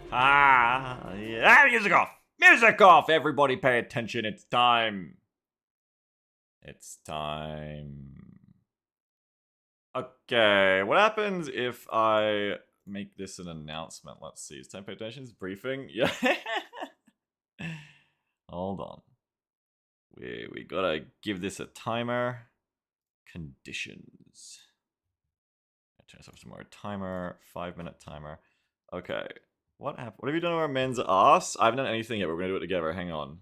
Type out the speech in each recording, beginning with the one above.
Ah, yeah, music off! Music off! Everybody pay attention, it's time. It's time. Okay, what happens if I make this an announcement? Let's see, it's time to pay attention, it's briefing. Yeah. Hold on. We gotta give this a timer. Conditions. Turn this off some more. Timer, 5-minute timer. Okay. What happened? What have you done to our men's ass? I haven't done anything yet, but we're gonna do it together. Hang on.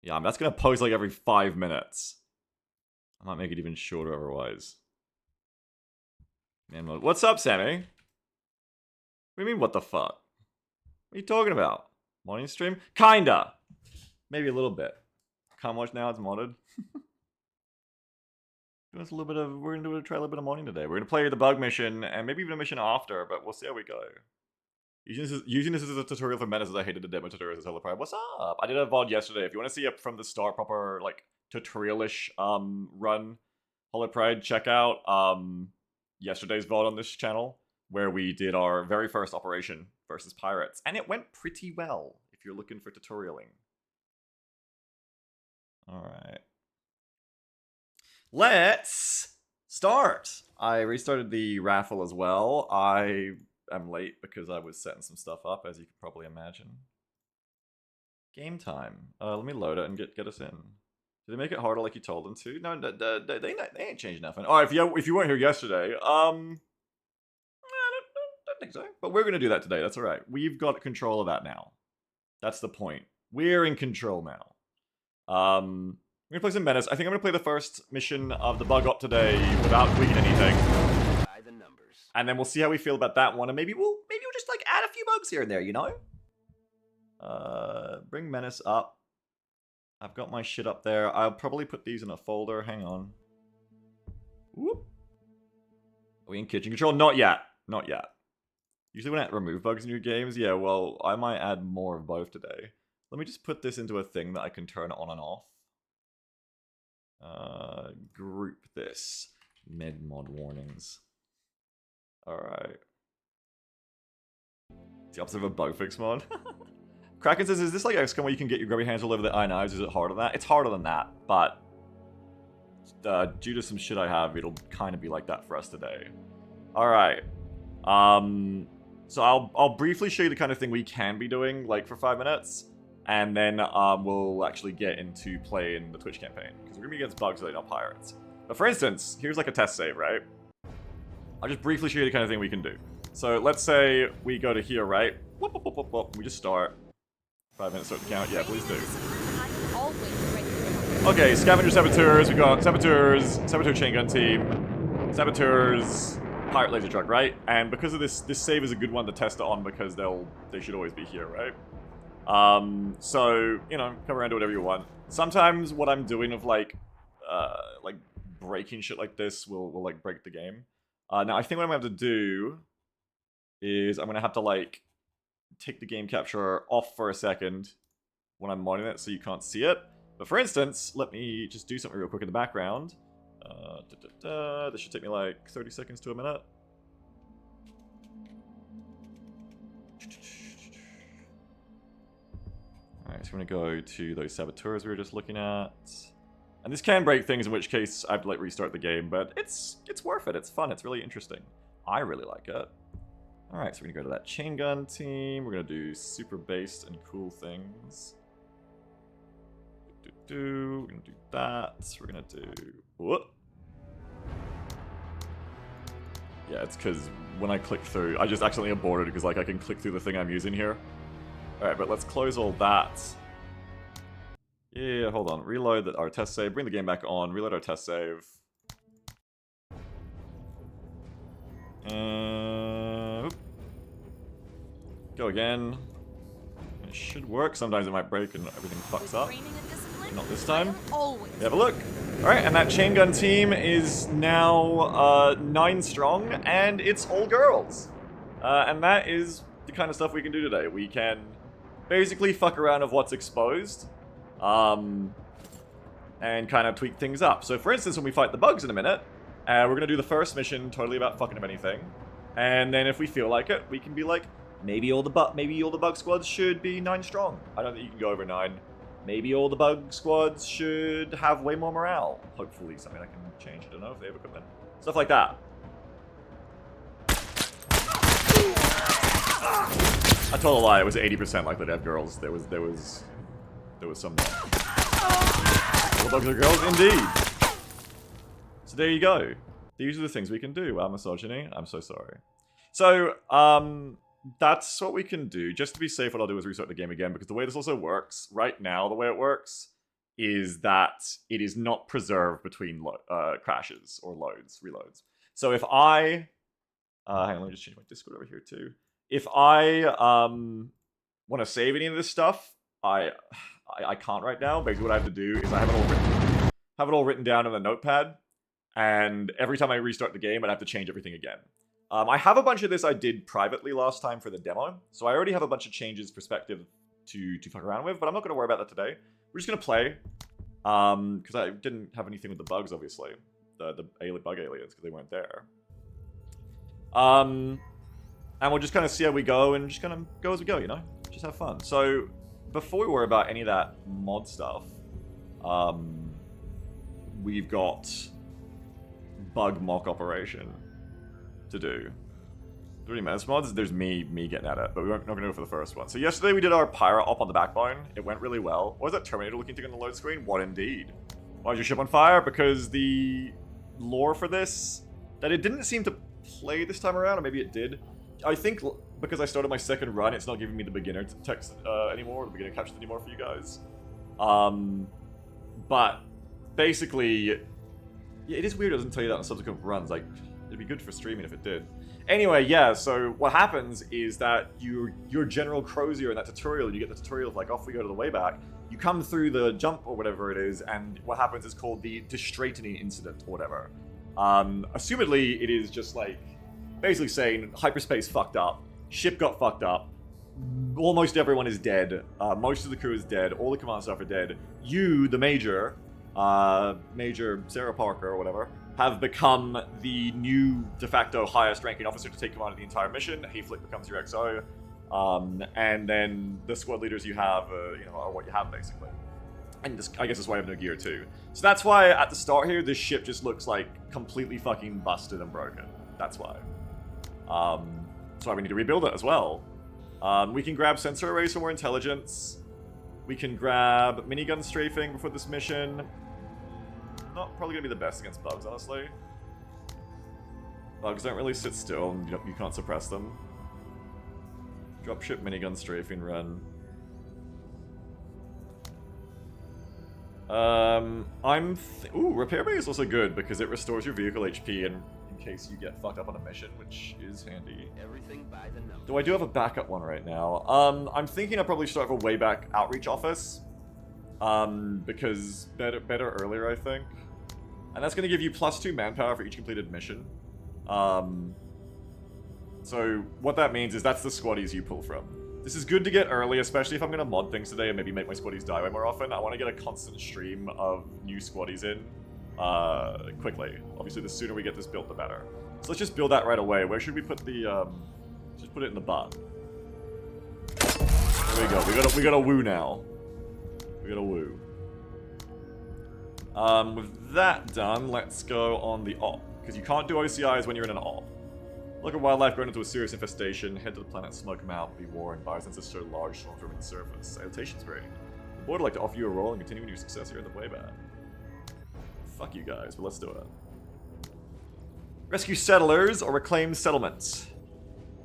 Yeah, that's gonna post like every 5 minutes. I might make it even shorter otherwise. Man, what's up, Sammy? What do you mean, what the fuck? What are you talking about? Modding stream? Kinda! Maybe a little bit. Can't watch now, it's modded. We're gonna try a little bit of modding today. We're gonna play the bug mission, and maybe even a mission after, but we'll see how we go. Using this as a tutorial for Menace as I hated the demo tutorials as Holo Prime. What's up? I did a VOD yesterday. If you want to see it from the start, proper, like, tutorial-ish, run Holo Pride, check out, yesterday's VOD on this channel, where we did our very first operation versus pirates. And it went pretty well, if you're looking for tutorialing. Alright. Let's start! I restarted the raffle as well. I am late because I was setting some stuff up, as you can probably imagine. Game time. Let me load it and get us in. Did they make it harder like you told them to? No, they ain't changed nothing. Oh, if you weren't here yesterday, I don't think so. But we're gonna do that today. That's all right. We've got control of that now. That's the point. We're in control now. We're gonna play some Menace. I think I'm gonna play the first mission of the bug up today without tweaking anything. By the numbers. And then we'll see how we feel about that one, and maybe we'll just like add a few bugs here and there, you know? Bring Menace up. I've got my shit up there. I'll probably put these in a folder. Hang on. Whoop. Are we in kitchen control? Not yet. Not yet. Usually when I remove bugs in your games, yeah, well, I might add more of both today. Let me just put this into a thing that I can turn on and off. Group this. Mod warnings. Alright. It's the opposite of a bug fix mod. Kraken says, is this like XCOM where you can get your grubby hands all over the knives? Is it harder than that? It's harder than that, but due to some shit I have, it'll kind of be like that for us today. Alright. So I'll briefly show you the kind of thing we can be doing, like, for 5 minutes. And then we'll actually get into playing the Twitch campaign. Because we're going to be against bugs today, not pirates. But for instance, here's like a test save, right? I'll just briefly show you the kind of thing we can do. So let's say we go to here, right? Whoop, whoop, whoop, whoop, whoop. We just start. 5 minutes start to count. Yeah, please do. Okay, Scavenger Saboteurs. We got Saboteurs, Saboteur Chain Gun Team, Saboteurs, Pirate Laser Truck, right? And because of this save is a good one to test it on because they should always be here, right? So, you know, come around to whatever you want. Sometimes what I'm doing of like breaking shit like this will like break the game. Now I think what I'm gonna have to do is I'm gonna have to like take the game capture off for a second when I'm modding it so you can't see it. But for instance, let me just do something real quick in the background. This should take me like 30 seconds to a minute. Alright, so we're gonna go to those saboteurs we were just looking at. And this can break things, in which case I have to like restart the game, but it's worth it. It's fun. It's really interesting. I really like it. Alright, so we're gonna go to that chain gun team. We're gonna do super based and cool things. We're gonna do that. We're gonna do... Whoop. Yeah, it's because when I click through, I just accidentally aborted because like I can click through the thing I'm using here. Alright, but let's close all that. Yeah, hold on. Reload our test save. Bring the game back on. Reload our test save. Go again. It should work. Sometimes it might break and everything fucks up. Not this time. Have a look. Alright, and that chain gun team is now 9 strong, and it's all girls. And that is the kind of stuff we can do today. We can basically fuck around of what's exposed, and kind of tweak things up. So for instance, when we fight the bugs in a minute, we're going to do the first mission totally about fucking of anything. And then if we feel like it, we can be like, maybe all the bug squads should be 9 strong. I don't think you can go over 9. Maybe all the bug squads should have way more morale. Hopefully something I can change. I don't know if they have equipment. Stuff like that. I told a lie. It was 80% likely to have girls. There was some. All the bugs are girls, indeed. So there you go. These are the things we can do. Wow, misogyny. I'm so sorry. So, that's what we can do. Just to be safe, what I'll do is restart the game again, because the way this also works, right now, the way it works, is that it is not preserved between crashes or reloads. So if I... hang on, let me just change my Discord over here too. If I want to save any of this stuff, I can't right now. Basically what I have to do is I have it all written down in a notepad, and every time I restart the game, I'd have to change everything again. I have a bunch of this I did privately last time for the demo, so I already have a bunch of changes perspective to fuck around with, but I'm not going to worry about that today. We're just going to play, because I didn't have anything with the bugs, obviously. The bug aliens, because they weren't there. And we'll just kind of see how we go, and just kind of go as we go, you know? Just have fun. So, before we worry about any of that mod stuff, we've got bug mock operation to do. 3 Menace mods, there's me getting at it, but we're not going to go for the first one. So yesterday we did our pirate up on the backbone. It went really well. What was that Terminator looking thing on the load screen? What indeed? Why is your ship on fire? Because the lore for this, that it didn't seem to play this time around, or maybe it did. I think because I started my second run, it's not giving me the beginner text anymore, or the beginner captions anymore for you guys. But basically, yeah, it is weird it doesn't tell you that in subsequent runs. Like, it'd be good for streaming if it did. Anyway, yeah, so what happens is that you're General Crozier in that tutorial, and you get the tutorial of like, off we go to the way back. You come through the jump or whatever it is, and what happens is called the straightening incident or whatever. Assumedly, it is just like, basically saying, hyperspace fucked up, ship got fucked up, almost everyone is dead, most of the crew is dead, all the command staff are dead. You, the Major, Major Sarah Parker or whatever, have become the new de facto highest ranking officer to take command of the entire mission. Hayflick becomes your XO, and then the squad leaders you have, are what you have basically. And this, I guess that's why I have no gear too. So that's why at the start here, this ship just looks like completely fucking busted and broken. That's why. That's why we need to rebuild it as well. We can grab sensor arrays for more intelligence. We can grab minigun strafing before this mission. Not probably gonna be the best against bugs, honestly. Bugs don't really sit still, and you can't suppress them. Dropship minigun strafing run. Ooh, repair bay is also good because it restores your vehicle HP in case you get fucked up on a mission, which is handy. Everything by the number. Though I do have a backup one right now. I'm thinking I'll probably start with a way back outreach office. Because better earlier, I think. And that's going to give you +2 manpower for each completed mission. So what that means is that's the squaddies you pull from. This is good to get early, especially if I'm going to mod things today and maybe make my squaddies die way more often. I want to get a constant stream of new squaddies in quickly. Obviously, the sooner we get this built, the better. So let's just build that right away. Where should we put the... just put it in the butt. There we go. We got a woo now. We got a woo. With that done, let's go on the op. Because you can't do OCIs when you're in an op. Look at wildlife growing into a serious infestation. Head to the planet, smoke them out, be warned. Biosensors show large swarms roaming the surface. Salutations, great. The board would like to offer you a role and continuing your success here in the Wayback. Fuck you guys, but let's do it. Rescue settlers or reclaim settlements.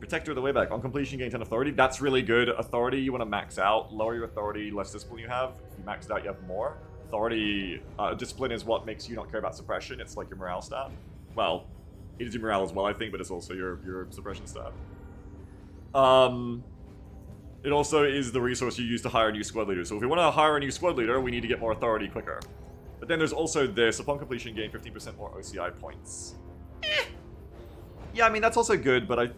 Protector of the Wayback. On completion, gain 10 authority. That's really good. Authority, you want to max out. Lower your authority, less discipline you have. If you max it out, you have more. Authority, discipline is what makes you not care about suppression. It's like your morale stat. Well, it is your morale as well, I think, but it's also your suppression stat. It also is the resource you use to hire a new squad leader. So if we want to hire a new squad leader, we need to get more authority quicker. But then there's also this. Upon completion, gain 15% more OCI points. Yeah, I mean, that's also good, but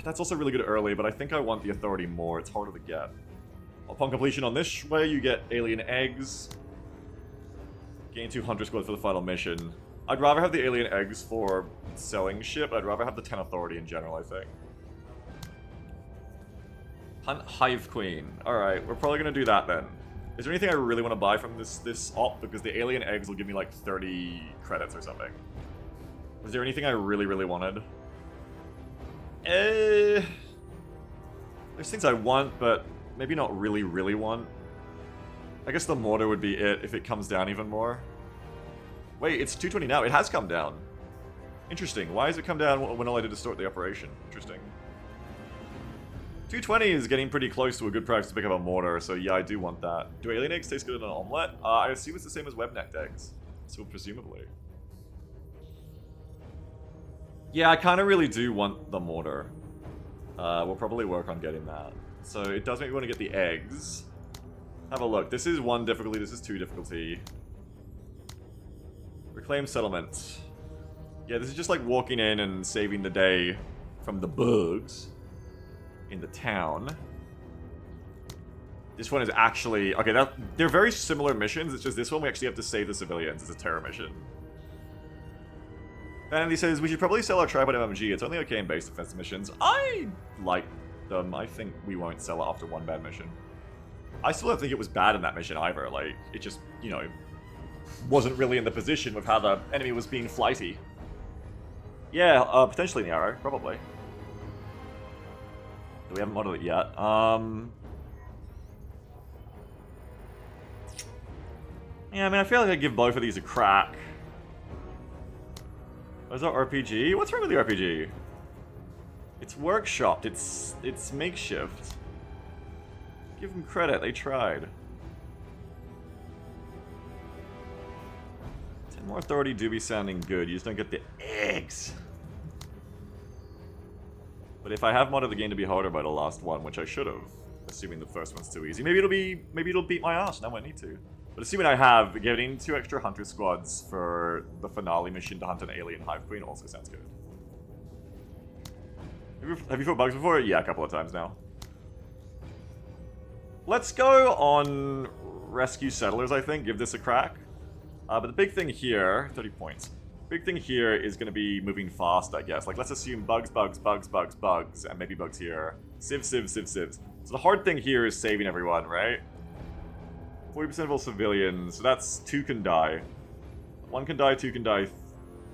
that's also really good early, but I think I want the authority more. It's harder to get. Upon completion on this way, you get alien eggs. Gain 200 squad for the final mission. I'd rather have the alien eggs for selling shit, but I'd rather have the 10 authority in general, I think. Hunt Hive Queen. Alright, we're probably gonna do that then. Is there anything I really want to buy from this op? Because the alien eggs will give me like 30 credits or something. Was there anything I really, really wanted? There's things I want, but maybe not really, really want. I guess the mortar would be it if it comes down even more. Wait, it's 220 now. It has come down. Interesting. Why has it come down when all I did is start the operation? Interesting. 220 is getting pretty close to a good price to pick up a mortar, so yeah, I do want that. Do alien eggs taste good in an omelette? I assume it's the same as web-necked eggs. So presumably. Yeah, I kind of really do want the mortar. We'll probably work on getting that. So it does make me want to get the eggs. Have a look. This is 1 difficulty, this is 2 difficulty. Reclaim settlement. Yeah, this is just like walking in and saving the day from the bugs in the town. This one is actually... Okay, they're very similar missions, it's just this one we actually have to save the civilians. It's a terror mission. And he says, we should probably sell our tripod MMG. It's only okay in base defense missions. I like them. I think we won't sell it after 1 bad mission. I still don't think it was bad in that mission either. Like, it just, you know, wasn't really in the position with how the enemy was being flighty. Yeah, potentially in the arrow, probably. We haven't modeled it yet. Yeah, I mean, I feel like I'd give both of these a crack. Oh, is that RPG? What's wrong with the RPG? It's workshopped. It's makeshift. Give them credit. They tried. 10 more authority do be sounding good. You just don't get the eggs. But if I have modded the game to be harder by the last one, which I should have, assuming the first one's too easy, maybe it'll beat my ass. And I won't need to. But assuming I have, getting 2 extra hunter squads for the finale mission to hunt an alien hive queen also sounds good. Have you fought bugs before? Yeah, a couple of times now. Let's go on rescue settlers, I think. Give this a crack. But the big thing here, 30 points. Big thing here is going to be moving fast, I guess. Like, let's assume bugs, and maybe bugs here. Civs. So the hard thing here is saving everyone, right? 40% of all civilians, so that's 2 can die. 1 can die, 2 can die,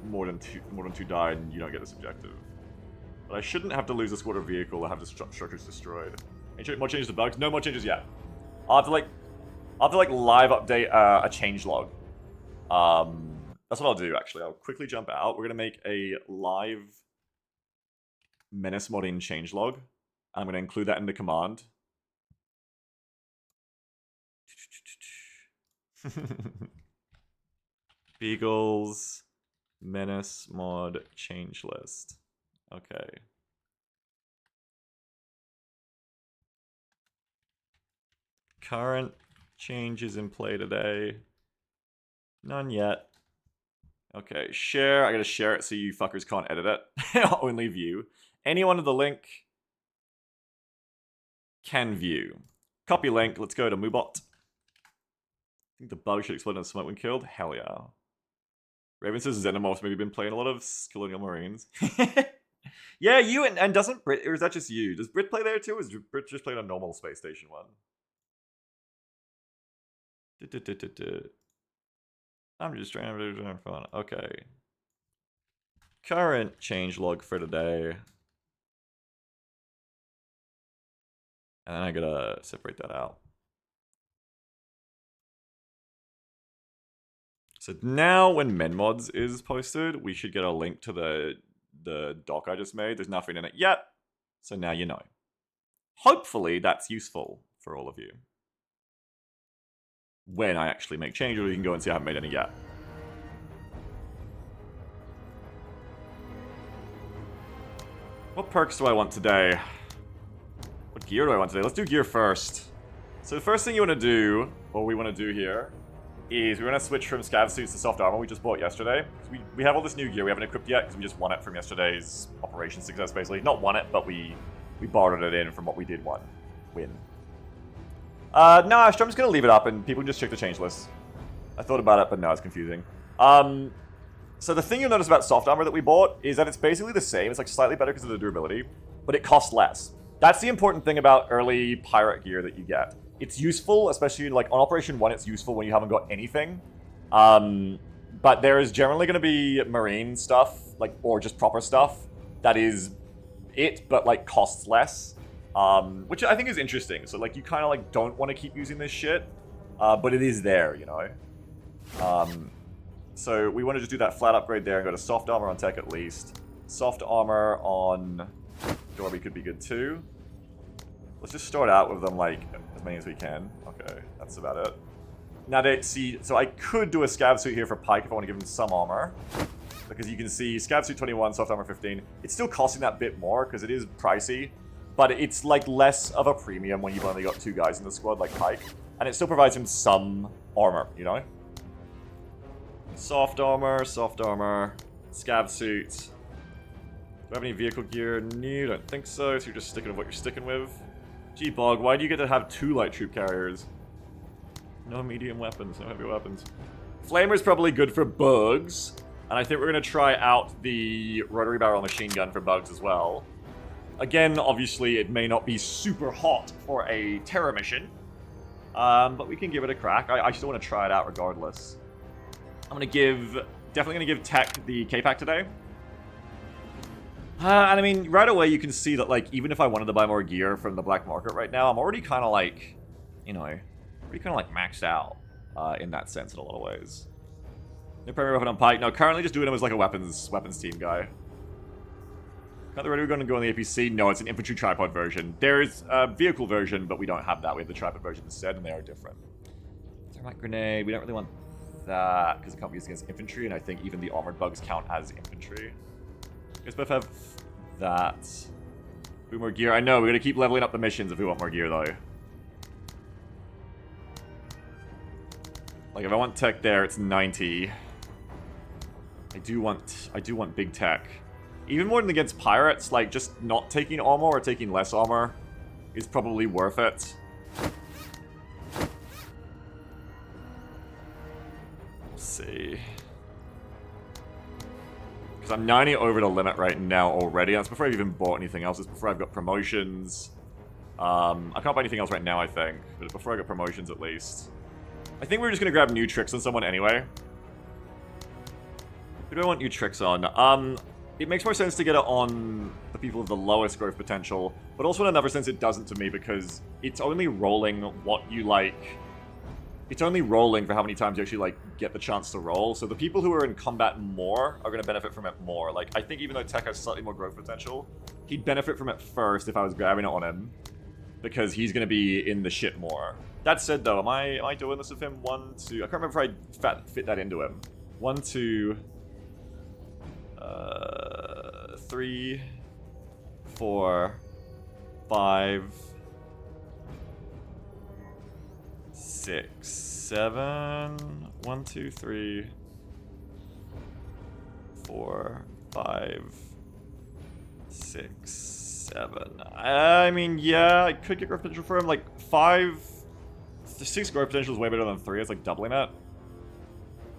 more than two die, and you don't get this objective. But I shouldn't have to lose a squad or vehicle or have the structures destroyed. Any more changes to bugs? No more changes yet. I'll have to like live update a changelog. That's what I'll do, actually. I'll quickly jump out. We're going to make a live Menace modding changelog. I'm going to include that in the command. Beagles, Menace mod change list. Okay. Current changes in play today. None yet. Okay, share. I gotta share it so you fuckers can't edit it. Only view. Anyone with the link can view. Copy link. Let's go to Moobot. I think the bug should explode in the smoke when killed. Hell yeah. Raven says Xenomorph's maybe been playing a lot of Colonial Marines. Yeah, you and doesn't Brit, or is that just you? Does Brit play there too, or is Brit just playing a normal Space Station one? I'm just trying to do fun. Okay. Current changelog for today. And then I gotta separate that out. So now when menmods is posted, we should get a link to the doc I just made. There's nothing in it yet, so now you know. Hopefully that's useful for all of you. When I actually make changes, you can go and see I haven't made any yet. What perks do I want today? What gear do I want today? Let's do gear first. So the first thing you want to do, or we want to do here, is we want to switch from scav suits to soft armor we just bought yesterday. We have all this new gear we haven't equipped yet because we just won it from yesterday's operation success, basically. Not won it, but we borrowed it in from what we did win. No, I'm just going to leave it up and people can just check the change list. I thought about it, but no, it's confusing. So the thing you'll notice about soft armor that we bought is that it's basically the same. It's like slightly better because of the durability, but it costs less. That's the important thing about early pirate gear that you get. It's useful, especially like on Operation 1, it's useful when you haven't got anything. But there is generally going to be marine stuff, like, or just proper stuff that is it, but like costs less. Which I think is interesting. So like you kind of like don't want to keep using this shit, but it is there, you know. So we want to just do that flat upgrade there and go to soft armor on tech at least. Soft armor on Dorby could be good too. Let's just start out with them like as many as we can. Okay, that's about it. Now they see, so I could do a scab suit here for Pike if I want to give him some armor. Because you can see scab suit 21, soft armor 15. It's still costing that bit more because it is pricey. But it's like less of a premium when you've only got 2 guys in the squad like Pike. And it still provides him some armor, you know? Soft armor, scab suit. Do I have any vehicle gear? No, don't think so. So you're just sticking with what you're sticking with. Gee, Bog, why do you get to have 2 light troop carriers? No medium weapons, no heavy weapons. Flamer's probably good for bugs. And I think we're going to try out the rotary barrel machine gun for bugs as well. Again, obviously, it may not be super hot for a terror mission. But we can give it a crack. I still want to try it out regardless. I'm going to definitely going to give Tech the K-Pack today. And I mean, right away you can see that, like, even if I wanted to buy more gear from the black market right now, I'm already kind of like, you know, already kind of like maxed out in that sense in a lot of ways. No primary weapon on Pike. No, currently just doing him as like a weapons team guy. Currently ready, we're going to go on the APC. No, it's an infantry tripod version. There's a vehicle version, but we don't have that. We have the tripod version instead, and they are different. Thermite grenade. We don't really want that because it can't be used against infantry, and I think even the armored bugs count as infantry. You guys both have that. More gear. I know, we're going to keep leveling up the missions if we want more gear, though. Like, if I want tech there, it's 90. I do want big tech. Even more than against pirates, like, just not taking armor or taking less armor is probably worth it. Let's see. Because I'm 90 over the limit right now already. That's before I've even bought anything else. It's before I've got promotions. I can't buy anything else right now, I think. But before I got promotions, at least. I think we're just going to grab new tricks on someone anyway. Who do I want new tricks on? It makes more sense to get it on the people with the lowest growth potential, but also in another sense it doesn't to me because it's only rolling what you like. It's only rolling for how many times you actually like get the chance to roll. So the people who are in combat more are going to benefit from it more. Like I think even though Tech has slightly more growth potential, he'd benefit from it first if I was grabbing it on him because he's going to be in the shit more. That said though, am I doing this with him? 1, 2. I can't remember if I fit that into him. 1, 2. 3, 4, 5, 6, 7. 1, 2, 3, 4, 5, 6, 7. I mean, yeah, I could get growth potential for him. Like 6 growth potential is way better than 3. It's like doubling that.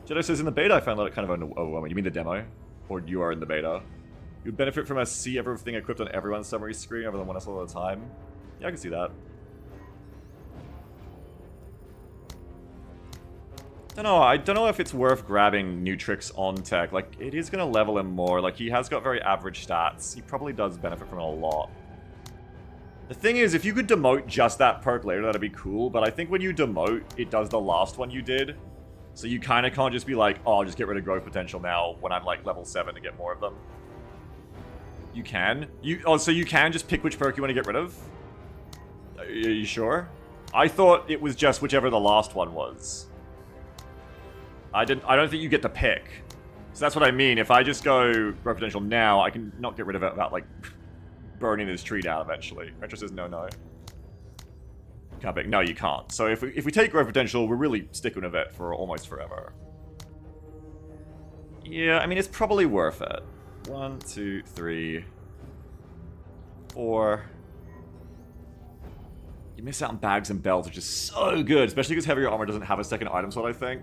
Jedi says in the beta I found that kind of overwhelming. You mean the demo? Or you are in the beta. You'd benefit from us see everything equipped on everyone's summary screen other than one all the time. Yeah, I can see that. I don't know if it's worth grabbing new tricks on Tech. Like, it is going to level him more. Like, he has got very average stats. He probably does benefit from it a lot. The thing is, if you could demote just that perk later, that'd be cool. But I think when you demote, it does the last one you did. So you kind of can't just be like, oh, I'll just get rid of growth potential now when I'm like level 7 to get more of them. You can. So you can just pick which perk you want to get rid of? Are you sure? I thought it was just whichever the last one was. I don't think you get to pick. So that's what I mean. If I just go growth potential now, I can not get rid of it without like burning his tree down eventually. Retro says no. Can't pick. No, you can't. So if we take growth potential, we're really sticking with it for almost forever. Yeah, I mean, it's probably worth it. 1, 2, 3, 4. You miss out on bags and belts, which is so good, especially because heavier armor doesn't have a second item slot, I think.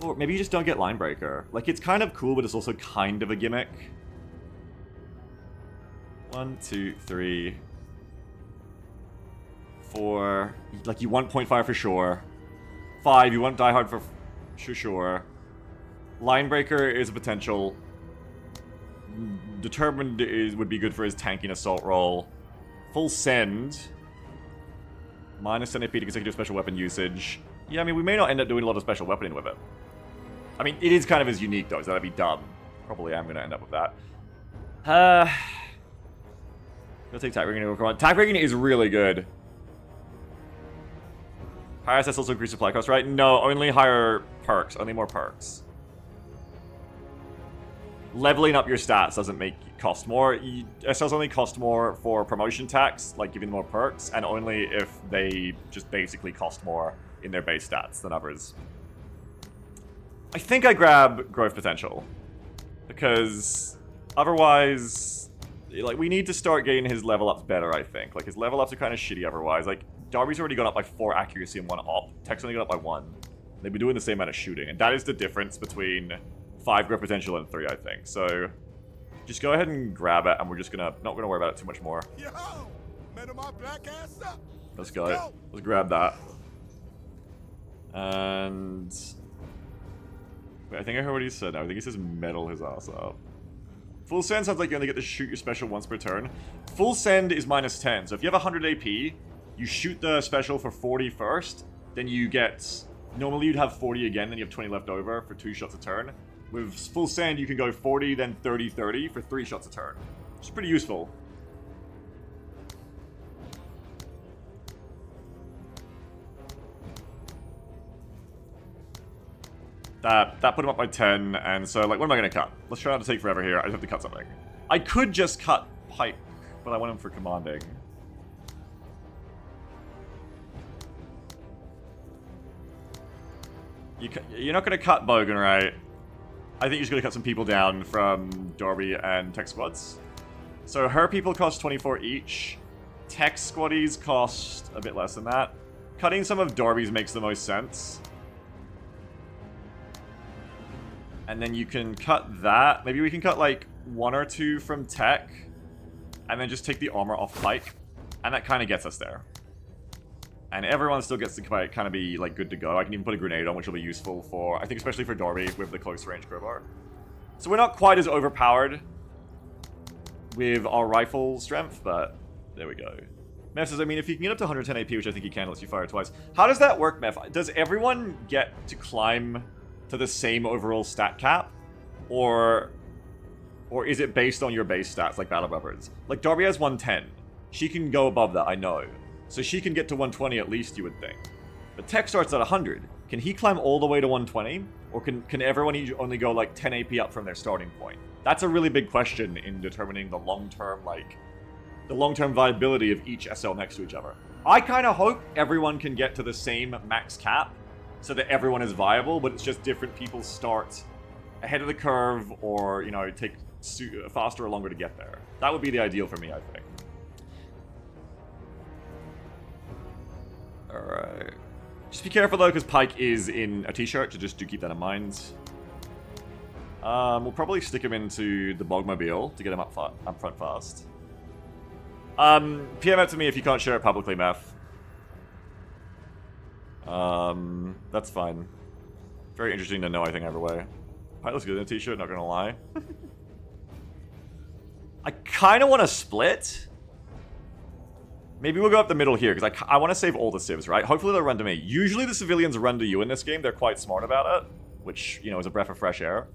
Or maybe you just don't get Line Breaker. Like, it's kind of cool, but it's also kind of a gimmick. 1, 2, 3, 4. Like, you want 0.5 for sure. 5, you want Die Hard for sure. Line Breaker is a potential. Determined would be good for his tanking assault roll. Full Send. Minus 10 AP to consecutive special weapon usage. Yeah, I mean, we may not end up doing a lot of special weaponing with it. I mean, it is kind of as unique, though, so that'd be dumb. Probably am going to end up with that. We'll take Tack Rigging to work on. Tack Rigging is really good. Higher SS also increase supply cost, right? No, only higher perks. Only more perks. Leveling up your stats doesn't make it cost more. SLs only cost more for promotion tax, like giving them more perks, and only if they just basically cost more in their base stats than others. I think I grab growth potential, because otherwise, like, we need to start getting his level ups better, I think. Like, his level ups are kind of shitty otherwise. Like, Darby's already gone up by 4 accuracy and 1 op. Tech's only gone up by 1. They've been doing the same amount of shooting, and that is the difference between 5 growth potential and 3, I think. So, just go ahead and grab it, and we're just not gonna worry about it too much more. Yo, man, my black ass up. Let's go. Let's grab that. And wait, I think I heard what he said now. I think he says metal his ass up. Full Send sounds like you only get to shoot your special once per turn. Full Send is minus 10. So if you have 100 AP, you shoot the special for 40 first, then you get... Normally you'd have 40 again, then you have 20 left over for 2 shots a turn. With Full Send, you can go 40, then 30, 30 for 3 shots a turn. Which is pretty useful. That put him up by 10, and so, like, what am I going to cut? Let's try not to take forever here. I just have to cut something. I could just cut Pike, but I want him for commanding. You're not going to cut Bogan, right? I think you're just going to cut some people down from Darby and Tech Squads. So her people cost 24 each. Tech Squaddies cost a bit less than that. Cutting some of Darby's makes the most sense. And then you can cut that. Maybe we can cut like 1 or 2 from Tech. And then just take the armor off Pike. And that kind of gets us there. And everyone still gets to kind of be like good to go. I can even put a grenade on, which will be useful for, I think especially for Darby with the close range crowbar. So we're not quite as overpowered with our rifle strength, but there we go. Meth says, I mean, if you can get up to 110 AP, which I think you can, lets you fire twice. How does that work, Meth? Does everyone get to climb to the same overall stat cap? Or is it based on your base stats, like Battle Brothers? Like, Darby has 110. She can go above that, I know. So she can get to 120 at least, you would think. But Tech starts at 100. Can he climb all the way to 120? Or can everyone only go like 10 AP up from their starting point? That's a really big question in determining the long-term, like, the long-term viability of each SL next to each other. I kind of hope everyone can get to the same max cap so that everyone is viable, but it's just different people start ahead of the curve or, you know, take faster or longer to get there. That would be the ideal for me, I think. Alright. Just be careful though, because Pike is in a t-shirt, so just do keep that in mind. We'll probably stick him into the Bogmobile to get him up front fast. PM out to me if you can't share it publicly, Meth. That's fine. Very interesting to know, I think, either way. Pike looks good in a t-shirt, not gonna lie. I kind of want to split. Maybe we'll go up the middle here, because I want to save all the civs, right? Hopefully they'll run to me. Usually the civilians run to you in this game. They're quite smart about it, which, you know, is a breath of fresh air.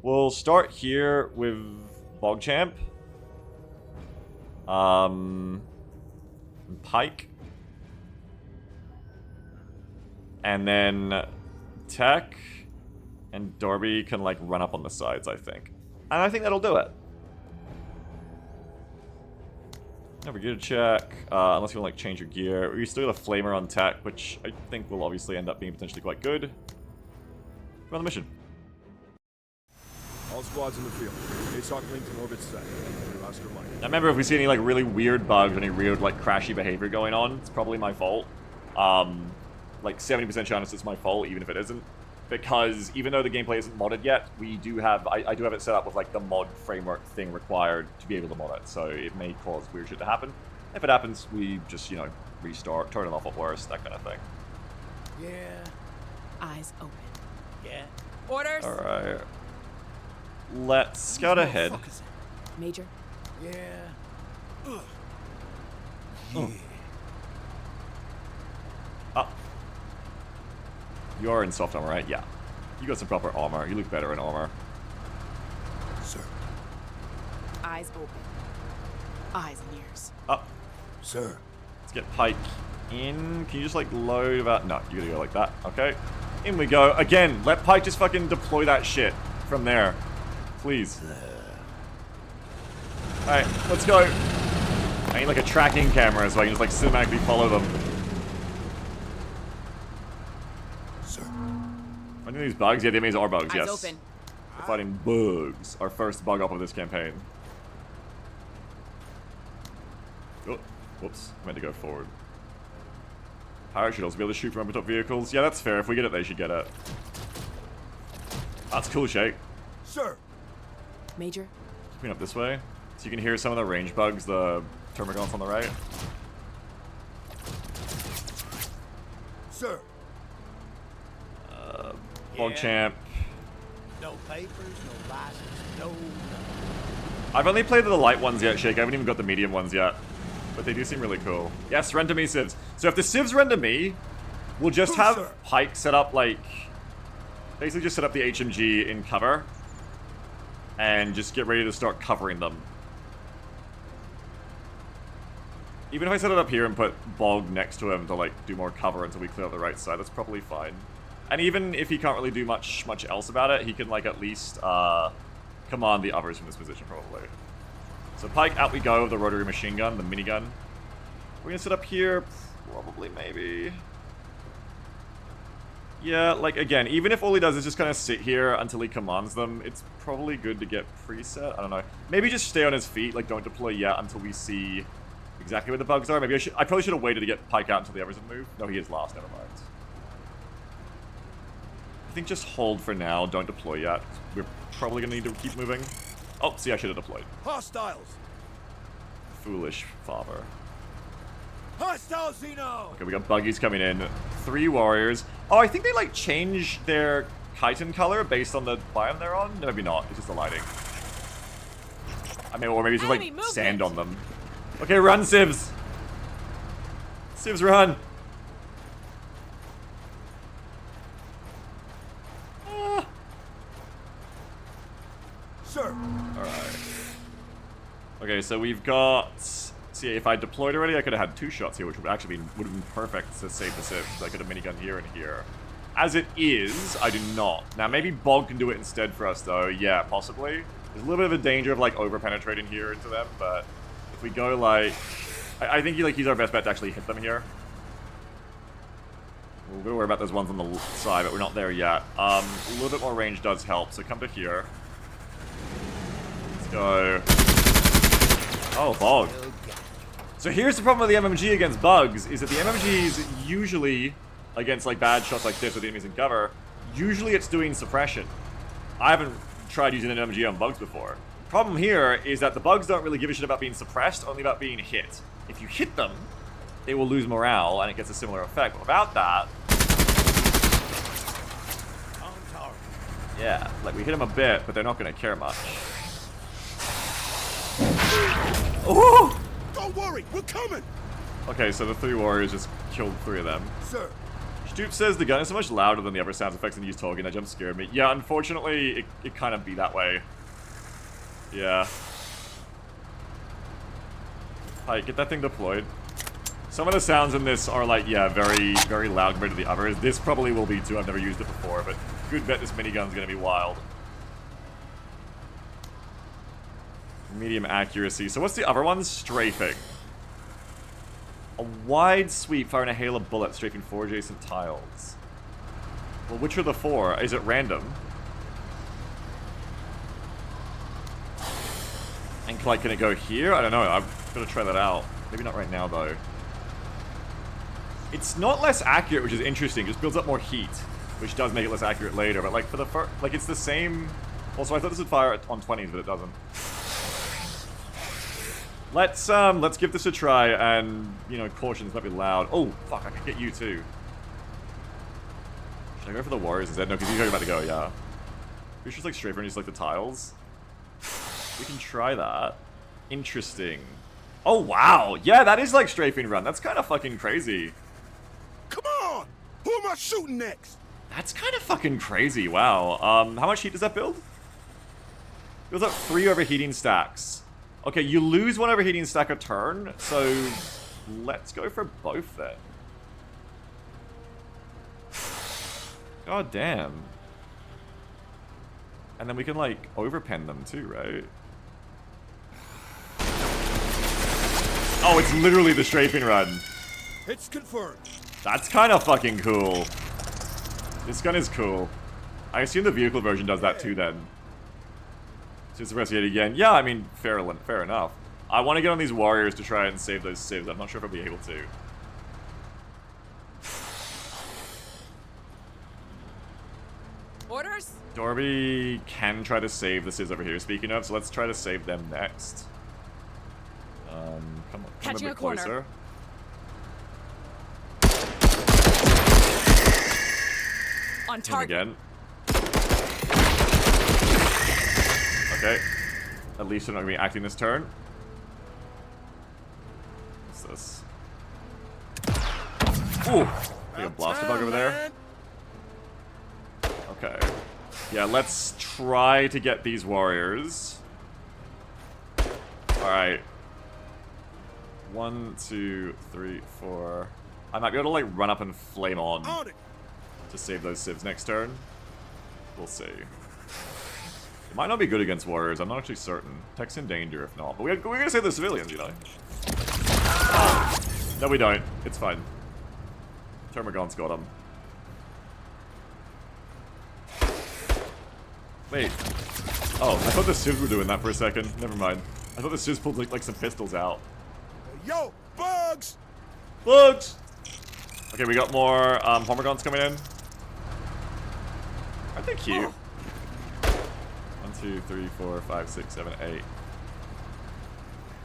We'll start here with Bogchamp. Pike. And then Tech and Darby can, like, run up on the sides, I think. And I think that'll do it. Never get a check, unless you want to, like, change your gear. We still got a flamer on Tech, which I think will obviously end up being potentially quite good. We're on the mission. All squads in the field. ASOC linked in orbit set. Oscar Mike. I remember if we see any, like, really weird bugs, any weird, like, crashy behavior going on, it's probably my fault. Like, 70% chance it's my fault, even if it isn't. because even though the gameplay isn't modded yet, we do have I do have it set up with like the mod framework thing required to be able to mod it. So it may cause weird shit to happen. If it happens, we just, you know, restart, turn it off at worst, that kind of thing. Yeah. Eyes open. Yeah. Orders. All right. Let's scout ahead. Major. Yeah. Ugh. Oh. Yeah. Up. You are in soft armor, right? Yeah. You got some proper armor. You look better in armor. Sir. Eyes open. Eyes and ears. Up. Sir. Let's get Pike in. Can you just like load about? No, you gotta go like that. Okay. In we go. Again, let Pike just fucking deploy that shit from there. Please. Alright, let's go. I need like a tracking camera so I can just like cinematically follow them. Sir. Finding these bugs? Yeah, the enemies are bugs, Eyes yes. open. We're fighting bugs. Our first bug up of this campaign. Oh, whoops. I meant to go forward. Pirates should also be able to shoot from up-top vehicles. Yeah, that's fair. If we get it, they should get it. That's cool, Shake. Sir. Major. Coming up this way. So you can hear some of the range bugs, the termagants on the right. Sir. Bog Champ. No papers, no license, no. I've only played the light ones yet, Shake. I haven't even got the medium ones yet. But they do seem really cool. Yes, render me civs. So if the civs render me, we'll just have Pike set up like... Basically just set up the HMG in cover. And just get ready to start covering them. Even if I set it up here and put Bog next to him to like do more cover until we clear out the right side, that's probably fine. And even if he can't really do much else about it, he can like at least command the others from this position probably. So Pike, out we go with the rotary machine gun, the minigun. We're gonna sit up here, probably, maybe. Yeah, like again, even if all he does is just kind of sit here until he commands them, it's probably good to get preset. I don't know. Maybe just stay on his feet, like don't deploy yet until we see exactly where the bugs are. Maybe I probably should have waited to get Pike out until the others have moved. No, he is last, never mind. I think just hold for now, don't deploy yet. We're probably gonna need to keep moving. Oh, see, I should have deployed. Hostiles. Foolish father. Hostiles, Zeno. Okay, we got buggies coming in. 3 warriors. Oh, I think they like change their chitin color based on the biome they're on. No, maybe not. It's just the lighting. I mean, or maybe it's just like sand on them. Okay, run, civs. Civs, run. Sir. Alright. Okay, so we've got... See, if I deployed already, I could have had 2 shots here, which would actually would have been perfect to save the civs. I could have minigun here and here. As it is, I do not. Now, maybe Bog can do it instead for us, though. Yeah, possibly. There's a little bit of a danger of, like, over-penetrating here into them, but if we go, like... I think he's our best bet to actually hit them here. We're gonna worry about those ones on the side, but we're not there yet. A little bit more range does help, so come to here. Let's go. Oh, Bog. So here's the problem with the MMG against bugs, is that the MMGs usually, against like bad shots like this with enemies in cover, usually it's doing suppression. I haven't tried using an MMG on bugs before. Problem here is that the bugs don't really give a shit about being suppressed, only about being hit. If you hit them, they will lose morale and it gets a similar effect. But without that... Yeah, like we hit them a bit, but they're not going to care much. Oh! Don't worry, we're coming. Okay, so the 3 warriors just killed 3 of them. Sir. Stoop says the gun is so much louder than the other sound effects and he's talking. That jump scared me. Yeah, unfortunately, it kind of be that way. Yeah. Alright, get that thing deployed. Some of the sounds in this are like, yeah, very, very loud compared to the others. This probably will be too. I've never used it before, but good bet this minigun's gonna be wild. Medium accuracy. So what's the other one? Strafing. A wide sweep firing a hail of bullets strafing 4 adjacent tiles. Well, which are the 4? Is it random? And like, can it go here? I don't know. I'm gonna try that out. Maybe not right now, though. It's not less accurate, which is interesting. It just builds up more heat. which does make it less accurate later. But like for the first, like it's the same. Also, I thought this would fire on 20s, but it doesn't. Let's give this a try, and you know, caution, this might be loud. Oh fuck, I could get you too. Should I go for the warriors instead? No, because you're about to go. Yeah. We should like strafe and just like the tiles. We can try that. Interesting. Oh wow, yeah, that is like strafing run. That's kind of fucking crazy. Come on! Who am I shooting next? That's kind of fucking crazy. Wow. How much heat does that build? It builds up 3 overheating stacks. Okay, you lose 1 overheating stack a turn, so let's go for both then. God damn. And then we can like overpen them too, right? Oh, it's literally the strafing run. It's confirmed. That's kind of fucking cool. This gun is cool. I assume the vehicle version does that too then. Just investigate again. Yeah, I mean, fair enough. I want to get on these warriors to try and save those civs. I'm not sure if I'll be able to. Orders? Dorby can try to save the civs over here, speaking of, so let's try to save them next. Come on, come a bit closer. On target. Again. Okay. At least they're not going to be acting this turn. What's this? Ooh! Like a blaster bug over there. Okay. Yeah, let's try to get these warriors. Alright. 1, 2, 3, 4. I might be able to like run up and flame on to save those civs next turn. We'll see. It might not be good against warriors, I'm not actually certain. Tech's in danger if not. But we're gonna save the civilians, you know. No, we don't. It's fine. Termagon's got him. Wait. Oh, I thought the civs were doing that for a second. Never mind. I thought the civs pulled like some pistols out. Yo, bugs! Bugs! Okay, we got more Hormigons coming in. Aren't they cute? 1, 2, 3, 4, 5, 6, 7, 8.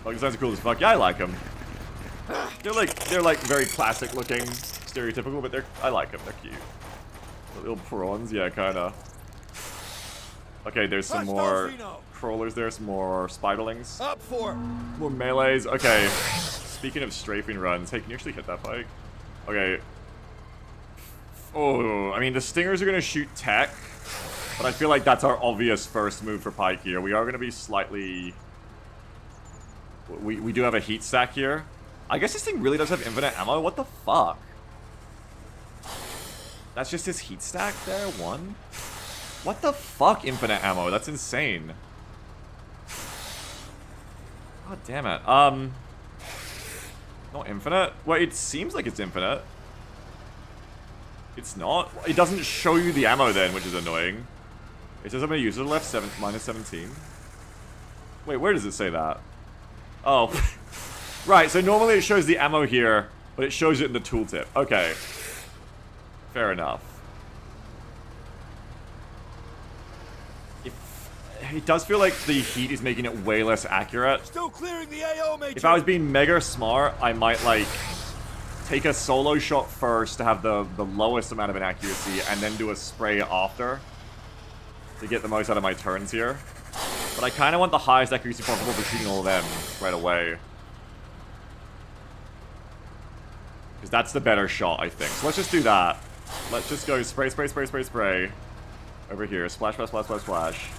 Bug designs are cool as fuck. Yeah, I like them. They're like very classic looking, stereotypical, but I like them. They're cute. The little prawns, yeah, kinda. Okay, there's some more crawlers there, some more spiderlings. Up for More melees. Okay. Speaking of strafing runs, hey, can you actually hit that pike? Okay. Oh, I mean, the stingers are gonna shoot tech, but I feel like that's our obvious first move for pike here. We are gonna be slightly. We do have a heat stack here. I guess this thing really does have infinite ammo. What the fuck? That's just his heat stack there. 1. What the fuck, infinite ammo? That's insane. God damn it. Not infinite? Well, it seems like it's infinite. It's not. It doesn't show you the ammo then, which is annoying. It says I'm gonna use it left minus 17. Wait, where does it say that? Oh. Right, so normally it shows the ammo here, but it shows it in the tooltip. Okay. Fair enough. It does feel like the heat is making it way less accurate. Still clearing the AO, Major. If I was being mega smart, I might like take a solo shot first to have the lowest amount of inaccuracy and then do a spray after to get the most out of my turns here. But I kind of want the highest accuracy possible for shooting all of them right away. Because that's the better shot, I think. So let's just do that. Let's just go spray, spray, spray, spray, spray. Over here. Splash, splash, splash, splash, splash.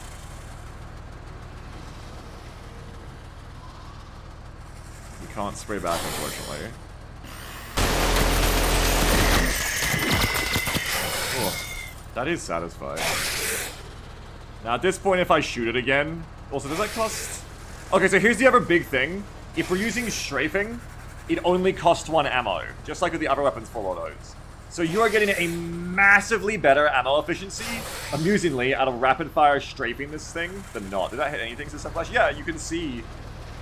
We can't spray back, unfortunately. Oh, that is satisfying. Now, at this point, if I shoot it again... Also, does that cost... Okay, so here's the other big thing. If we're using strafing, it only costs 1 ammo. Just like with the other weapons full autos. So you are getting a massively better ammo efficiency, amusingly, out of rapid-fire strafing this thing than not. Did that hit anything, System Flash? Yeah, you can see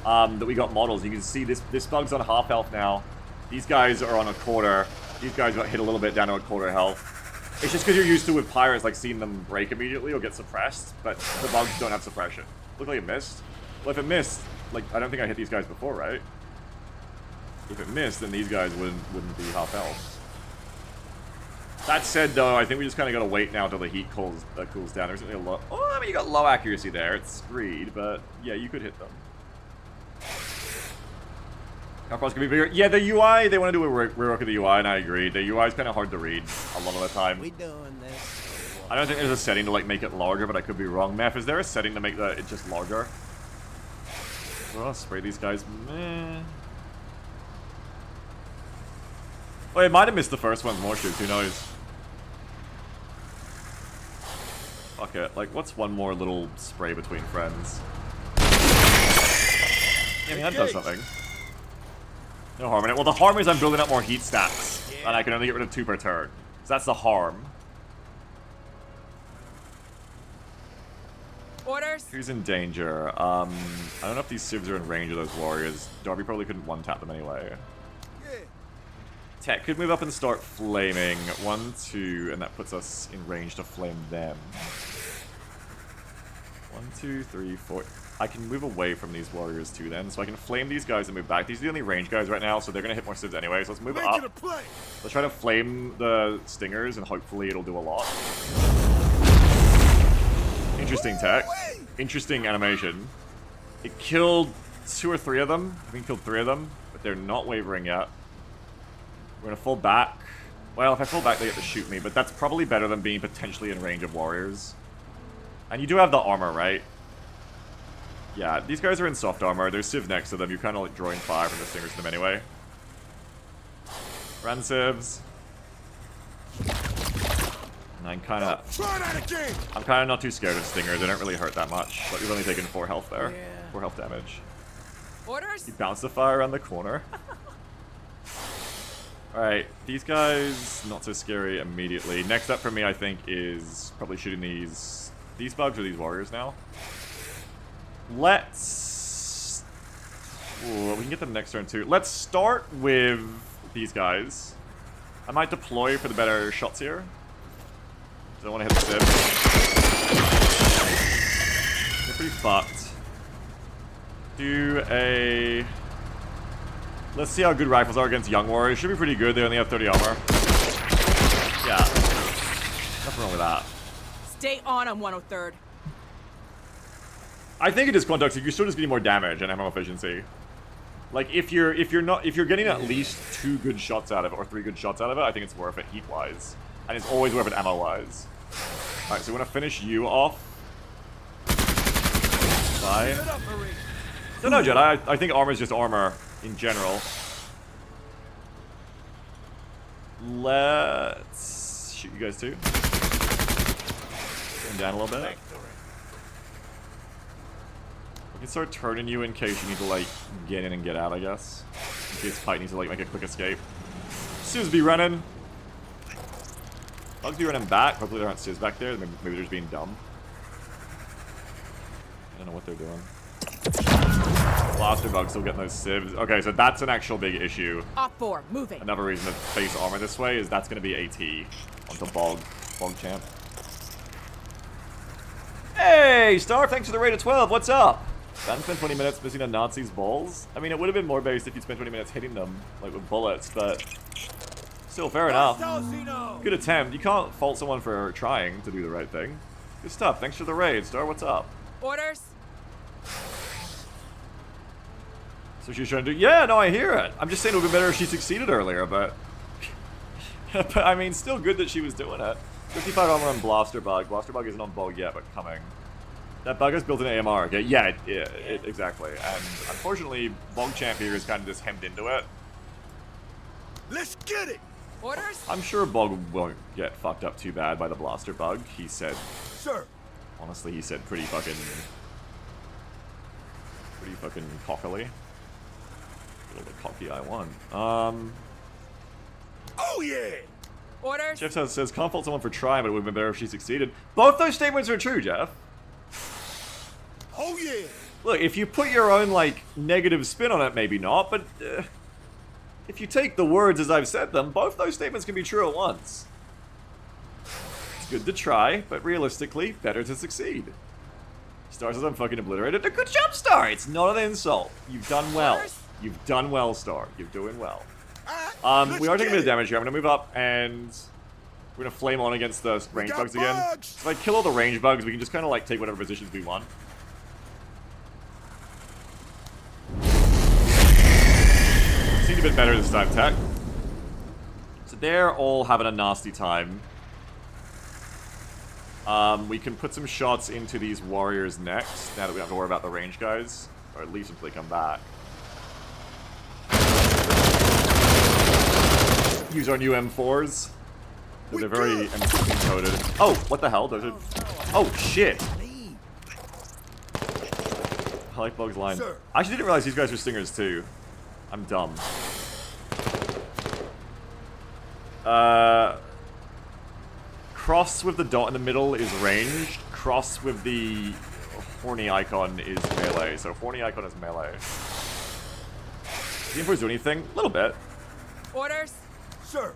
that we got models. You can see this bug's on half health now. These guys are on a quarter. These guys got hit a little bit down to a quarter health. It's just because you're used to with pirates, like seeing them break immediately or get suppressed, but the bugs don't have suppression. Looked like it missed. Well, if it missed, like I don't think I hit these guys before, right? If it missed, then these guys wouldn't be half health. That said, though, I think we just kind of gotta wait now until the heat cools down. There's only a low. Oh, I mean, you got low accuracy there. It's screed, but yeah, you could hit them. How far can be bigger? Yeah, the UI, they want to do a rework of the UI, and I agree. The UI is kind of hard to read a lot of the time. We doing this? I don't think there's a setting to like make it larger, but I could be wrong. Meth, is there a setting to make it just larger? Well, I'll spray these guys. Meh. Oh, it might have missed the first one's more shoots. Who knows? Fuck it. Like, what's one more little spray between friends? Yeah, I mean, that does something. No harm in it. Well, the harm is I'm building up more heat stacks, and I can only get rid of 2 per turn. So that's the harm. Orders. Who's in danger? I don't know if these civs are in range of those warriors. Darby probably couldn't one-tap them anyway. Tech could move up and start flaming. 1, 2, and that puts us in range to flame them. 1, 2, 3, 4. I can move away from these warriors too then, so I can flame these guys and move back. These are the only range guys right now, so they're gonna hit more civs anyway, so let's move up. Let's try to flame the stingers, and hopefully it'll do a lot. Interesting tech. Interesting animation. It killed 2 or 3 of them. I think it killed 3 of them, but they're not wavering yet. We're gonna fall back. Well, if I fall back, they get to shoot me, but that's probably better than being potentially in range of warriors. And you do have the armor, right? Yeah, these guys are in soft armor. There's Civ next to them. You're kind of like drawing fire from the stingers to them anyway. Run Civs. And I'm kind of not too scared of stingers. They don't really hurt that much. But we've only taken 4 health there. Yeah. 4 health damage. Orders. You bounce the fire around the corner. Alright, these guys, not so scary immediately. Next up for me, I think, is probably shooting these bugs or these warriors now. Let's... Ooh, we can get them next turn too. Let's start with these guys. I might deploy for the better shots here. I don't want to hit the civ. They're pretty fucked. Do a... Let's see how good rifles are against young warriors. Should be pretty good. They only have 30 armor. Yeah. Nothing wrong with that. Stay on 103rd. I think it is Quantoxic. You're still just getting more damage and ammo efficiency. Like if you're getting at least 2 good shots out of it or 3 good shots out of it, I think it's worth it heat wise, and it's always worth it ammo wise. All right, so we want to finish you off. Bye. No, Jedi. I think armor is just armor in general. Let's shoot you guys too. Going down a little bit. We can start turning you in case you need to like get in and get out, I guess. In case Pike needs to like make a quick escape. Civs be running. Bugs be running back. Hopefully there aren't Civs back there. Maybe they're just being dumb. I don't know what they're doing. Blaster bugs still getting those civs. Okay, so that's an actual big issue. Op 4, moving. Another reason to face armor this way is that's going to be AT onto Bog Champ. Hey, Star, thanks for the raid of 12. What's up? Done spent 20 minutes missing a Nazi's balls. I mean, it would have been more based if you spent 20 minutes hitting them, like with bullets, but still, fair enough. Good attempt. You can't fault someone for trying to do the right thing. Good stuff. Thanks for the raid, Star. What's up? Orders. So she's trying to do... Yeah, no, I hear it. I'm just saying it would be better if she succeeded earlier, but... but, I mean, still good that she was doing it. 55 armor on Blaster Bug. Blaster Bug isn't on Bog yet, but coming. That bug is built in AMR, okay? Yeah, exactly. And unfortunately, Bog Champ here is kind of just hemmed into it. Let's get it! Orders. I'm sure Bog won't get fucked up too bad by the Blaster Bug. He said... Sir! Honestly, he said pretty fucking cockily. A little bit cocky, I won. Oh yeah! Orders. Jeff says, can't fault someone for trying, but it would have been better if she succeeded. Both those statements are true, Jeff. Oh yeah! Look, if you put your own, like, negative spin on it, maybe not, but if you take the words as I've said them, both those statements can be true at once. It's good to try, but realistically, better to succeed. Star says I'm fucking obliterated. A good job, Star! It's not an insult. You've done well. You've done well, Star. You're doing well. We are taking a bit of damage here. I'm gonna move up and we're gonna flame on against the range bugs again. If I kill all the range bugs, we can just kind of like take whatever positions we want. Seemed a bit better this time, Tech. So they're all having a nasty time. We can put some shots into these warriors next, now that we don't have to worry about the range guys. Or at least until they come back. Use our new M4s. They're very M16 coded. Oh, what the hell? Those are... Oh, shit! I like Bug's line. I actually didn't realize these guys were stingers too. I'm dumb. Cross with the dot in the middle is ranged. Cross with the horny icon is melee. So horny icon is melee. Does the info do anything? A little bit. Orders? Sir.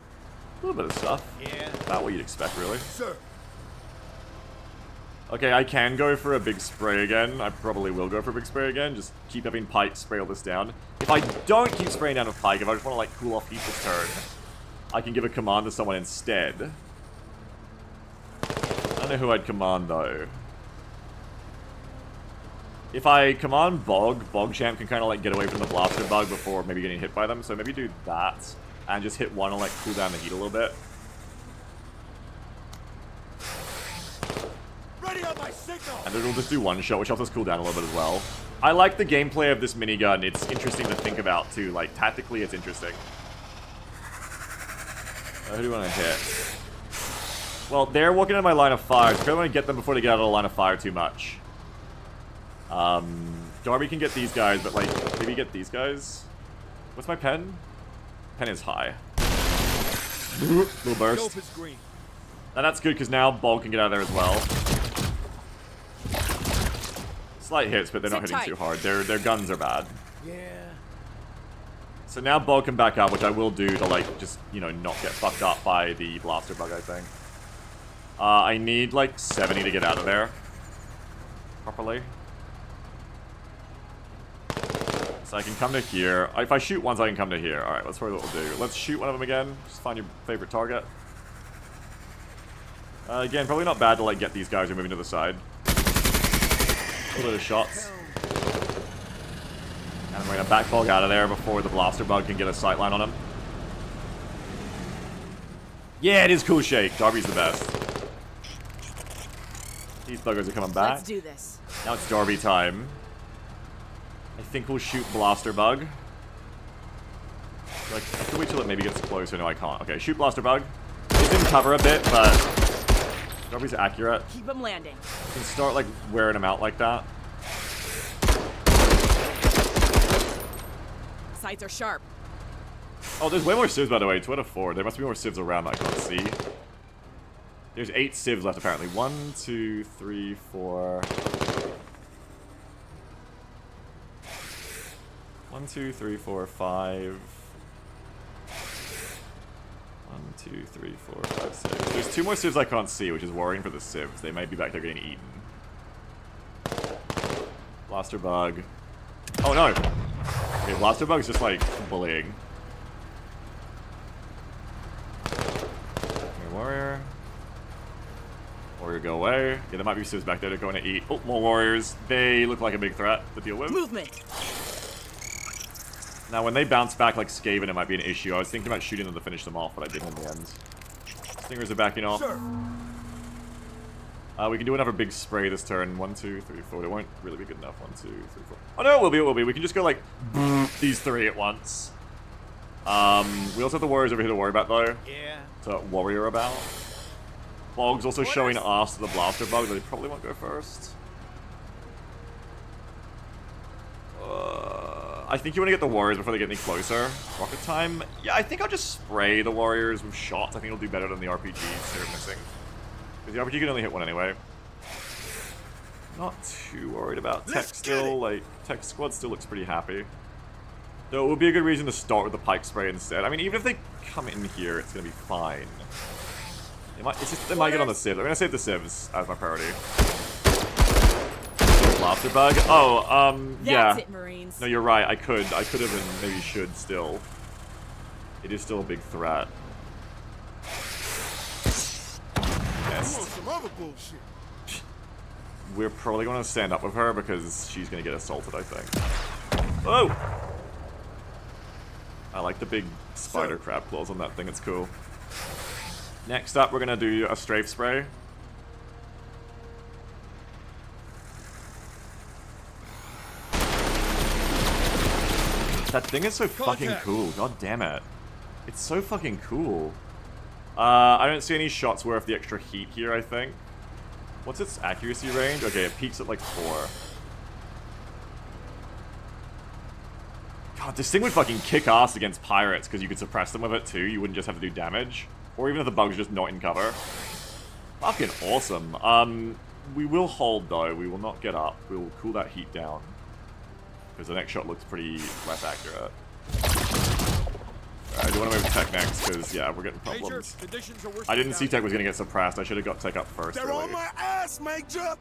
A little bit of stuff. Yeah. Not what you'd expect, really. Sir. Okay, I can go for a big spray again. I probably will go for a big spray again. Just keep having Pike spray all this down. If I don't keep spraying down with Pike, if I just want to, like, cool off heat this turn, I can give a command to someone instead. I don't know who I'd command, though. If I command Bog, Champ can kind of, like, get away from the blaster bug before maybe getting hit by them. So maybe do that. And just hit one and, like, cool down the heat a little bit. Ready on my signal. And then we'll just do one shot, which helps us cool down a little bit as well. I like the gameplay of this minigun. It's interesting to think about, too. Like, tactically, it's interesting. Who do you want to hit? Well, they're walking in my line of fire, so I don't want to get them before they get out of the line of fire too much. Darby can get these guys, but, like, maybe get these guys? What's my pen? Pen is high. Little burst. And that's good, because now Bog can get out of there as well. Slight hits, but they're not hitting too hard. Their guns are bad. Yeah. So now Bog can back up, which I will do to, like, just, you know, not get fucked up by the blaster bug, I think. I need, like, 70 to get out of there. Properly. So I can come to here. If I shoot once, I can come to here. Alright, that's probably what we'll do. Let's shoot one of them again. Just find your favorite target. Again, probably not bad to, like, get these guys who are moving to the side. A little bit of shots. And we're gonna back Bog out of there before the blaster bug can get a sightline on him. Yeah, it is cool shake. Darby's the best. These buggers are coming back. Let's do this. Now it's Darby time. I think we'll shoot blaster bug. Like, I have to wait till it maybe gets closer. No, I can't. Okay, shoot blaster bug. He's in cover a bit, but Darby's accurate. Keep him landing. You can start, like, wearing him out like that. Sights are sharp. Oh, there's way more civs, by the way. 2 out of 4. There must be more civs around that I can't see. There's 8 civs left, apparently. 1, 2, 3, 4... 1, 2, 3, 4, 5... 1, 2, 3, 4, 5, 6. There's 2 more civs I can't see, which is worrying for the civs. They might be back there getting eaten. Blaster bug. Oh no! Okay, blaster bug's just like bullying. Okay, warrior. Warrior go away. Yeah, there might be civs back there that are going to eat. Oh, more warriors. They look like a big threat to deal with. Movement. Now, when they bounce back like Skaven, it might be an issue. I was thinking about shooting them to finish them off, but I didn't in the end. Stingers are backing off. We can do another big spray this turn. 1, 2, 3, 4. It won't really be good enough. 1, 2, 3, 4. Oh no, it will be, it will be. We can just go like these 3 at once. We also have the warriors over here to worry about though. Yeah. To warrior about. Bog's also showing us the blaster bug, but they probably won't go first. I think you want to get the warriors before they get any closer. Rocket time? Yeah, I think I'll just spray the warriors with shots. I think it'll do better than the RPGs they're missing. Because the RPG can only hit one anyway. Not too worried about tech still. Like, tech squad still looks pretty happy. Though it would be a good reason to start with the pike spray instead. I mean, even if they come in here, it's going to be fine. They might get on the Civ. I'm gonna save the Civs as my priority. Lobster bug? Oh, yeah. That's it, Marines. No, you're right. I could have and maybe should still. It is still a big threat. Yes. Some other bullshit. We're probably going to stand up with her because she's going to get assaulted, I think. Oh! I like the big spider crab claws on that thing. It's cool. Next up, we're going to do a strafe spray. That thing is so fucking cool. God damn it. It's so fucking cool. I don't see any shots worth the extra heat here, I think. What's its accuracy range? Okay, it peaks at like 4. God, this thing would fucking kick ass against pirates because you could suppress them with it too. You wouldn't just have to do damage. Or even if the bug's just not in cover. Fucking awesome. We will hold though. We will not get up. We will cool that heat down. Because the next shot looks pretty less accurate. Alright, I do want to move tech next, because, yeah, we're getting problems. I didn't see tech was going to get suppressed. I should have got tech up first. They're on my ass, Major!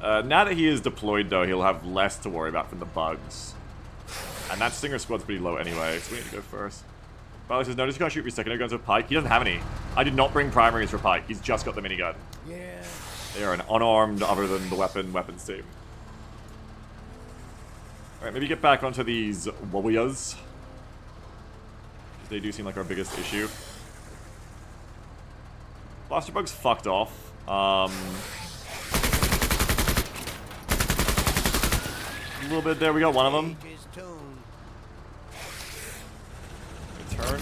Now that he is deployed, though, he'll have less to worry about from the bugs. And that Stinger squad's pretty low anyway, so we need to go first. Barley says, notice you can't shoot your secondary guns with Pike. He doesn't have any. I did not bring primaries for Pike. He's just got the minigun. Yeah. They are an unarmed, other than the weapons team. Alright, maybe get back onto these warriors. They do seem like our biggest issue. Blaster bug's fucked off. A little bit there, we got one of them. Return.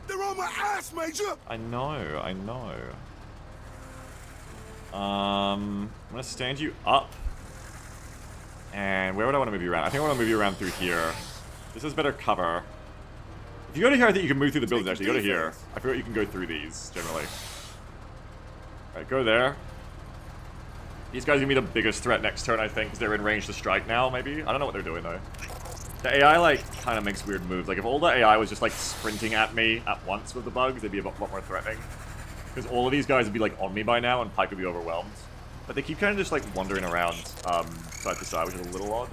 They're on my ass, Major! I know. I'm gonna stand you up. And where would I want to move you around? I think I want to move you around through here. This is better cover. If you go to here, I think you can move through the buildings, actually. Go to here. I forgot you can go through these, generally. Alright, go there. These guys are going to be the biggest threat next turn, I think, because they're in range to strike now, maybe? I don't know what they're doing, though. The AI, like, kind of makes weird moves. Like, if all the AI was just, like, sprinting at me at once with the bugs, they'd be a lot more threatening. Because all of these guys would be, like, on me by now, and Pike would be overwhelmed. But they keep kind of just, like, wandering around side to side, which is a little odd.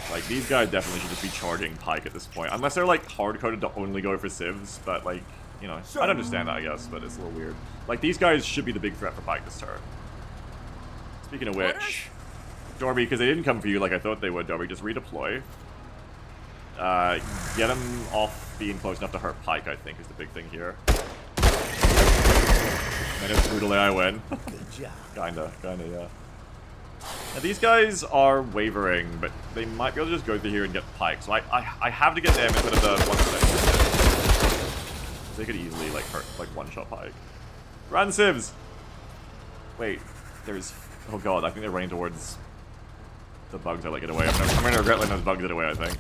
Like, these guys definitely should just be charging Pike at this point. Unless they're, like, hard-coded to only go for civs, but, like, you know, I'd understand that, I guess, but it's a little weird. Like, these guys should be the big threat for Pike this turn. Speaking of which, Darby, because they didn't come for you like I thought they would, Darby, just redeploy. Get them off being close enough to hurt Pike, I think, is the big thing here. Menace brutal AI win. Good job. Kinda, yeah. Now these guys are wavering, but they might be able to just go through here and get Pike. So I have to get them instead of the one that they could easily like hurt, like one-shot Pike. Run, civs! Wait, there's... Oh god, I think they're running towards the bugs. I let get away. I'm gonna regret letting those bugs get away, I think.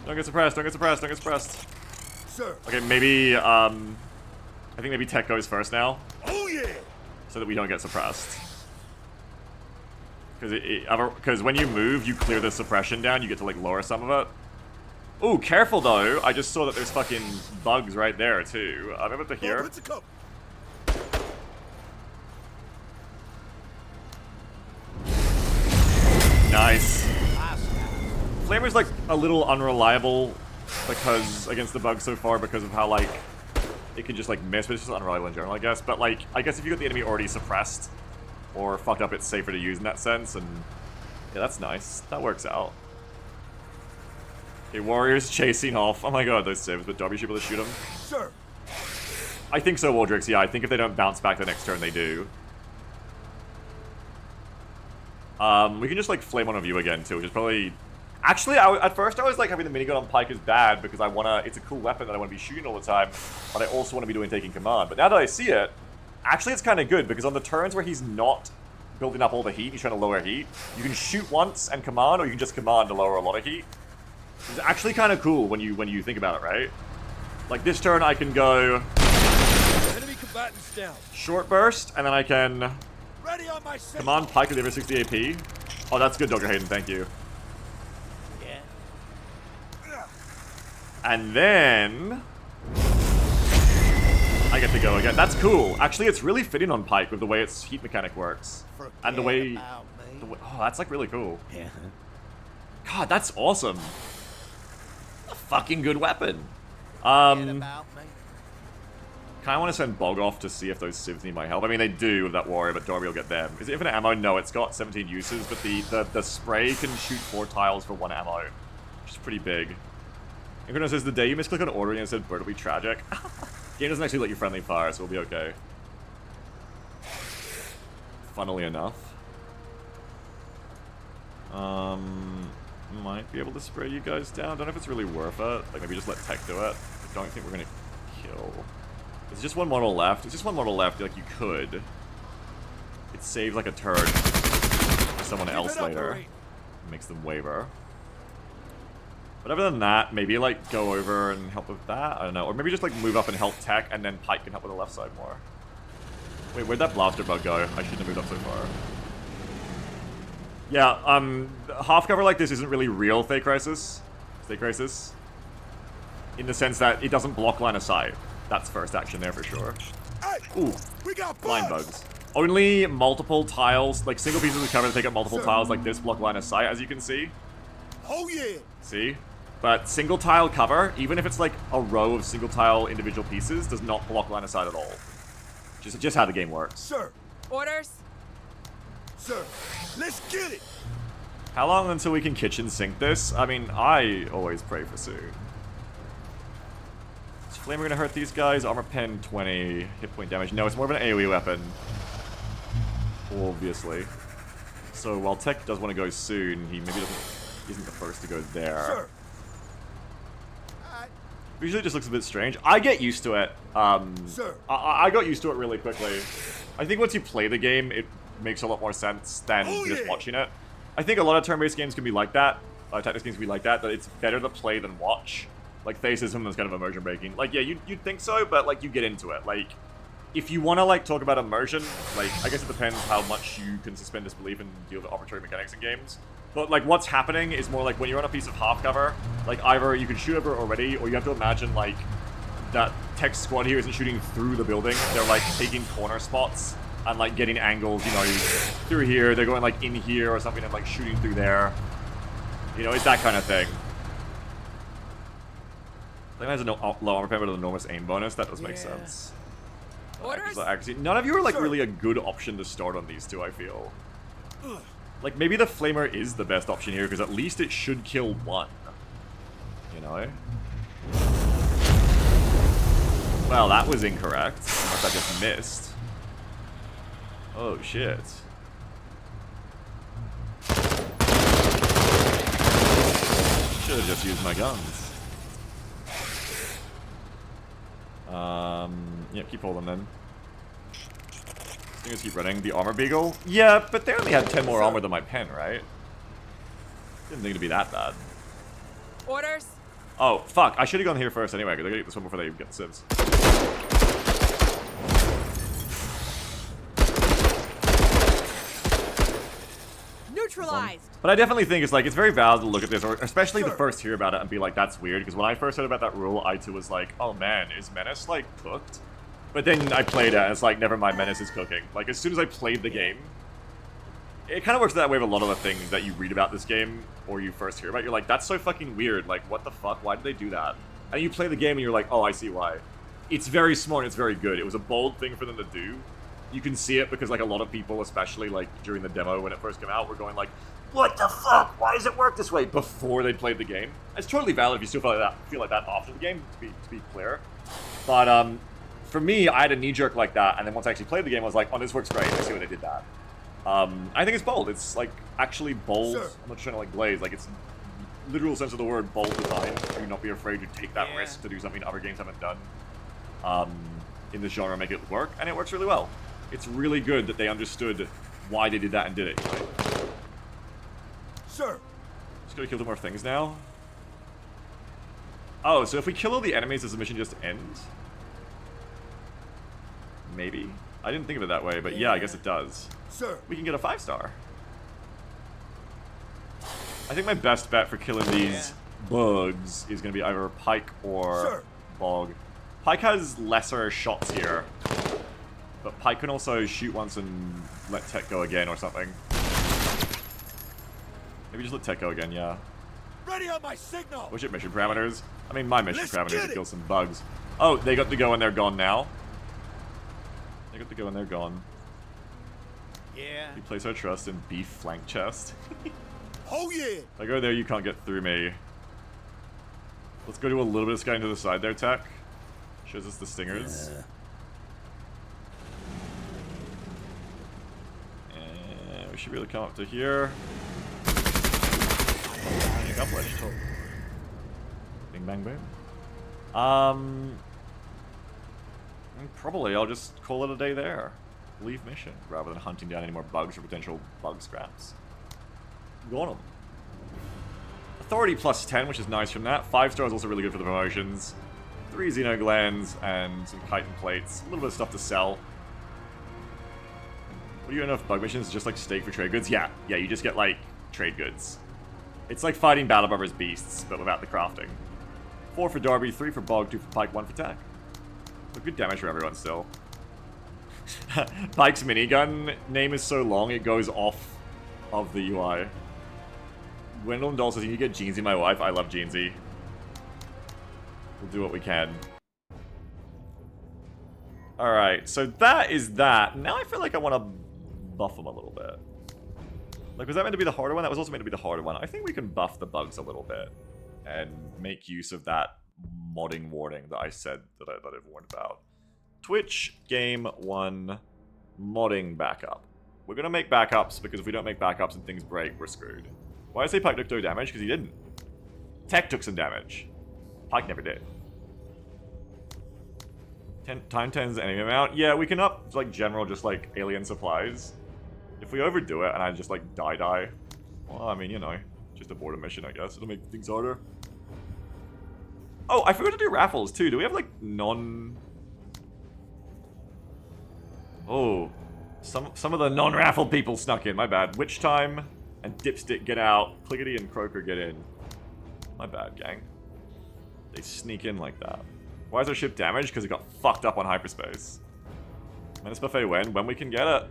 Don't get suppressed, don't get suppressed, don't get suppressed. Sir. Okay, maybe, I think maybe tech goes first now. Oh yeah! So that we don't get suppressed. Because when you move, you clear the suppression down, you get to like lower some of it. Ooh, careful though! I just saw that there's fucking bugs right there too. I'm able to hear. Nice. Flamer's like a little unreliable because against the bugs so far because of how like it can just like miss, but it's just unreliable in general, I guess. But like, I guess if you got the enemy already suppressed or fucked up, it's safer to use in that sense. And yeah, that's nice. That works out. Okay, warriors chasing off. Oh my god, those civs, but W should be able to shoot them. Sir. I think so, Waldrix. Yeah, I think if they don't bounce back the next turn, they do. We can just like flame one of you again too, which is probably. Actually, at first I was like having the minigun on Pike is bad because I wanna. It's a cool weapon that I want to be shooting all the time, but I also want to be doing taking command. But now that I see it, actually it's kind of good because on the turns where he's not building up all the heat, he's trying to lower heat. You can shoot once and command, or you can just command to lower a lot of heat. It's actually kind of cool when you think about it, right? Like this turn, I can go Enemy combatants down. Short burst, and then I can Ready on my set. command Pike with over 60 AP. Oh, that's good, Dr. Hayden. Thank you. Yeah. And then I get to go again. That's cool. Actually, it's really fitting on Pike with the way its heat mechanic works. And the way... oh, that's like really cool. Yeah. God, that's awesome. A fucking good weapon. About me. Kind of want to send Bog off to see if those civs need my help. I mean, they do with that warrior, but Dorby will get them. Is it infinite ammo? No, it's got 17 uses, but the spray can shoot 4 tiles for 1 ammo, which is pretty big. Inferno says, the day you misclick on ordering and said bird will be tragic. Game doesn't actually let you friendly fire, so we'll be okay. Funnily enough. Might be able to spray you guys down. Don't know if it's really worth it. Like, maybe just let Tech do it. I don't think we're gonna kill. There's just one model left. It's just one model left. Like, you could. It saves, like, a turn for someone else later. Makes them waver. But other than that, maybe, like, go over and help with that? I don't know. Or maybe just, like, move up and help Tech, and then Pike can help with the left side more. Wait, where'd that blaster bug go? I shouldn't have moved up so far. Yeah, half cover like this isn't really real Stay Crisis. In the sense that it doesn't block line of sight. That's first action there for sure. Ooh, We got blind bugs. Only multiple tiles, like single pieces of cover that take up multiple tiles like this block line of sight, as you can see. Oh yeah. See? But single tile cover, even if it's like a row of single tile individual pieces, does not block line of sight at all. Just how the game works. Sir. Orders? Sir. Let's get it. How long until we can kitchen sink this? I mean, I always pray for soon. Is Flamer gonna hurt these guys? Armor pen 20, hit point damage. No, it's more of an AoE weapon. Obviously. So while Tech does want to go soon, he maybe isn't the first to go there. Sir. Usually it just looks a bit strange. I get used to it. Sir. I got used to it really quickly. I think once you play the game, it makes a lot more sense than just watching it. I think a lot of turn-based games can be like that. Tactics games can be like that, but it's better to play than watch. Like, Facism is kind of immersion breaking. Like, yeah, you'd think so, but, like, you get into it. Like, if you want to, like, talk about immersion, like, I guess it depends how much you can suspend disbelief and deal with arbitrary mechanics in games. But, like, what's happening is more like when you're on a piece of half cover, like, either you can shoot over it already, or you have to imagine, like, that Tech squad here isn't shooting through the building. They're, like, taking corner spots and, like, getting angles, you know, through here. They're going, like, in here or something and, like, shooting through there. You know, it's that kind of thing. I think it has a low armor pen, but an enormous aim bonus. That does make sense. Orders? Actually, none of you are, like, really a good option to start on these two, I feel. Like, maybe the Flamer is the best option here, because at least it should kill one. You know? Well, that was incorrect. Unless I just missed. Oh, shit. Should have just used my guns. Yeah, keep holding then. Just keep running. The armor beagle? Yeah, but they only had 10 more armor than my pen, right? Didn't think it'd be that bad. Orders? Oh, fuck. I should have gone here first anyway, because I gotta get this one before they get the civs. Neutralized. But I definitely think it's like, it's very valid to look at this, or especially to first hear about it and be like, that's weird, because when I first heard about that rule, I too was like, oh man, is Menace, like, cooked? But then I played it, and it's like, never mind, Menace is cooking. Like, as soon as I played the game, it kind of works that way with a lot of the things that you read about this game, or you first hear about. You're like, that's so fucking weird. Like, what the fuck? Why did they do that? And you play the game, and you're like, oh, I see why. It's very smart, it's very good. It was a bold thing for them to do. You can see it because, like, a lot of people, especially, like, during the demo when it first came out, were going like, what the fuck? Why does it work this way? Before they played the game. It's totally valid if you still feel like that after the game, to be clear. But, for me, I had a knee-jerk like that, and then once I actually played the game, I was like, oh, this works great. I see why they did that. I think it's bold. It's, like, actually bold. Sir. I'm not trying to, like, glaze. Like, it's literal sense of the word, bold design. Do not be afraid to take that risk to do something other games haven't done. In this genre, make it work, and it works really well. It's really good that they understood why they did that and did it. Right? Sir. Just gotta kill 2 more things now. Oh, so if we kill all the enemies, does the mission just end? Maybe. I didn't think of it that way, but yeah, I guess it does. Sir. We can get a 5-star. I think my best bet for killing these bugs is going to be either Pike or Sir. Bog. Pike has lesser shots here, but Pike can also shoot once and let Tech go again or something. Maybe just let Tech go again, yeah. Ready on my signal. What's your mission parameters? I mean, my mission Let's parameters get is it. kill some bugs. Oh, they got to go and they're gone now. They got to go and they're gone. Yeah. We place our trust in beef flank chest. Oh yeah. If I go there, you can't get through me. Let's go do a little bit of scanning to the side there, Tech. Shows us the stingers. And we should be able to come up to here. Accomplished. Bing bang boom. Probably I'll just call it a day there. Leave mission rather than hunting down any more bugs or potential bug scraps. Go on 'em. Authority plus 10, which is nice from that. 5-star is also really good for the promotions. 3 Xeno glands and some chitin plates. A little bit of stuff to sell. What do you know if bug missions? Just like stake for trade goods? Yeah, you just get like trade goods. It's like fighting Battle Brothers beasts, but without the crafting. 4 for Darby, 3 for Bog, 2 for Pike, 1 for Tech. So good damage for everyone still. Pike's minigun name is so long it goes off of the UI. Gwendolyn Doll says, you need to get Jeansy, my wife. I love Jeansy. We'll do what we can. Alright, so that is that. Now I feel like I want to buff them a little bit. Like, was that meant to be the harder one? That was also meant to be the harder one. I think we can buff the bugs a little bit. And make use of that modding warning that I said that I've warned about. Twitch Game 1 modding backup. We're going to make backups because if we don't make backups and things break, we're screwed. Why did I say Pike took no damage? Because he didn't. Tech took some damage. Pike never did. Time 10's enemy amount. Yeah, we can up, like, general, just, like, alien supplies. If we overdo it and I just, like, die, well, I mean, you know, just abort a mission, I guess. It'll make things harder. Oh, I forgot to do raffles, too. Do we have, like, Oh, some of the non-raffle people snuck in. My bad. Witch Time and Dipstick get out. Clickety and Croaker get in. My bad, gang. They sneak in like that. Why is our ship damaged? Because it got fucked up on hyperspace. Menace Buffet when? When we can get it.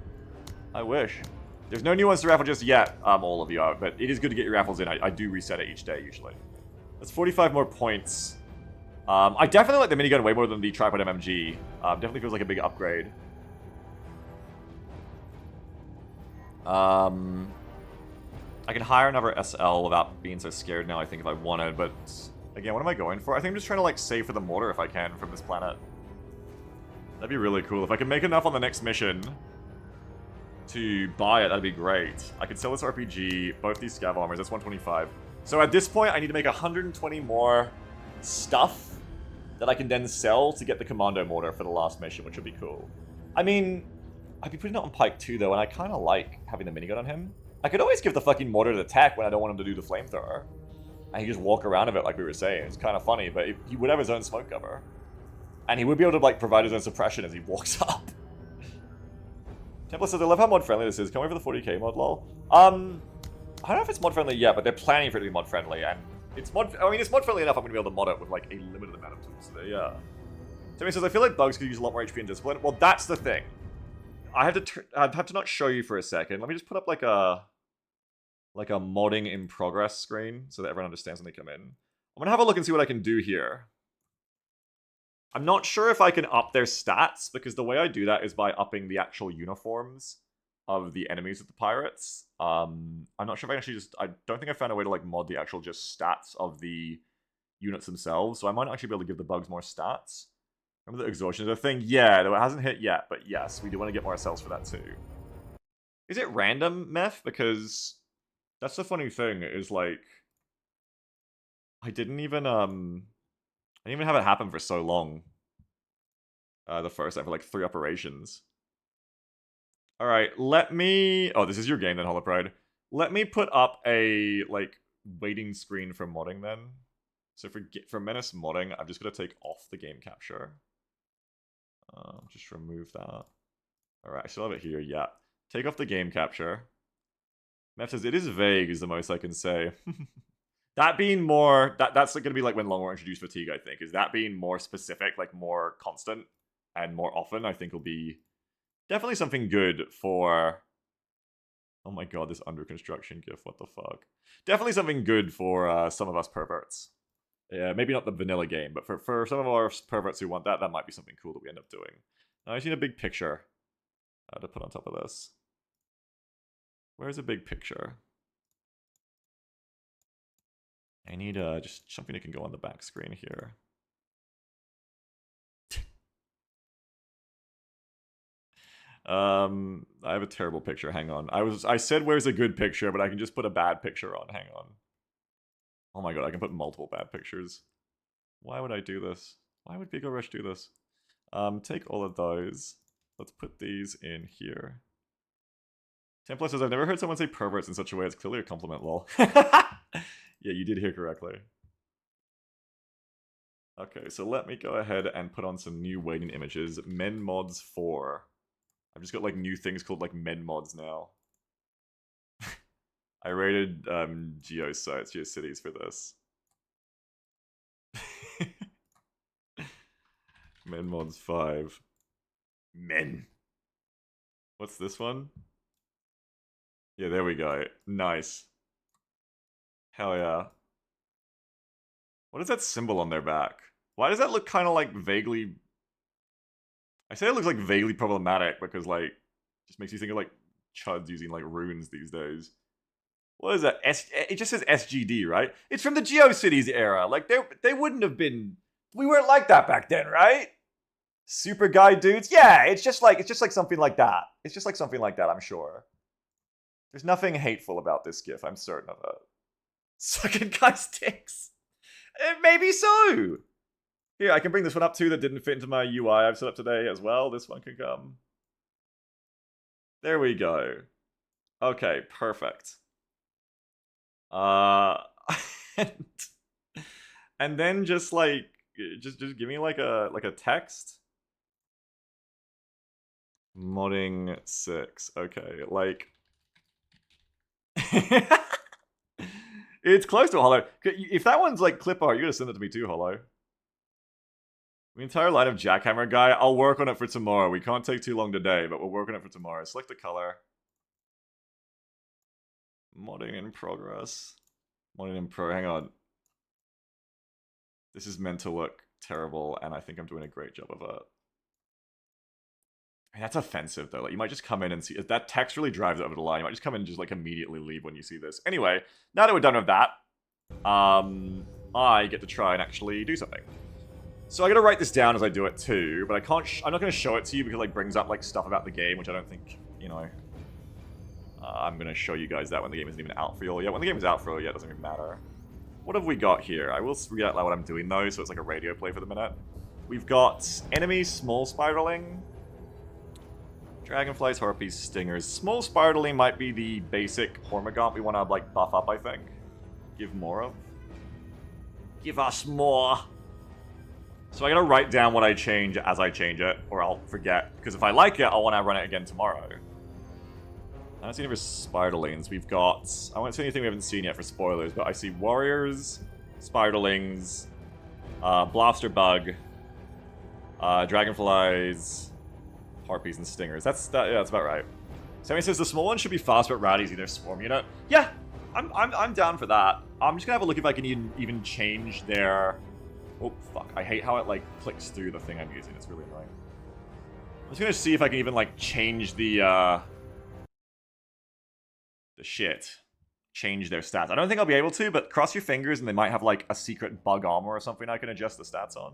I wish. There's no new ones to raffle just yet, all of you are, but it is good to get your raffles in. I do reset it each day, usually. That's 45 more points. I definitely like the minigun way more than the tripod MMG. Definitely feels like a big upgrade. I can hire another SL without being so scared now, I think, if I wanted, but... Again, what am I going for? I think I'm just trying to, like, save for the mortar if I can from this planet. That'd be really cool. If I can make enough on the next mission to buy it, that'd be great. I could sell this RPG, both these scav armors, that's 125. So at this point, I need to make 120 more stuff that I can then sell to get the commando mortar for the last mission, which would be cool. I mean, I'd be putting it on Pike too, though, and I kind of like having the minigun on him. I could always give the fucking mortar to Tech when I don't want him to do the flamethrower. And he just walk around of it like we were saying. It's kind of funny, but he would have his own smoke cover. And he would be able to, like, provide his own suppression as he walks up. Templar says, I love how mod-friendly this is. Can we wait for the 40k mod, lol? I don't know if it's mod-friendly yet, but they're planning for it to be mod-friendly, and it's it's mod-friendly enough I'm going to be able to mod it with, like, a limited amount of tools. So, yeah. Timmy says, I feel like bugs could use a lot more HP and discipline. Well, that's the thing. I'd have to not show you for a second. Let me just put up, like a modding in progress screen so that everyone understands when they come in. I'm going to have a look and see what I can do here. I'm not sure if I can up their stats, because the way I do that is by upping the actual uniforms of the enemies of the pirates. I'm not sure if I actually I don't think I found a way to, like, mod the actual just stats of the units themselves, so I might actually be able to give the bugs more stats. Remember the exhaustion is a thing? Yeah, though it hasn't hit yet, but yes, we do want to get more cells for that too. Is it random, Meth? Because that's the funny thing, is, like, I didn't even have it happen for so long. The first ever, like, 3 operations. Alright, let me... Oh, this is your game then, Holopride. Let me put up a, like, waiting screen for modding then. So for Menace modding, I'm just going to take off the game capture. Just remove that. Alright, I still have it here, yeah. Take off the game capture. Meth says, it is vague is the most I can say. That being more, that's going to be like when Long War introduced fatigue, I think. Is that being more specific, like more constant and more often, I think will be definitely something good for... Oh my god, this under construction gif, what the fuck. Definitely something good for some of us perverts. Yeah, maybe not the vanilla game, but for some of our perverts who want that, that might be something cool that we end up doing. Now, I just need a big picture to put on top of this. Where's a big picture? I need just something that can go on the back screen here. I have a terrible picture. Hang on. I said where's a good picture, but I can just put a bad picture on. Hang on. Oh my god, I can put multiple bad pictures. Why would I do this? Why would Big O Rush do this? Take all of those. Let's put these in here. Templar says, I've never heard someone say perverts in such a way. It's clearly a compliment, lol. Yeah, you did hear correctly. Okay, so let me go ahead and put on some new waiting images. menmods 4. I've just got like new things called like menmods now. I rated geosites, geocities for this. menmods 5. Men. What's this one? Yeah, there we go. Nice. Hell yeah. What is that symbol on their back? Why does that look kind of like vaguely... I say it looks like vaguely problematic because like, just makes you think of like chuds using like runes these days. What is that? It just says SGD, right? It's from the GeoCities era. Like they wouldn't have been... We weren't like that back then, right? Super guy dudes? Yeah, it's just like something like that. It's just like something like that, I'm sure. There's nothing hateful about this GIF, I'm certain of it. Sucking guy's dicks. Maybe so. Here, I can bring this one up too that didn't fit into my UI I've set up today as well. This one can come. There we go. Okay, perfect. And then just like just give me like a text. Modding 6. Okay, like it's close to a hollow. If that one's like clip art, you're gonna send it to me too, hollow. The entire line of jackhammer guy, I'll work on it for tomorrow. We can't take too long today, but we'll work on it for tomorrow. Select the color. Modding in progress. Modding in pro, hang on. This is meant to look terrible, and I think I'm doing a great job of it. I mean, that's offensive, though. Like, you might just come in and see... That text really drives it over the line. You might just come in and just, like, immediately leave when you see this. Anyway, now that we're done with that, I get to try and actually do something. So I gotta write this down as I do it, too, but I can't... I'm not gonna show it to you because it, like, brings up, like, stuff about the game, which I don't think, you know... I'm gonna show you guys that when the game isn't even out for you all yet. When the game is out for you all yet, it doesn't even matter. What have we got here? I will read out loud what I'm doing, though, so it's like a radio play for the minute. We've got enemies, small spiraling... Dragonflies, harpies, stingers. Small spiraling might be the basic Hormigaunt we want to, like, buff up, I think. Give more of. Give us more! So I gotta write down what I change as I change it, or I'll forget. Because if I like it, I'll want to run it again tomorrow. I don't see any spiralings. We've got... I won't say anything we haven't seen yet for spoilers, but I see warriors, spiderlings, blaster bug, dragonflies... Harpies and stingers. That's about right. Sammy says the small one should be fast but rowdy either swarm unit. Yeah, I'm down for that. I'm just gonna have a look if I can even change their... Oh fuck! I hate how it like clicks through the thing I'm using. It's really annoying. I'm just gonna see if I can even like change the shit. Change their stats. I don't think I'll be able to, but cross your fingers and they might have like a secret bug armor or something I can adjust the stats on.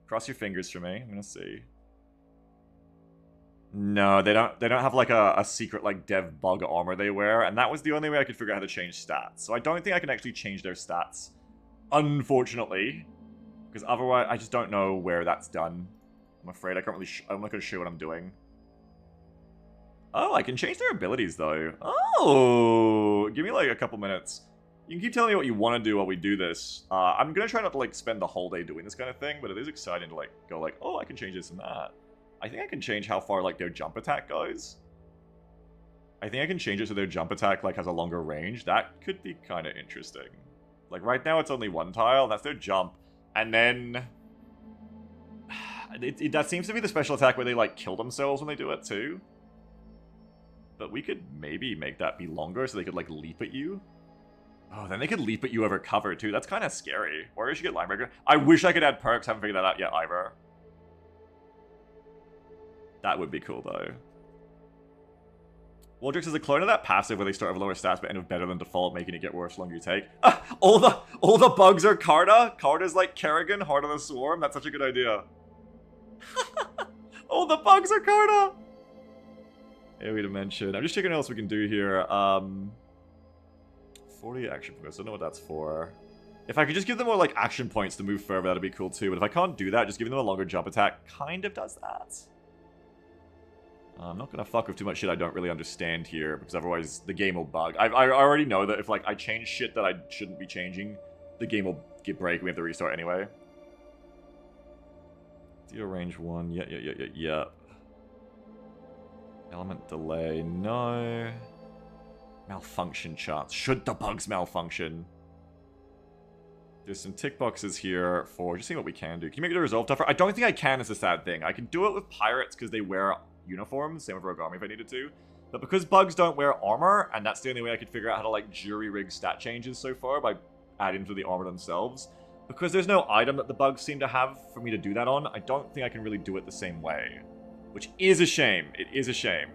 Cross your fingers for me. I'm gonna see. No, they don't have like a secret like dev bug armor they wear, and that was the only way I could figure out how to change stats. So I don't think I can actually change their stats, unfortunately, because otherwise I just don't know where that's done. I'm afraid I can't really. I'm not going to show what I'm doing. Oh, I can change their abilities though. Oh, give me like a couple minutes. You can keep telling me what you want to do while we do this. I'm gonna try not to like spend the whole day doing this kind of thing, but it is exciting to like go like, oh, I can change this and that. I think I can change how far, like, their jump attack goes. I think I can change it so their jump attack, like, has a longer range. That could be kind of interesting. Like, right now it's only one tile, and that's their jump. And then... that seems to be the special attack where they, like, kill themselves when they do it, too. But we could maybe make that be longer so they could, like, leap at you. Oh, then they could leap at you over cover, too. That's kind of scary. Warriors should get Linebreaker. I wish I could add perks. Haven't figured that out yet, either. That would be cool, though. Waldrix is a clone of that passive where they start with lower stats but end with better than default, making it get worse the longer you take. Ah, all the bugs are Carta. Carta's like Kerrigan, Heart of the Swarm. That's such a good idea. All the bugs are Carta. AoE dimension. I'm just checking what else we can do here. 40 action points. I don't know what that's for. If I could just give them more like action points to move further, that'd be cool too. But if I can't do that, just giving them a longer jump attack kind of does that. I'm not going to fuck with too much shit I don't really understand here, because otherwise the game will bug. I already know that if like I change shit that I shouldn't be changing, the game will get break and we have to restart anyway. Deal range 1, yeah. Element delay, no. Malfunction chance. Should the bugs malfunction? There's some tick boxes here for just seeing what we can do. Can you make it a resolve tougher? I don't think I can, is a sad thing. I can do it with pirates because they wear uniforms, same with Rogue Army if I needed to. But because bugs don't wear armor, and that's the only way I could figure out how to like jury rig stat changes so far by adding to the armor themselves. Because there's no item that the bugs seem to have for me to do that on, I don't think I can really do it the same way. Which is a shame. It is a shame.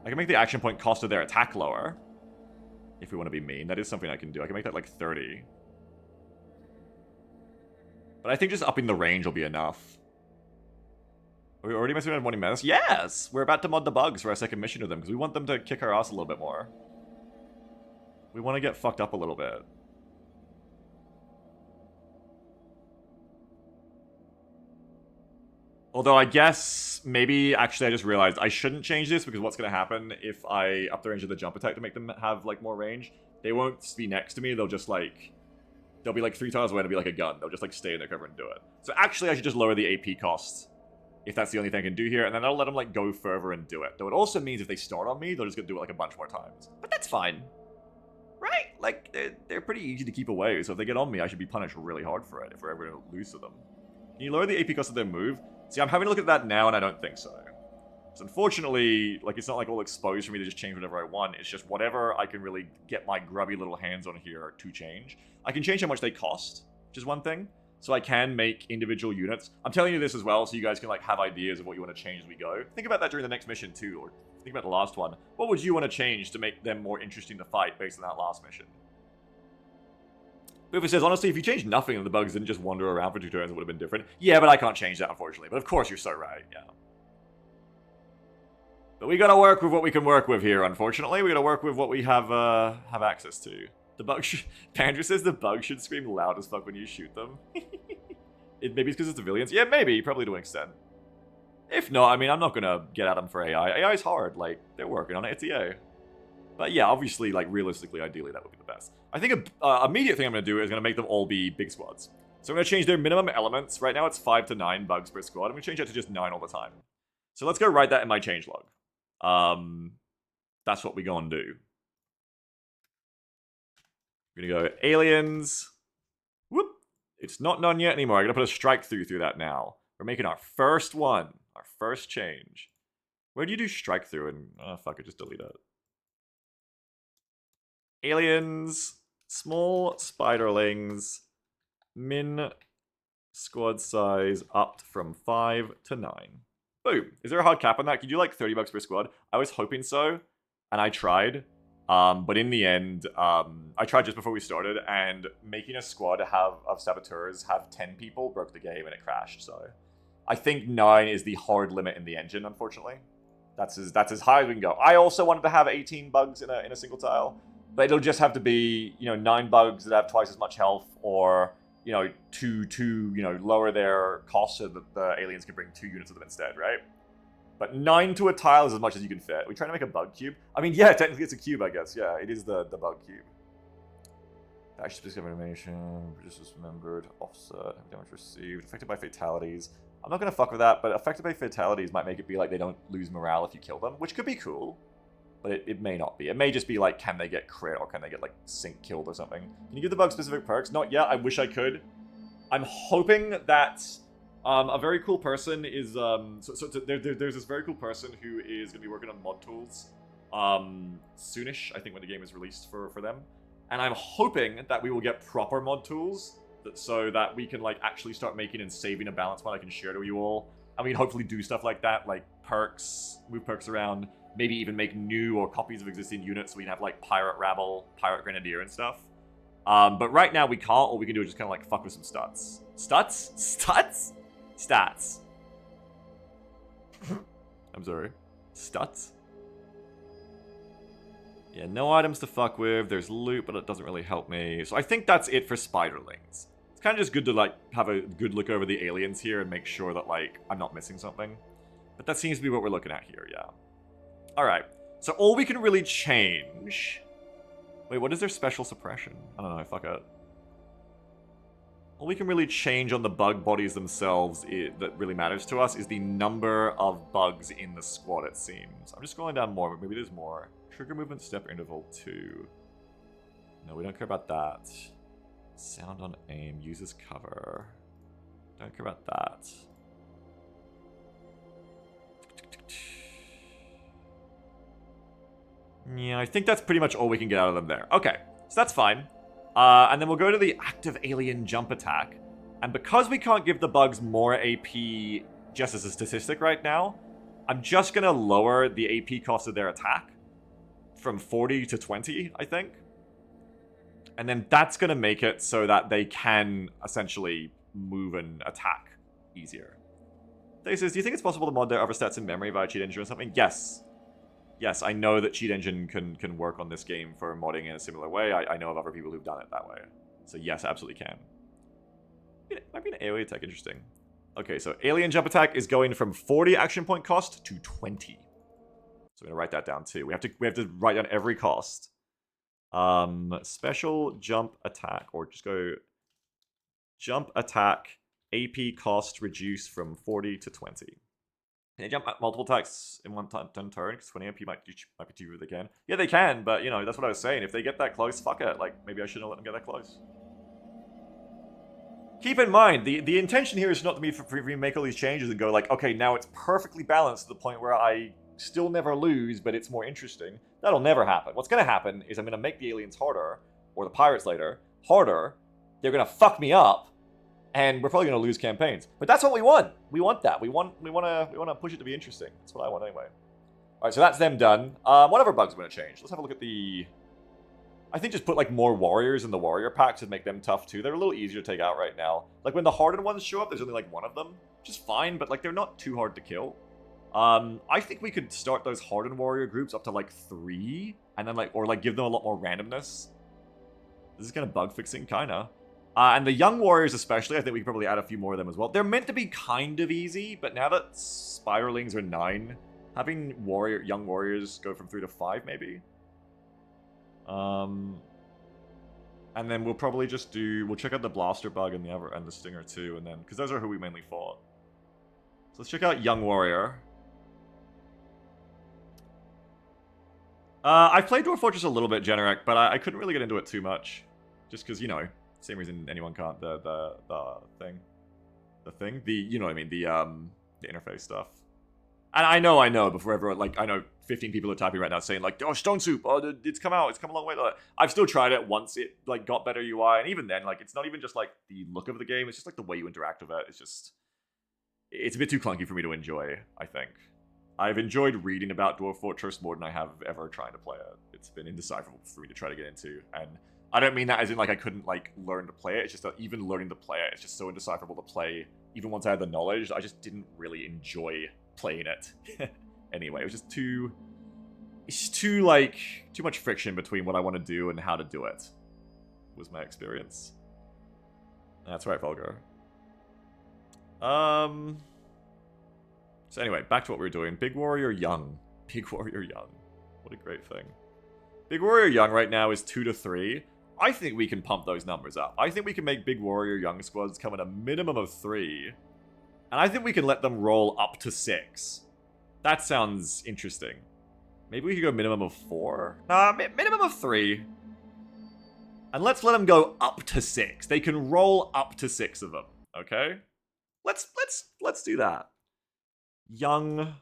I can make the action point cost of their attack lower. If we want to be mean. That is something I can do. I can make that like 30. But I think just upping the range will be enough. Are we already messing around with Menace? Yes! We're about to mod the bugs for our second mission with them, because we want them to kick our ass a little bit more. We want to get fucked up a little bit. Although I guess, maybe, actually I just realized I shouldn't change this, because what's going to happen if I up the range of the jump attack to make them have, like, more range? They won't be next to me, they'll just, like... They'll be, like, 3 tiles away and it'll be like a gun. They'll just, like, stay in their cover and do it. So actually I should just lower the AP cost, if that's the only thing I can do here, and then I'll let them, like, go further and do it. Though it also means if they start on me, they're just gonna do it, like, a bunch more times. But that's fine. Right? Like, they're pretty easy to keep away, so if they get on me, I should be punished really hard for it if we're ever gonna lose to them. Can you lower the AP cost of their move? See, I'm having a look at that now, and I don't think so. So unfortunately, like, it's not, like, all exposed for me to just change whatever I want. It's just whatever I can really get my grubby little hands on here to change. I can change how much they cost, which is one thing. So I can make individual units. I'm telling you this as well, so you guys can, like, have ideas of what you want to change as we go. Think about that during the next mission, too, or think about the last one. What would you want to change to make them more interesting to fight based on that last mission? Boofer says, honestly, if you changed nothing and the bugs didn't just wander around for 2 turns, it would have been different. Yeah, but I can't change that, unfortunately. But of course, you're so right, yeah. But we gotta work with what we can work with here, unfortunately. We gotta work with what we have access to. The bug Pandra says the bug should scream loud as fuck when you shoot them. Maybe it's because it's civilians. Yeah, maybe. Probably to an extent. If not, I mean, I'm not gonna get at them for AI. AI is hard. Like, they're working on it. It's EA. But yeah, obviously, like, realistically, ideally, that would be the best. I think a immediate thing I'm gonna do is gonna make them all be big squads. So I'm gonna change their minimum elements. Right now it's 5 to 9 bugs per squad. I'm gonna change that to just 9 all the time. So let's go write that in my changelog. That's what we gonna do. We're gonna go aliens. Whoop! It's not none yet anymore. I'm gonna put a strike through that now. We're making our first one. Our first change. Where do you do strike through? And oh fuck it, just delete it. Aliens, small spiderlings, min squad size upped from 5 to 9. Boom. Is there a hard cap on that? Could you like 30 bucks per squad? I was hoping so, and I tried. But in the end, I tried just before we started, and making a squad of saboteurs have 10 people broke the game and it crashed, so... I think 9 is the hard limit in the engine, unfortunately. That's as high as we can go. I also wanted to have 18 bugs in a single tile, but it'll just have to be, 9 bugs that have twice as much health, or, to lower their cost so that the aliens can bring 2 units of them instead, right? But 9 to a tile is as much as you can fit. Are we trying to make a bug cube? I mean, yeah, technically it's a cube, I guess. Yeah, it is the bug cube. Dash specific animation, just dismembered, offset, damage received, affected by fatalities. I'm not going to fuck with that, but affected by fatalities might make it be like they don't lose morale if you kill them, which could be cool. But it may not be. It may just be like, can they get crit or can they get like sync killed or something? Can you give the bug specific perks? Not yet. I wish I could. I'm hoping that a very cool person is there's this very cool person who is going to be working on mod tools soonish, I think, when the game is released for them. And I'm hoping that we will get proper mod tools so that we can like actually start making and saving a balance one I can share to you all. And we can hopefully do stuff like that, like perks, move perks around, maybe even make new or copies of existing units so we can have like Pirate Rabble, Pirate Grenadier and stuff. But right now we can't. All we can do is just kind of like fuck with some stats. Stats? Stats. I'm sorry. Stats? Yeah, no items to fuck with. There's loot, but it doesn't really help me. So I think that's it for spiderlings. It's kind of just good to like have a good look over the aliens here and make sure that like I'm not missing something. But that seems to be what we're looking at here, yeah. Alright, so all we can really change... Wait, what is their special suppression? I don't know, fuck it. All we can really change on the bug bodies themselves that really matters to us is the number of bugs in the squad, it seems. I'm just scrolling down more, but maybe there's more. Trigger movement step interval 2. No, we don't care about that. Sound on aim, uses cover. Don't care about that. Yeah, I think that's pretty much all we can get out of them there. Okay, so that's fine. And then we'll go to the active alien jump attack. And because we can't give the bugs more AP just as a statistic right now, I'm just going to lower the AP cost of their attack from 40 to 20, I think. And then that's going to make it so that they can essentially move and attack easier. They says, do you think it's possible to mod their other stats in memory via cheat engine or something? Yes. Yes, I know that cheat engine can work on this game for modding in a similar way. I know of other people who've done it that way. So yes, absolutely can. It might be an alien attack, interesting. Okay, so alien jump attack is going from 40 action point cost to 20. So I'm gonna write that down too. We have to write down every cost. Special jump attack, or just go jump attack AP cost reduced from 40 to 20. Can they jump multiple attacks in one turn? Because 20 AP might be too if they can. Yeah, they can, but you know, that's what I was saying. If they get that close, fuck it. Like, maybe I shouldn't let them get that close. Keep in mind, the intention here is not to me for me to make all these changes and go like, okay, now it's perfectly balanced to the point where I still never lose, but it's more interesting. That'll never happen. What's going to happen is I'm going to make the aliens harder, or the pirates later, harder. They're going to fuck me up, and we're probably going to lose campaigns. But that's what we want. We want that. We want to push it to be interesting. That's what I want anyway. All right, so that's them done. What other bugs are going to change? Let's have a look at the... I think just put like more warriors in the warrior packs and make them tough too. They're a little easier to take out right now. Like when the hardened ones show up, there's only like one of them, which is fine, but like they're not too hard to kill. I think we could start those hardened warrior groups up to like 3, and then like, or like give them a lot more randomness. This is kind of bug fixing, kinda. And the young warriors especially, I think we could probably add a few more of them as well. They're meant to be kind of easy, but now that spiralings are 9, having young warriors go from 3 to 5 maybe. And then we'll probably just we'll check out the blaster bug and the stinger too, and then, because those are who we mainly fought. So let's check out young warrior. I played Dwarf Fortress a little bit, Generic, but I couldn't really get into it too much. Just because, you know, same reason anyone can't, the thing? You know what I mean, the interface stuff. And I know, before everyone, like, I know 15 people are typing right now saying, like, oh, Stone Soup, oh, it's come out, it's come a long way. I've still tried it once it, like, got better UI, and even then, like, it's not even just, like, the look of the game, it's just, like, the way you interact with it. It's just, it's a bit too clunky for me to enjoy, I think. I've enjoyed reading about Dwarf Fortress more than I have ever trying to play it. It's been indecipherable for me to try to get into, and I don't mean that as in, like, I couldn't, like, learn to play it. It's just that even learning to play it, it's just so indecipherable to play. Even once I had the knowledge, I just didn't really enjoy playing it. Anyway, it was just too... It's just too, like, too much friction between what I want to do and how to do it. Was my experience. That's right, Volgar. So anyway, back to what we were doing. Big Warrior Young. Big Warrior Young. What a great thing. Big Warrior Young right now is 2 to 3. I think we can pump those numbers up. I think we can make Big Warrior Young squads come at a minimum of 3. And I think we can let them roll up to 6. That sounds interesting. Maybe we could go minimum of 4. Nah, minimum of 3. And let's let them go up to 6. They can roll up to 6 of them. Okay? Let's do that. Young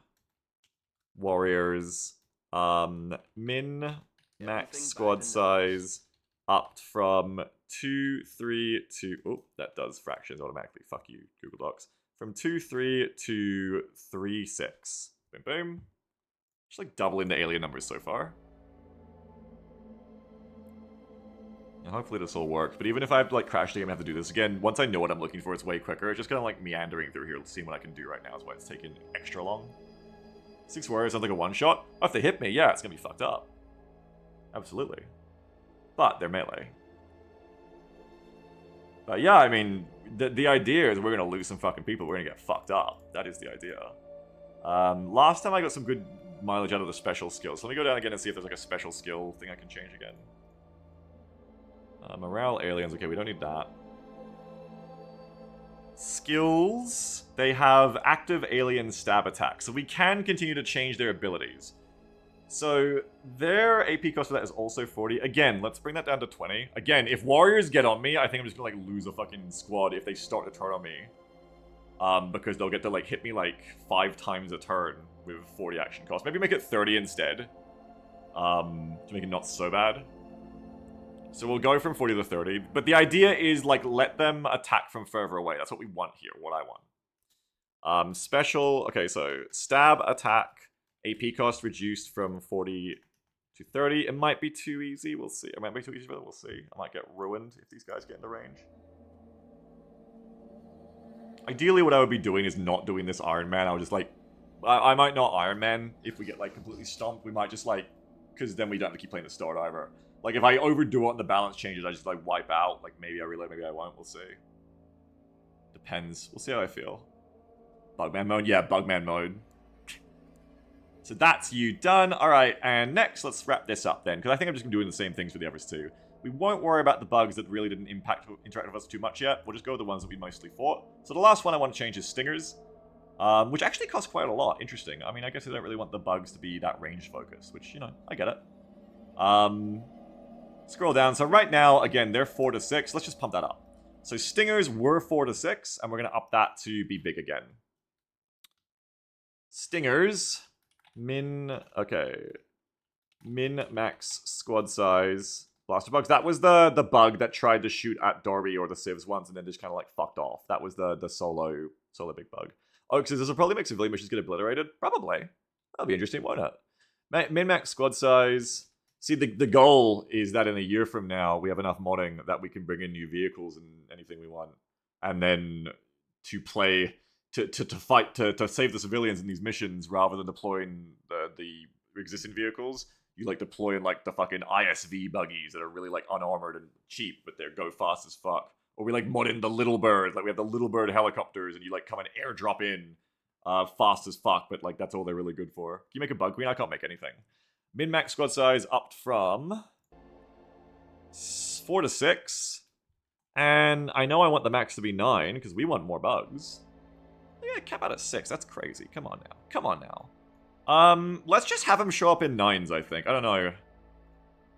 warriors. Min max squad size upped from 2, 3 to... Oh, that does fractions automatically. Fuck you, Google Docs. From 2, 3 to 3, 6. Boom, boom. Just like doubling the alien numbers so far. And hopefully this all works. But even if I like crash the game and have to do this again, once I know what I'm looking for, it's way quicker. It's just kind of like meandering through here, seeing what I can do right now is why it's taking extra long. 6 warriors sounds like a one-shot. Oh, if they hit me, yeah, it's gonna be fucked up. Absolutely. But they're melee. But yeah, I mean, the idea is we're gonna lose some fucking people. We're gonna get fucked up. That is the idea. Last time I got some good mileage out of the special skills. So let me go down again and see if there's like a special skill thing I can change again. Morale aliens, okay, we don't need that. Skills, they have active alien stab attack, so we can continue to change their abilities. So their AP cost for that is also 40. Again, let's bring that down to 20. Again, if warriors get on me, I think I'm just gonna like lose a fucking squad if they start to turn on me. Because they'll get to like hit me like 5 times a turn with 40 action cost. Maybe make it 30 instead. To make it not so bad. So we'll go from 40 to 30. But the idea is, like, let them attack from further away. That's what we want here, what I want. Special, okay, so stab attack, AP cost reduced from 40 to 30. It might be too easy, we'll see. It might be too easy, but we'll see. I might get ruined if these guys get into range. Ideally, what I would be doing is not doing this Iron Man. I would just, like, I might not Iron Man if we get, like, completely stomped. We might just, like, because then we don't have to keep playing the start either. Like, if I overdo it and the balance changes, I just, like, wipe out. Like, maybe I reload, maybe I won't. We'll see. Depends. We'll see how I feel. Bugman mode? Yeah, Bugman mode. So that's you done. Alright, and next, let's wrap this up then. Because I think I'm just going to be doing the same things for the others too. We won't worry about the bugs that really didn't interact with us too much yet. We'll just go with the ones that we mostly fought. So the last one I want to change is Stingers. Which actually cost quite a lot. Interesting. I mean, I guess I don't really want the bugs to be that range focused. Which, you know, I get it. Scroll down. So right now, again, they're 4 to 6. Let's just pump that up. So Stingers were 4 to 6, and we're going to up that to be big again. Stingers. Okay. Min max squad size. Blaster bugs. That was the bug that tried to shoot at Darby or the Civs once and then just kind of like fucked off. That was the solo big bug. Oh, because this will probably make civilian missions get obliterated? Probably. That'll be interesting. Why not? Min max squad size. See, the goal is that in a year from now, we have enough modding that we can bring in new vehicles and anything we want. And then to play, to fight, to save the civilians in these missions rather than deploying the existing vehicles. You, like, deploy in, like, the fucking ISV buggies that are really, like, unarmored and cheap, but they go fast as fuck. Or we, like, mod in the Little Bird. Like, we have the Little Bird helicopters, and you, like, come and airdrop in fast as fuck, but, like, that's all they're really good for. Can you make a bug queen? I can't make anything. Min-max squad size upped from 4 to 6. And I know I want the max to be 9, because we want more bugs. Yeah, cap out at 6. That's crazy. Come on now. Come on now. Let's just have them show up in 9s, I think. I don't know.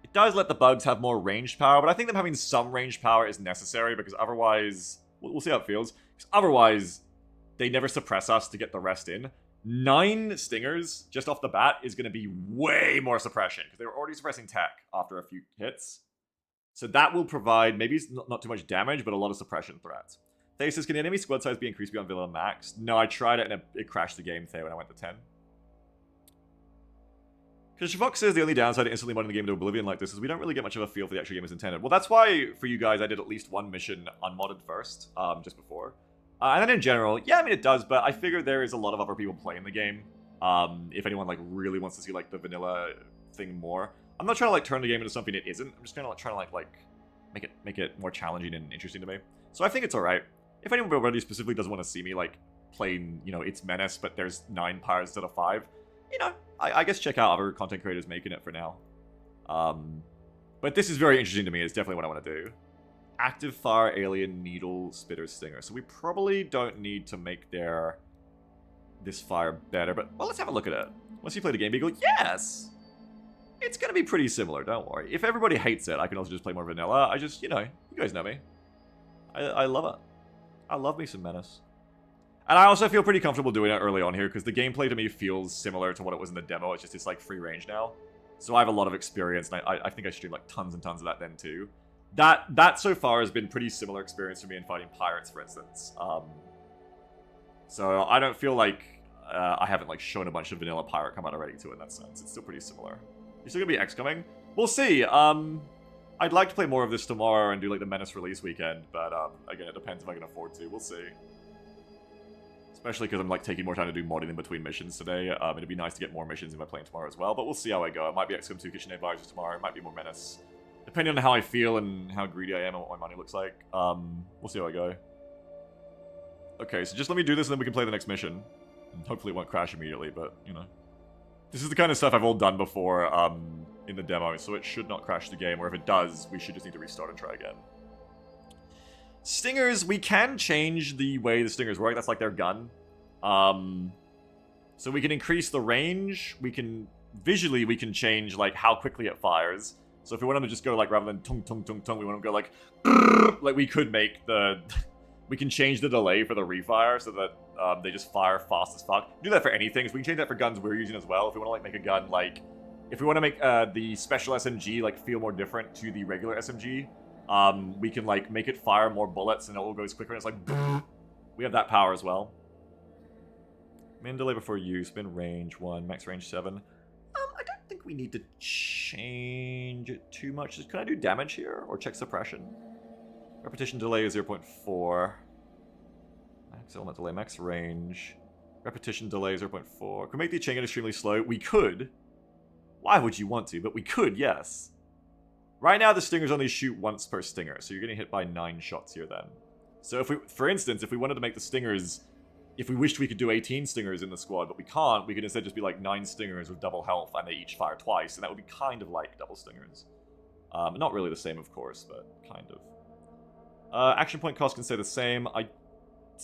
It does let the bugs have more ranged power, but I think them having some ranged power is necessary, because otherwise... We'll see how it feels. Because otherwise, they never suppress us to get the rest in. 9 Stingers, just off the bat, is going to be way more suppression, because they were already suppressing tech after a few hits. So that will provide, maybe it's not too much damage, but a lot of suppression threats. Thesis, can the enemy squad size be increased beyond Villa Max? No, I tried it, and it crashed the game there when I went to 10. Because Shavok says the only downside to instantly modding the game to Oblivion like this is we don't really get much of a feel for the actual game as intended. Well, that's why, for you guys, I did at least one mission unmodded first, just before. And then in general, yeah, I mean, it does, but I figure there is a lot of other people playing the game. If anyone, like, really wants to see, like, the vanilla thing more. I'm not trying to, like, turn the game into something it isn't. I'm just kind of like, trying to, like, make it more challenging and interesting to me. So I think it's alright. If anybody specifically doesn't want to see me, like, playing, you know, it's Menace, but there's 9 pirates instead of 5, you know, I guess check out other content creators making it for now. But this is very interesting to me. It's definitely what I want to do. Active fire alien needle spitter stinger. So we probably don't need to make this fire better, but well, let's have a look at it. Once you play the game, Beagle, yes! It's gonna be pretty similar, don't worry. If everybody hates it, I can also just play more vanilla. I just, you know, you guys know me. I love it. I love me some Menace. And I also feel pretty comfortable doing it early on here, because the gameplay to me feels similar to what it was in the demo. It's just, it's like free range now. So I have a lot of experience, and I think I streamed like tons and tons of that then too. That so far has been pretty similar experience for me in fighting pirates, for instance. So I don't feel like I haven't like shown a bunch of vanilla pirate combat already to it in that sense. It's still pretty similar. You're still gonna be X coming? We'll see. I'd like to play more of this tomorrow and do like the Menace release weekend, but again, it depends if I can afford to. We'll see. Especially because I'm like taking more time to do modding in between missions today. It'd be nice to get more missions if I play tomorrow as well, but we'll see how I go. It might be XCOM 2 Kitchen Advisors tomorrow. It might be more Menace. Depending on how I feel and how greedy I am and what my money looks like. We'll see how I go. Okay, so just let me do this and then we can play the next mission. And hopefully it won't crash immediately, but, you know. This is the kind of stuff I've all done before in the demo, so it should not crash the game, or if it does, we should just need to restart and try again. Stingers, we can change the way the stingers work. That's like their gun. So we can increase the range. We can, visually, we can change like how quickly it fires. So if we want them to just go like, rather than tung tung tung tung, we want them to go like we could make the, we can change the delay for the refire so that they just fire fast as fuck. Do that for anything. So we can change that for guns we're using as well. If we want to like make a gun like, if we want to make the special SMG like feel more different to the regular SMG, we can like make it fire more bullets and it all goes quicker. And it's like, we have that power as well. Min delay before use, min range 1, max range 7. I don't think we need to change it too much. Can I do damage here or check suppression? Repetition delay is 0.4. Max element delay, max range. Repetition delay is 0.4. Could we make the chain gun extremely slow? We could. Why would you want to? But we could, yes. Right now the stingers only shoot once per stinger, so you're getting hit by 9 shots here then. So if we, for instance, if we wanted to make the stingers, if we wished we could do 18 stingers in the squad, but we can't, we could instead just be like 9 stingers with double health and they each fire twice, and that would be kind of like double stingers. Not really the same, of course, but kind of. Action point cost can stay the same. I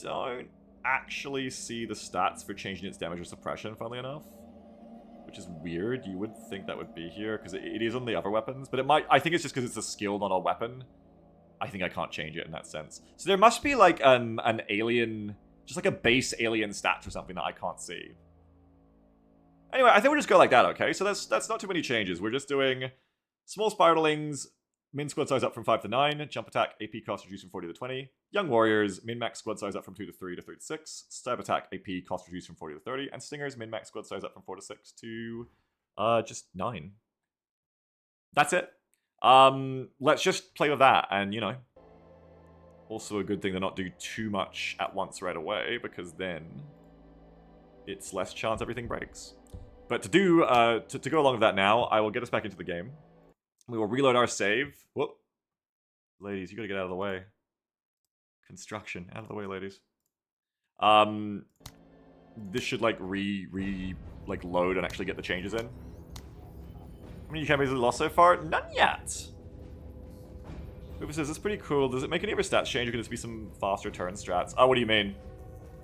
don't actually see the stats for changing its damage or suppression, funnily enough. Which is weird. You would think that would be here, because it is on the other weapons, but it might, I think it's just because it's a skill, not a weapon. I think I can't change it in that sense. So there must be like an alien, just like a base alien stats or something that I can't see. Anyway, I think we'll just go like that, okay? So that's not too many changes. We're just doing small spiralings, min squad size up from 5 to 9, jump attack, AP cost reduced from 40 to 20, young warriors, min max squad size up from 2 to 3 to 3 to 6, stab attack, AP cost reduced from 40 to 30, and stingers, min max squad size up from 4 to 6 to just 9. That's it. Let's just play with that, and you know, also a good thing to not do too much at once right away, because then it's less chance everything breaks. But to do, to go along with that now, I will get us back into the game. We will reload our save. Whoop. Ladies, you gotta get out of the way. Construction. Out of the way, ladies. This should like like load and actually get the changes in. How many campaigns have we lost so far? None yet. Hoover says, that's pretty cool. Does it make any of your stats change, or could this be some faster turn strats? Oh, what do you mean?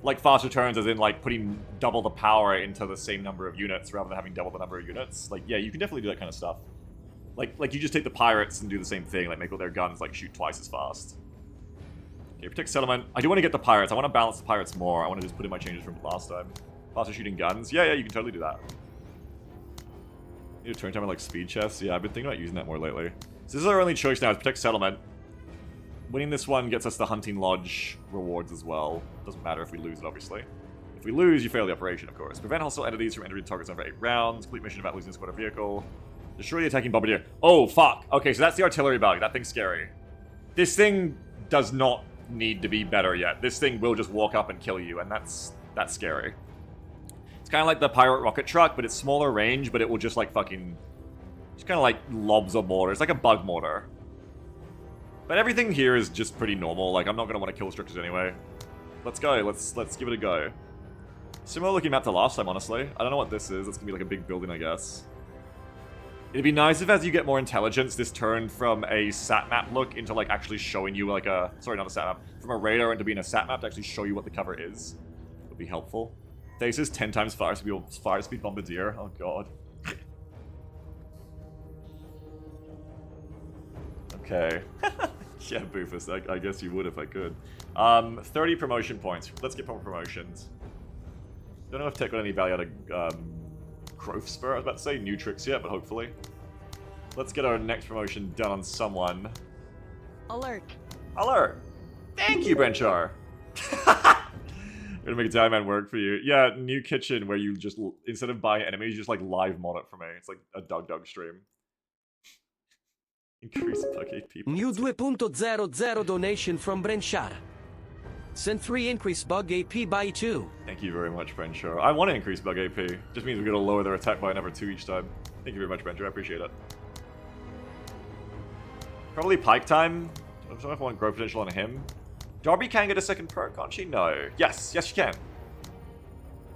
Like faster turns as in like putting double the power into the same number of units rather than having double the number of units? Like, yeah, you can definitely do that kind of stuff. Like you just take the pirates and do the same thing, like make all their guns like shoot twice as fast. Okay, protect settlement. I do want to get the pirates. I want to balance the pirates more. I want to just put in my changes from last time. Faster shooting guns. Yeah, you can totally do that. Need a turn time on like speed chests. Yeah, I've been thinking about using that more lately. So this is our only choice now, is protect settlement. Winning this one gets us the hunting lodge rewards as well. Doesn't matter if we lose it, obviously. If we lose, you fail the operation, of course. Prevent hostile entities from entering target zone for 8 rounds. Complete mission about losing a squad or vehicle. Destroy the attacking bombardier. Oh, fuck. Okay, so that's the artillery bug. That thing's scary. This thing does not need to be better yet. This thing will just walk up and kill you, and that's scary. It's kind of like the pirate rocket truck, but it's smaller range, but it will just like fucking... Just kind of like lobs a mortar. It's like a bug mortar. But everything here is just pretty normal. Like, I'm not going to want to kill structures anyway. Let's go. Let's give it a go. Similar looking map to last time, honestly. I don't know what this is. It's going to be like a big building, I guess. It'd be nice if as you get more intelligence, this turned from a sat map look into like actually showing you like a... Sorry, not a sat map. From a radar into being a sat map to actually show you what the cover is. Would be helpful. Thesis 10 times fire speed bombardier. Oh god. Okay. Yeah, Boofus, I guess you would if I could. 30 promotion points. Let's get more promotions. Don't know if Tech got any value out of Growth Spur. I was about to say new tricks yet, but hopefully. Let's get our next promotion done on someone. Alert. Alert! Thank you, Brenchar! Gonna make a Time Man work for you. Yeah, new kitchen where you just, instead of buying enemies, you just like live mod it for me. It's like a Doug stream. Increase bug AP. New 2.00 donation from Brenchar. Send 3 increase bug AP by 2. Thank you very much, Brenchar. I want to increase bug AP. Just means we're gonna lower their attack by another 2 each time. Thank you very much, Brenchar. I appreciate it. Probably Pike time. I don't know if I want growth potential on him. Darby can get a second perk, can't she? No. Yes, yes she can.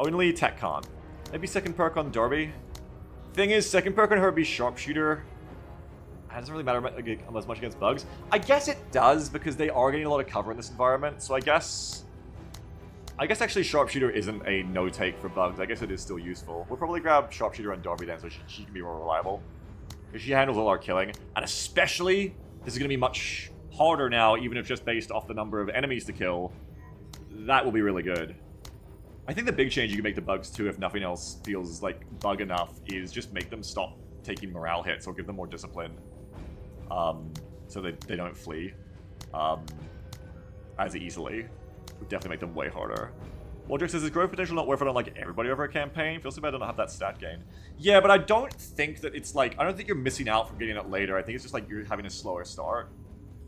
Only Tech can't. Maybe second perk on Darby. Thing is, second perk on her would be Sharpshooter. It doesn't really matter as much against bugs. I guess it does, because they are getting a lot of cover in this environment, so I guess actually Sharpshooter isn't a no-take for bugs. I guess it is still useful. We'll probably grab Sharpshooter on Darby then, so she can be more reliable. Because she handles all our killing, and especially, this is going to be much harder now, even if just based off the number of enemies to kill. That will be really good. I think the big change you can make to bugs too, if nothing else feels like bug enough, is just make them stop taking morale hits or give them more discipline. So they don't flee as easily. Would definitely make them way harder. Waldrick says, is growth potential not worth it on like everybody over a campaign? Feels so bad I don't have that stat gain. Yeah, but I don't think that it's like, I don't think you're missing out from getting it later. I think it's just like you're having a slower start.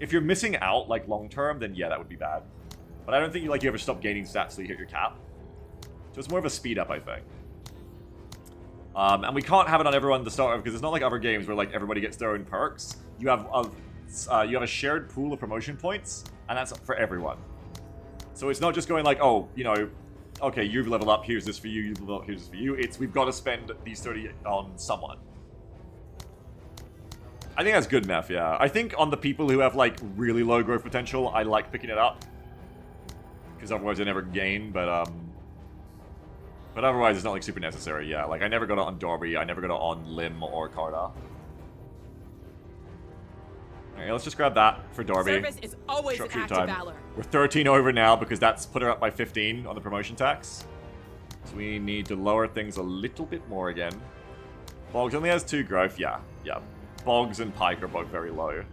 If you're missing out like long term, then yeah, that would be bad. But I don't think you ever stop gaining stats till you hit your cap. So it's more of a speed up, I think. And we can't have it on everyone to start with, because it's not like other games where like everybody gets their own perks. You have a shared pool of promotion points, and that's for everyone. So it's not just going like, oh, you know, okay, you've leveled up, here's this for you, you've leveled up, here's this for you. It's, we've got to spend these 30 on someone. I think that's good enough, yeah. I think on the people who have like really low growth potential, I like picking it up. Because otherwise I never gain, but otherwise it's not like super necessary, yeah. Like I never got it on Darby, I never got it on Lim or Carda. Okay, let's just grab that for Darby. Service is always an act of valor. We're 13 over now because that's put her up by 15 on the promotion tax. So we need to lower things a little bit more again. Boggs only has 2 growth, yeah. Boggs and Pike are both very low.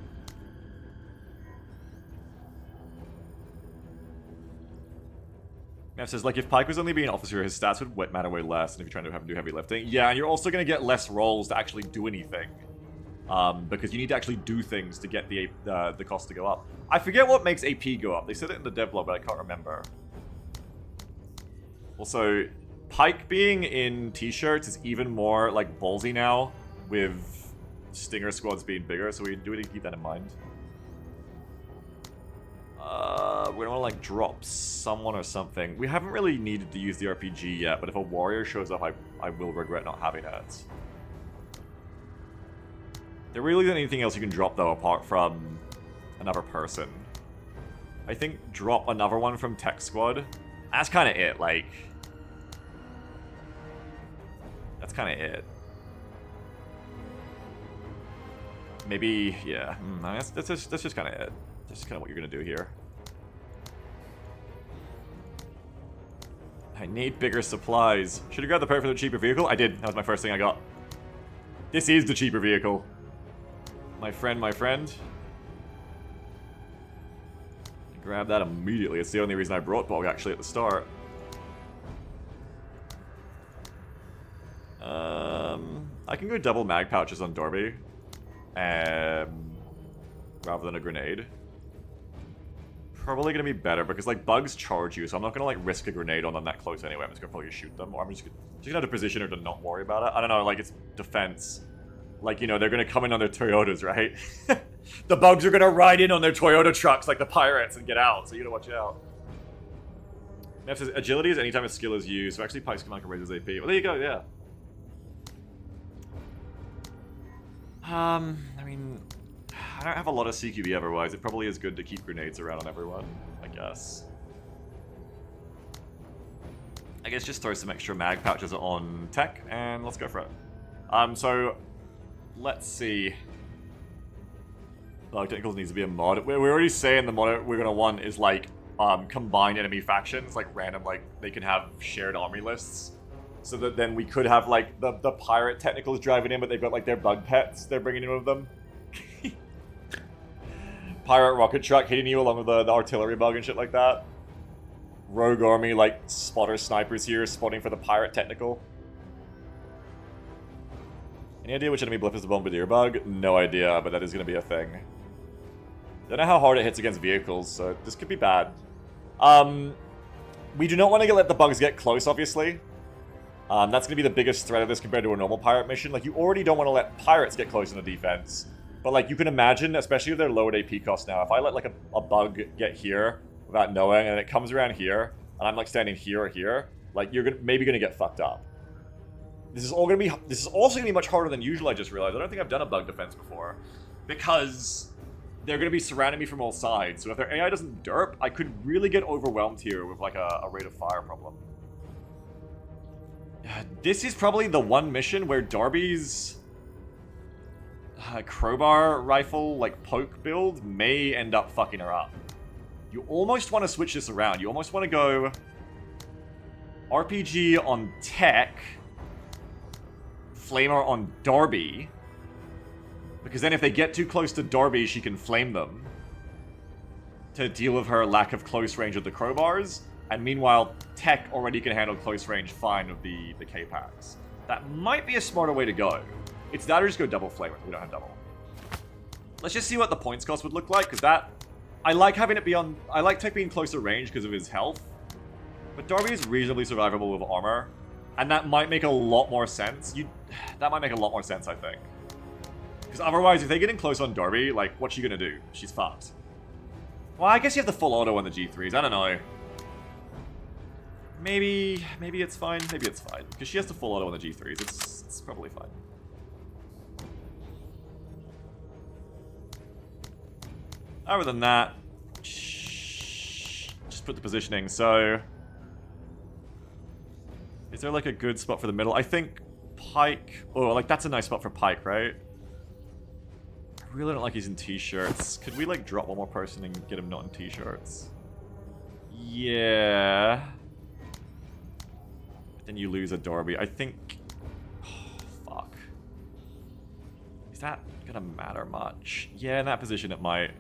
Neff says, like, if Pike was only being an officer, his stats would matter way less than if you're trying to do heavy lifting. Yeah, and you're also going to get less rolls to actually do anything. Because you need to actually do things to get the cost to go up. I forget what makes AP go up. They said it in the devlog, but I can't remember. Also, Pike being in t-shirts is even more, like, ballsy now, with Stinger squads being bigger, so we do need to keep that in mind. We don't want to, like, drop someone or something. We haven't really needed to use the RPG yet, but if a warrior shows up, I will regret not having it. There really isn't anything else you can drop, though, apart from another person. I think drop another one from Tech Squad. That's kind of it, like... That's kind of it. Maybe, yeah. That's just kind of it. That's just kind of what you're going to do here. I need bigger supplies. Should have grabbed the perk for the cheaper vehicle? I did. That was my first thing I got. This is the cheaper vehicle. My friend. Grab that immediately. It's the only reason I brought Bog, actually, at the start. I can go double mag pouches on Darby. Rather than a grenade. Probably gonna be better, because, like, bugs charge you, so I'm not gonna, like, risk a grenade on them that close anyway. I'm just gonna probably shoot them, or I'm just gonna have to position her to not worry about it. I don't know, like, it's defense. Like, you know, they're gonna come in on their Toyotas, right? The bugs are gonna ride in on their Toyota trucks like the pirates and get out, so you gotta watch out. Neff says, agility is anytime a skill is used, so actually Pike's command can raise his AP. Well, there you go, yeah. I mean, I don't have a lot of CQB otherwise. It probably is good to keep grenades around on everyone, I guess. I guess just throw some extra mag pouches on Tech, and let's go for it. So, let's see. Bug Technicals needs to be a mod. We're already saying the mod we're gonna want is like combined enemy factions, like random, like they can have shared army lists. So that then we could have like the pirate technicals driving in, but they've got like their bug pets they're bringing in with them. Pirate rocket truck hitting you along with the artillery bug and shit like that. Rogue army, like spotter snipers here, spotting for the pirate technical. Any idea which enemy blip is the bombardier bug? No idea, but that is going to be a thing. Don't know how hard it hits against vehicles, so this could be bad. We do not want to let the bugs get close, obviously. That's going to be the biggest threat of this compared to a normal pirate mission. Like, you already don't want to let pirates get close in the defense. But, like, you can imagine, especially with their lowered AP cost now, if I let, like, a bug get here without knowing, and it comes around here, and I'm, like, standing here or here, like, you're maybe going to get fucked up. This is also going to be much harder than usual, I just realized. I don't think I've done a bug defense before. Because they're going to be surrounding me from all sides. So if their AI doesn't derp, I could really get overwhelmed here with like a rate of fire problem. This is probably the one mission where Darby's crowbar rifle, like poke build, may end up fucking her up. You almost want to switch this around. You almost want to go RPG on Tech, Flamer on Darby. Because then if they get too close to Darby, she can flame them to deal with her lack of close range of the crowbars. And meanwhile, Tech already can handle close range fine with the K-Packs. That might be a smarter way to go. It's that or just go double Flamer. We don't have double. Let's just see what the points cost would look like, because that... I like having it be on... I like Tech being closer range because of his health. But Darby is reasonably survivable with armor. And that might make a lot more sense. That might make a lot more sense, I think. Because otherwise, if they get in close on Darby, like, what's she gonna do? She's fucked. Well, I guess you have the full auto on the G3s. I don't know. Maybe it's fine. Maybe it's fine. Because she has the full auto on the G3s. It's probably fine. Other than that, just put the positioning. So, is there like a good spot for the middle? I think Pike. Oh, like that's a nice spot for Pike, right? I really don't like he's in t-shirts. Could we like drop one more person and get him not in t-shirts? Yeah. But then you lose a Darby. I think... Oh, fuck. Is that gonna matter much? Yeah, in that position it might.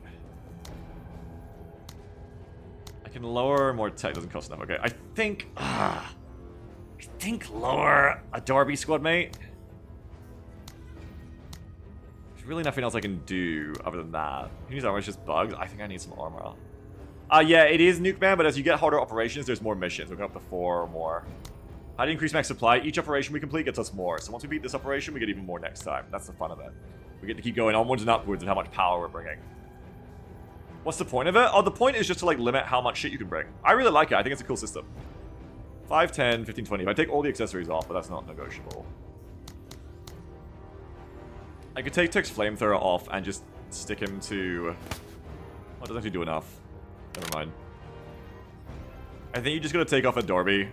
I can lower more tech. Doesn't cost enough. Okay, I think lower a Darby squad mate. There's really nothing else I can do other than that. Who needs armor? It's just bugs. I think I need some armor. Yeah, it is Nuke Man, but as you get harder operations, there's more missions. We'll go up to 4 or more. How do you increase max supply? Each operation we complete gets us more. So once we beat this operation, we get even more next time. That's the fun of it. We get to keep going onwards and upwards and how much power we're bringing. What's the point of it? Oh, the point is just to like limit how much shit you can bring. I really like it. I think it's a cool system. 5, 10, 15, 20. If I take all the accessories off, but that's not negotiable. I could take Tech's flamethrower off and just stick him to... Oh, it doesn't actually do enough. Never mind. I think you just gotta take off a Darby.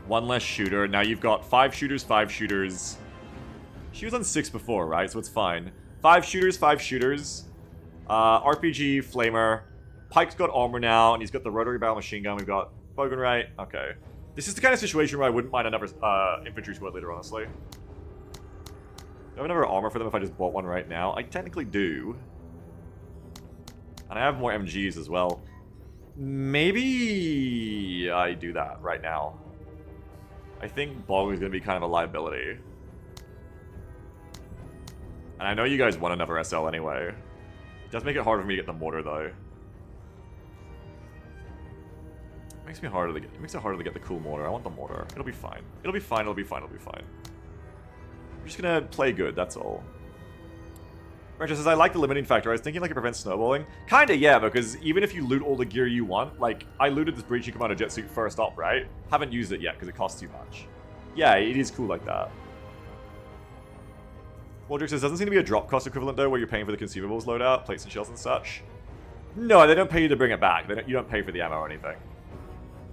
1 less shooter. Now you've got 5 shooters, 5 shooters. She was on 6 before, right? So it's fine. 5 shooters, 5 shooters. RPG, Flamer. Pike's got armor now, and he's got the rotary barrel machine gun. We've got Bogan right. Okay. This is the kind of situation where I wouldn't mind another infantry squad leader, honestly. Do I have another armor for them if I just bought one right now? I technically do. And I have more MGs as well. Maybe I do that right now. I think Bog is going to be kind of a liability. And I know you guys want another SL anyway. It does make it harder for me to get the mortar, though. It makes it harder to get the cool mortar. I want the mortar. It'll be fine. It'll be fine, it'll be fine, it'll be fine. I'm just gonna play good, that's all. Rancher says, I like the limiting factor. I was thinking like it prevents snowballing. Kinda, yeah, because even if you loot all the gear you want, like, I looted this Breaching Commander jet suit first up, right? Haven't used it yet, because it costs too much. Yeah, it is cool like that. Waldrick says, doesn't seem to be a drop cost equivalent, though, where you're paying for the consumables loadout, plates and shells and such. No, they don't pay you to bring it back. You don't pay for the ammo or anything.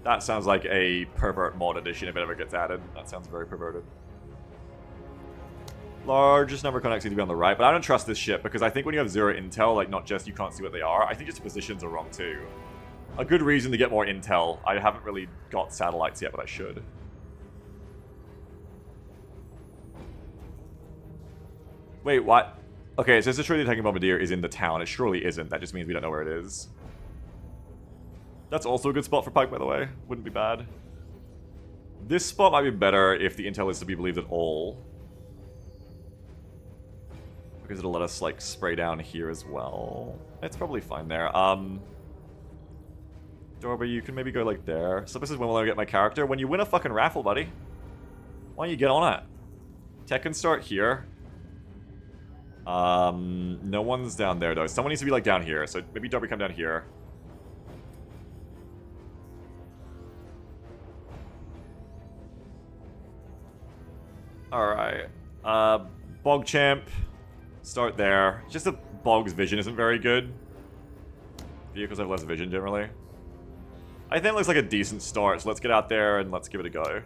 That sounds like a pervert mod edition if it ever gets added. That sounds very perverted. Largest number of contacts need to be on the right, but I don't trust this ship because I think when you have 0 intel, like not just you can't see what they are, I think just positions are wrong too. A good reason to get more intel. I haven't really got satellites yet, but I should. Wait, what? Okay, it says the Australian attacking bombardier is in the town. It surely isn't. That just means we don't know where it is. That's also a good spot for Pike, by the way. Wouldn't be bad. This spot might be better if the intel is to be believed at all. Because it'll let us, like, spray down here as well. It's probably fine there. Dorby, you can maybe go, like, there. So this is when we'll get my character. When you win a fucking raffle, buddy. Why don't you get on it? Tech can start here. No one's down there, though. Someone needs to be, like, down here. So maybe Dorby come down here. Alright. Bogchamp. Start there. Just that Bog's vision isn't very good. Vehicles have less vision, generally. I think it looks like a decent start, so let's get out there and let's give it a go.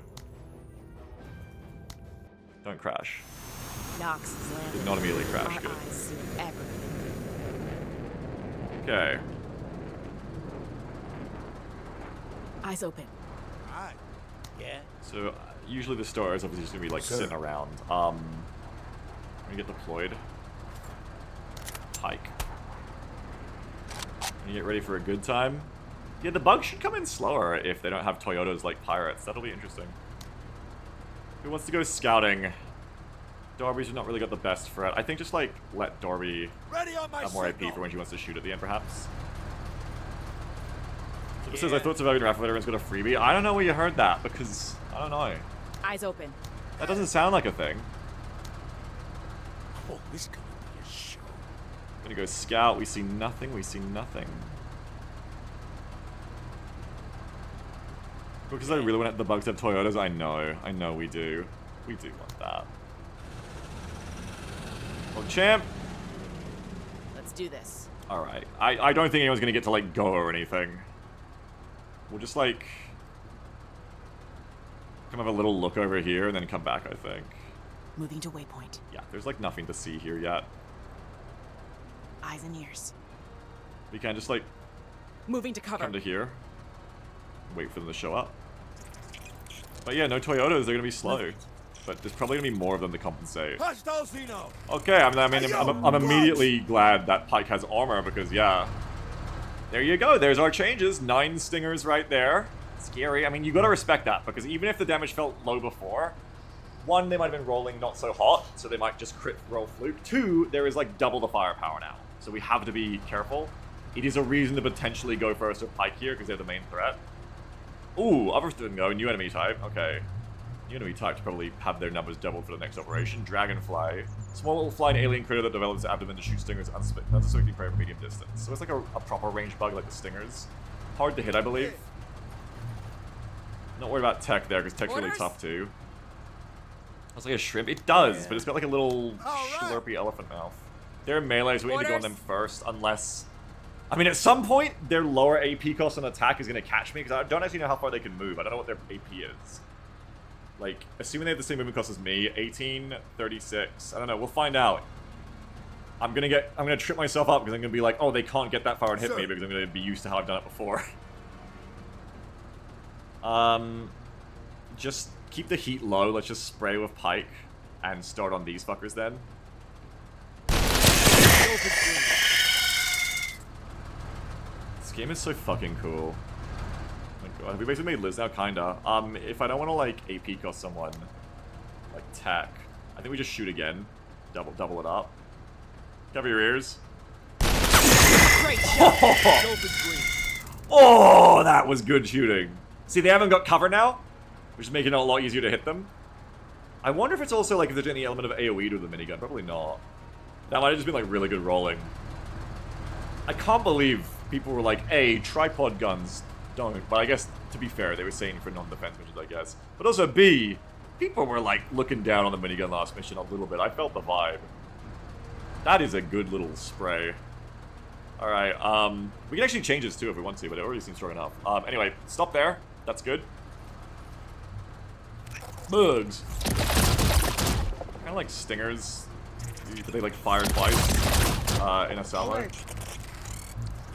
Don't crash. Nox is landing. Did not immediately crash. Our Good. eyes see everything. Okay. Eyes open. Alright. Yeah. So, usually the star is obviously just gonna be, like, sitting around. When you get deployed. Pike. And you get ready for a good time. Yeah, the bugs should come in slower if they don't have Toyotas like pirates. That'll be interesting. Who wants to go scouting? Darby's not really got the best for it. I think just, like, let Darby Ready on my have more signal. AP for when she wants to shoot at the end, perhaps. So this says, I thought surviving raffle veterans got a freebie. I don't know where you heard that, because, I don't know. Eyes open. That doesn't sound like a thing. Oh, this could be a show. I'm gonna go scout. We see nothing. We see nothing. Because I really want the bugs to have Toyotas. I know we do. We do want that. Oh, champ. Let's do this. Alright. I don't think anyone's gonna get to, like, go or anything. We'll just, like, come have a little look over here and then come back, I think. Moving to waypoint. Yeah, there's, like, nothing to see here yet. Eyes and ears. We can just, like, Moving to cover. come to here. Wait for them to show up. But yeah, no Toyotas, they're gonna be slow. But there's probably gonna be more of them to compensate. Hostile Xeno. Okay, I'm immediately glad that Pike has armor because, yeah. There you go, there's our changes. 9 stingers right there. Scary. I mean, you gotta respect that because even if the damage felt low before, 1, they might have been rolling not so hot, so they might just crit roll fluke. 2, there is like double the firepower now, so we have to be careful. It is a reason to potentially go first with Pike here because they're the main threat. Ooh, others didn't go. New enemy type. Okay. New enemy types probably have their numbers doubled for the next operation. Dragonfly. Small little flying alien critter that develops abdomen to shoot stingers unsuspecting prey from medium distance. So it's like a proper range bug like the stingers. Hard to hit, I believe. Not worried about tech there because tech's really tough too. Looks like a shrimp. It does, but it's got like a little slurpy elephant mouth. They're melee, so we need to go on them first, unless... I mean, at some point, their lower AP cost on attack is going to catch me, because I don't actually know how far they can move. I don't know what their AP is. Like, assuming they have the same movement cost as me, 18, 36, I don't know, we'll find out. I'm gonna trip myself up, because I'm gonna be like, oh, they can't get that far and hit me, because I'm gonna be used to how I've done it before. Just keep the heat low, let's just spray with Pike, and start on these fuckers then. This game is so fucking cool. Oh my god, we basically made Liz now, kinda. If I don't want to, like, AP cost someone, like, tech, I think we just shoot again. Double it up. Cover your ears. Great shot. Oh, that was good shooting. See, they haven't got cover now, which is making it a lot easier to hit them. I wonder if it's also, like, if there's any element of AoE to the minigun. Probably not. That might have just been, like, really good rolling. I can't believe people were like, hey, tripod guns don't. But I guess, to be fair, they were saying for non-defense missions, I guess. But also, B, people were, like, looking down on the minigun last mission a little bit. I felt the vibe. That is a good little spray. Alright, we can actually change this too if we want to, but it already seems strong enough. Anyway, stop there. That's good. Bugs. Kind of of like stingers. They like fire twice in a salvo.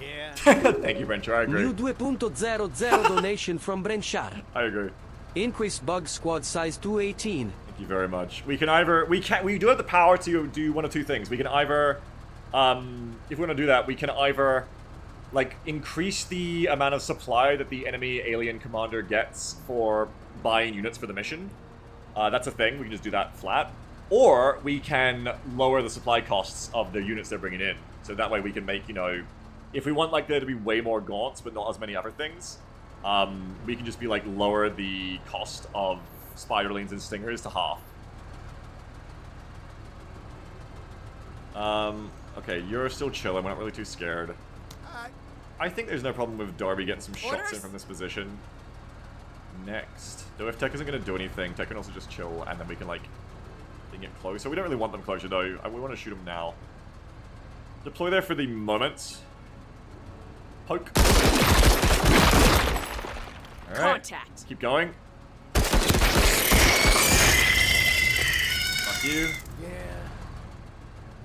Yeah. Thank you, Brencher. I agree. New 2.00 donation from Brenchara. I agree. Increase bug squad size to 18. Thank you very much. We can either we do have the power to do one of two things. We can either if we want to do that, we can either like increase the amount of supply that the enemy alien commander gets for buying units for the mission. That's a thing. We can just do that flat. Or we can lower the supply costs of the units they're bringing in. So that way we can make, you know, if we want like there to be way more gaunts but not as many other things, we can just be like lower the cost of spiderlings and stingers to half. Okay, you're still chilling. We're not really too scared. I think there's no problem with Darby getting some shots in from this position. Next. Though if Tech isn't going to do anything, Tech can also just chill, and then we can, like, get closer. We don't really want them closer, though. We want to shoot them now. Deploy there for the moment. Poke. Alright. Contact. Keep going. Fuck you. Yeah.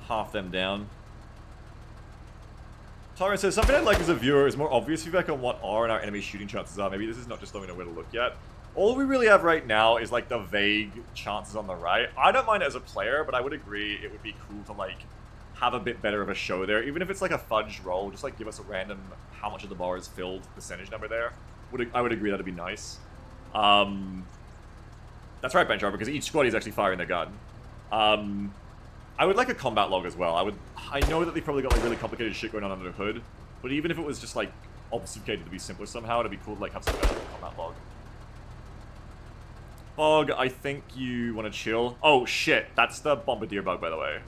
Half them down. Tyrant says, something I'd like as a viewer is more obvious feedback on what our and our enemy's shooting chances are. Maybe this is not just knowing where to look yet. All we really have right now is like the vague chances on the right. I don't mind it as a player, but I would agree it would be cool to like have a bit better of a show there. Even if it's like a fudge roll, just like give us a random how much of the bar is filled percentage number there. I would agree that'd be nice. That's right, Benchar, because each squad is actually firing their gun. I would like a combat log as well. I know that they've probably got like really complicated shit going on under the hood, but even if it was just like obfuscated to be simpler somehow, it'd be cool to like have some kind of combat log. Bug, I think you want to chill. Oh shit, that's the bombardier bug, by the way.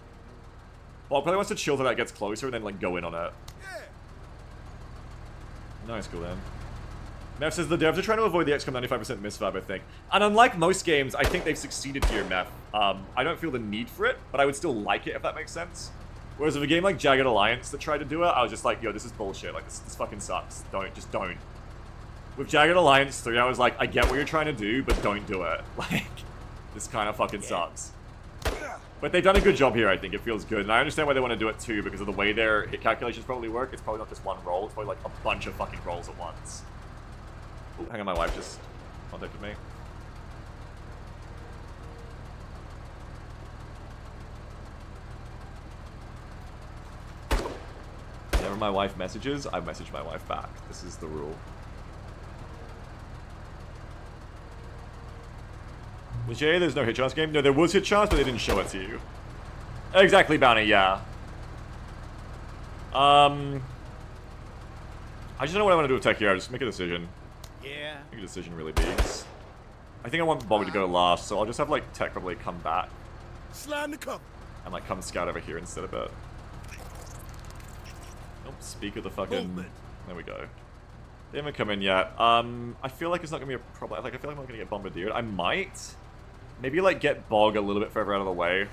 Bug probably wants to chill till that gets closer and then like go in on it. Nice, cool then. Meth says the devs are trying to avoid the XCOM 95% miss vibe, I think. And unlike most games, I think they've succeeded here, Meth. I don't feel the need for it, but I would still like it if that makes sense. Whereas with a game like Jagged Alliance that tried to do it, I was just like, yo, this is bullshit. Like, this fucking sucks. Just don't. With Jagged Alliance 3, I was like, I get what you're trying to do, but don't do it. Like, this kind of fucking sucks. But they've done a good job here, I think. It feels good. And I understand why they want to do it too, because of the way their hit calculations probably work. It's probably not just one roll. It's probably like a bunch of fucking rolls at once. Ooh, hang on, my wife just contacted me. Whenever my wife messages, I message my wife back. This is the rule. Was Jay, there's no hit chance game? No, there was hit chance, but they didn't show it to you. Exactly, Bounty, yeah. I just don't know what I want to do with Tech here. Just make a decision. Yeah. Make a decision really begs. I think I want Bobby to go last, so I'll just have like Tech probably come back. Slide the cover. And like come scout over here instead of it. Nope, speak of the fucking... Movement. There we go. They haven't come in yet. I feel like it's not gonna be a problem. Like I feel like I'm not gonna get bombarded. I might maybe like get Bog a little bit further out of the way.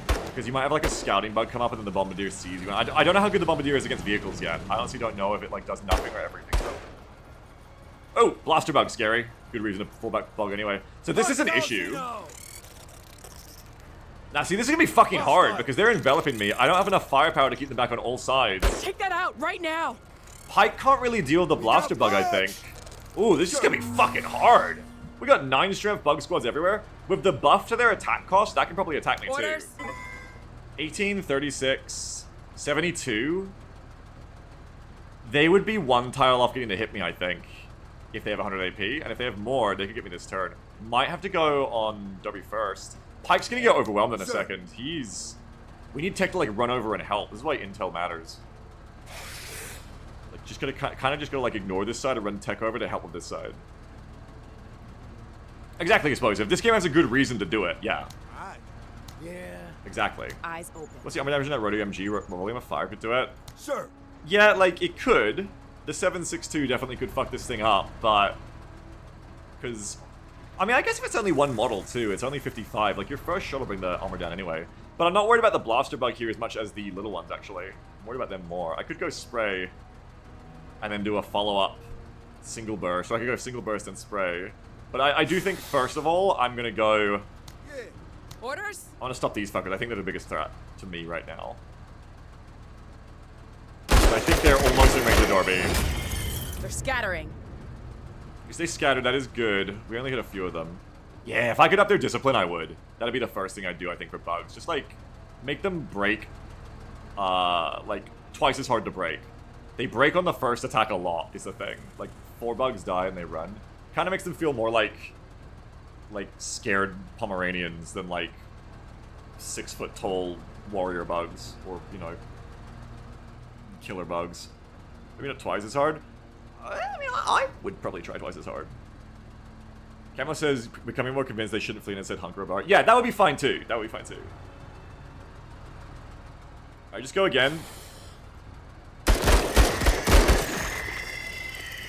Because you might have like a scouting bug come up and then the bombardier sees you. And I don't know how good the bombardier is against vehicles yet. I honestly don't know if it like does nothing or everything. So. Oh, blaster bug, scary. Good reason to fall back Bog anyway. So this is an issue. Now see, this is gonna be fucking hard because they're enveloping me. I don't have enough firepower to keep them back on all sides. Take that out right now. Pike can't really deal with the blaster bug, I think. Ooh, this is gonna be fucking hard. We got 9 strength bug squads everywhere. With the buff to their attack cost, that can probably attack me Orders. too. 18, 36, 72. They would be 1 tile off getting to hit me, I think. If they have 100 AP. And if they have more, they could get me this turn. Might have to go on W first. Pike's gonna get overwhelmed in a second. We need Tech to like run over and help. This is why intel matters. Like just gonna kind of just gonna like ignore this side and run Tech over to help with this side. Exactly, explosive. This game has a good reason to do it. Yeah. Right. Yeah. Exactly. Eyes open. What's the damage that Roto MG rolling a fire could do it? Sir. Yeah, like it could. The 7.62 definitely could fuck this thing up, but because I mean, I guess if it's only one model too, it's only 55. Like your first shot will bring the armor down anyway. But I'm not worried about the blaster bug here as much as the little ones actually. I'm worried about them more. I could go spray and then do a follow-up single burst. So I could go single burst and spray. But I do think first of all I'm gonna go Orders? I want to stop these fuckers. I think they're the biggest threat to me right now. But I think they're almost in range of door B. They're scattering. If they scattered, that is good. We only hit a few of them. Yeah, if I could up their discipline, I would. That'd be the first thing I'd do, I think, for bugs. Just, like, make them break, like, twice as hard to break. They break on the first attack a lot, is the thing. Like, 4 bugs die and they run. Kind of makes them feel more like scared Pomeranians than, like, 6-foot-tall warrior bugs. Or, you know, killer bugs. Maybe not twice as hard. I mean, I would probably try twice as hard. Camo says, becoming more convinced they shouldn't flee and instead hunker a bar. Yeah, that would be fine too. That would be fine too. Alright, just go again.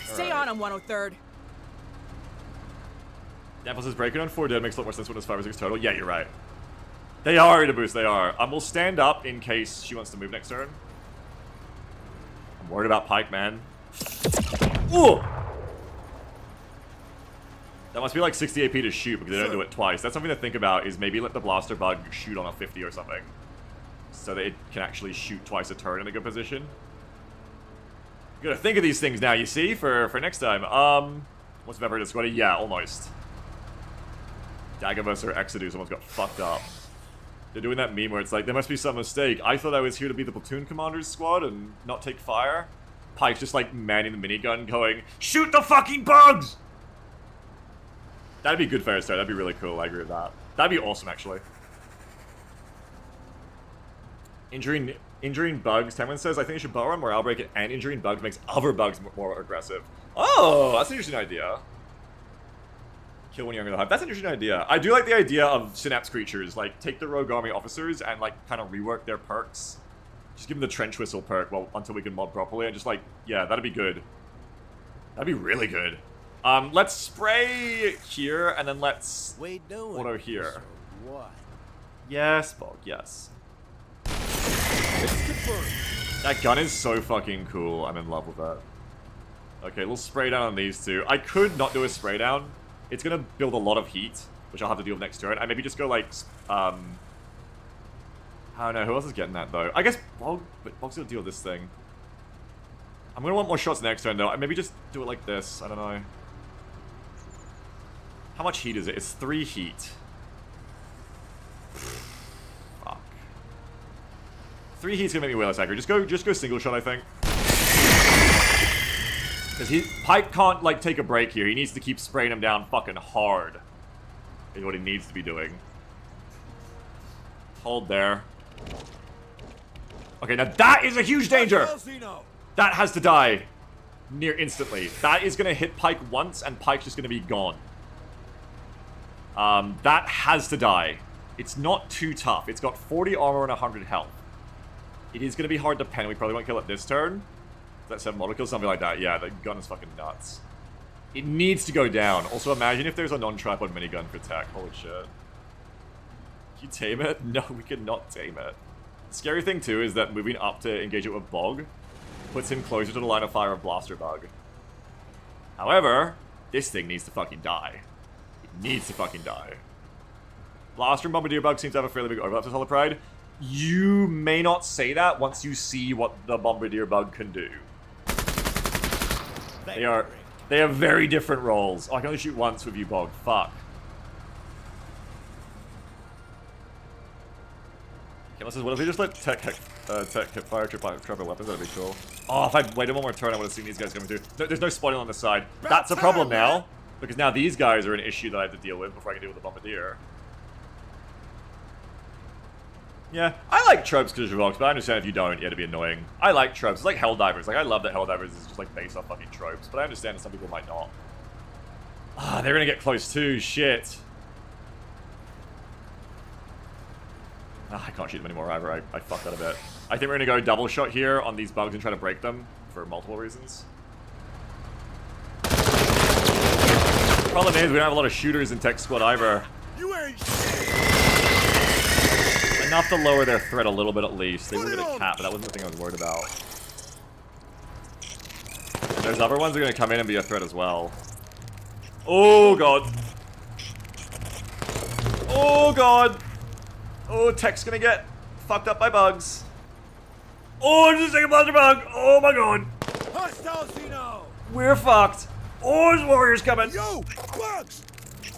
Stay on 103rd. Damples says, breaking on 4 dead makes a lot more sense when it's 5 or 6 total. Yeah, you're right. They are in a boost, they are. We'll stand up in case she wants to move next turn. I'm worried about Pike, man. Ooh! That must be like 60 AP to shoot because they don't do it twice. That's something to think about, is maybe let the blaster bug shoot on a 50 or something. So that it can actually shoot twice a turn in a good position. You gotta think of these things now, you see, for next time. What's Evaporated Squaddy? Yeah, almost. Dagavus or Exodus almost got fucked up. They're doing that meme where it's like, there must be some mistake. I thought I was here to be the platoon commander's squad and not take fire. Pike's just like manning the minigun going, shoot the fucking bugs! That'd be good fair start. That'd be really cool. I agree with that. That'd be awesome, actually. Injuring bugs. Tamlin says, I think you should bow on morale break it, and injuring bugs makes other bugs more aggressive. Oh, that's an interesting idea. Kill when you're under the hive. That's an interesting idea. I do like the idea of synapse creatures. Like, take the rogue army officers and, like, kind of rework their perks. Just give them the trench whistle perk until we can mod properly. And just, like, yeah, that'd be good. That'd be really good. Let's spray here, and then let's auto here. What? Yes, Bog, yes. That gun is so fucking cool. I'm in love with that. Okay, we'll spray down on these two. I could not do a spray down. It's gonna build a lot of heat, which I'll have to deal with next turn. And maybe just go like, I don't know, who else is getting that though? I guess Bog's gonna deal with this thing. I'm gonna want more shots next turn though. Maybe just do it like this, I don't know. How much heat is it? It's 3 heat. Fuck. 3 heat's gonna make me way less accurate. Just go single shot, I think. Because Pike can't, like, take a break here. He needs to keep spraying him down fucking hard. Is what he needs to be doing. Hold there. Okay, now that is a huge danger! That has to die near instantly. That is gonna hit Pike once, and Pike's just gonna be gone. That has to die. It's not too tough. It's got 40 armor and 100 health. It is gonna be hard to pen. We probably won't kill it this turn. That 7 model kill, something like that. Yeah, the gun is fucking nuts. It needs to go down. Also, imagine if there's a non-tripod minigun for tech. Holy shit. Can you tame it? No, we cannot tame it. The scary thing, too, is that moving up to engage it with Bog puts him closer to the line of fire of Blaster Bug. However, this thing needs to fucking die. It needs to fucking die. Blaster and Bombardier Bug seems to have a fairly big overlap to Solid Pride. You may not say that once you see what the Bombardier Bug can do. They have very different roles. Oh, I can only shoot once with you, Bog. Fuck. Kemo says, what if we just let tech hip fire trip weapons? That'd be cool. Oh, if I'd waited one more turn, I would have seen these guys coming through. No, there's no spotting on this side. That's a problem now, because now these guys are an issue that I have to deal with before I can deal with the Bombardier. Yeah, I like tropes because of Vox, but I understand if you don't, yeah, it'd be annoying. I like tropes. It's like Helldivers. Like, I love that Helldivers is just, like, based off fucking tropes, but I understand that some people might not. Ah, they're gonna get close too. Shit. Ah, I can't shoot them anymore either. I fucked that a bit. I think we're gonna go double shot here on these bugs and try to break them for multiple reasons. Problem is, we don't have a lot of shooters in Tech Squad either. You ain't Enough to lower their threat a little bit at least. They were gonna cap, but that wasn't the thing I was worried about. And there's other ones that are gonna come in and be a threat as well. Oh god. Oh god. Oh, tech's gonna get fucked up by bugs. Oh, there's a second blaster bug. Oh my god. Hostiles, Zeno! We're fucked. Oh, there's warriors coming. Yo, bugs!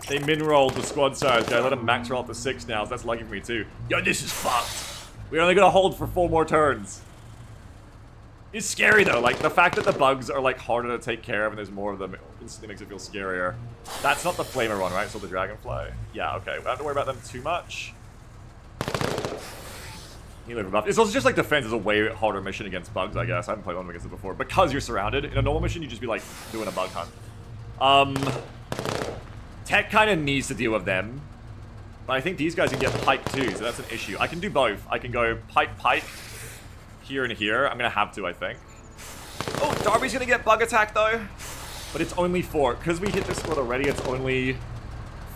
They min-rolled the squad size, guys. I let them max roll up to 6 now, so that's lucky for me too. Yo, this is fucked. We're only gonna hold for 4 more turns. It's scary though, like the fact that the bugs are like harder to take care of and there's more of them instantly makes it feel scarier. That's not the flamer one, right? It's all the dragonfly. Yeah, okay. We don't have to worry about them too much. It's also just like defense is a way harder mission against bugs, I guess. I haven't played one against it before. Because you're surrounded. In a normal mission, you'd just be like doing a bug hunt. Tech kind of needs to deal with them. But I think these guys can get pike too, so that's an issue. I can do both. I can go pike, here and here. I'm gonna have to, I think. Oh, Darby's gonna get bug attack though. But it's only 4. Because we hit this squad already, it's only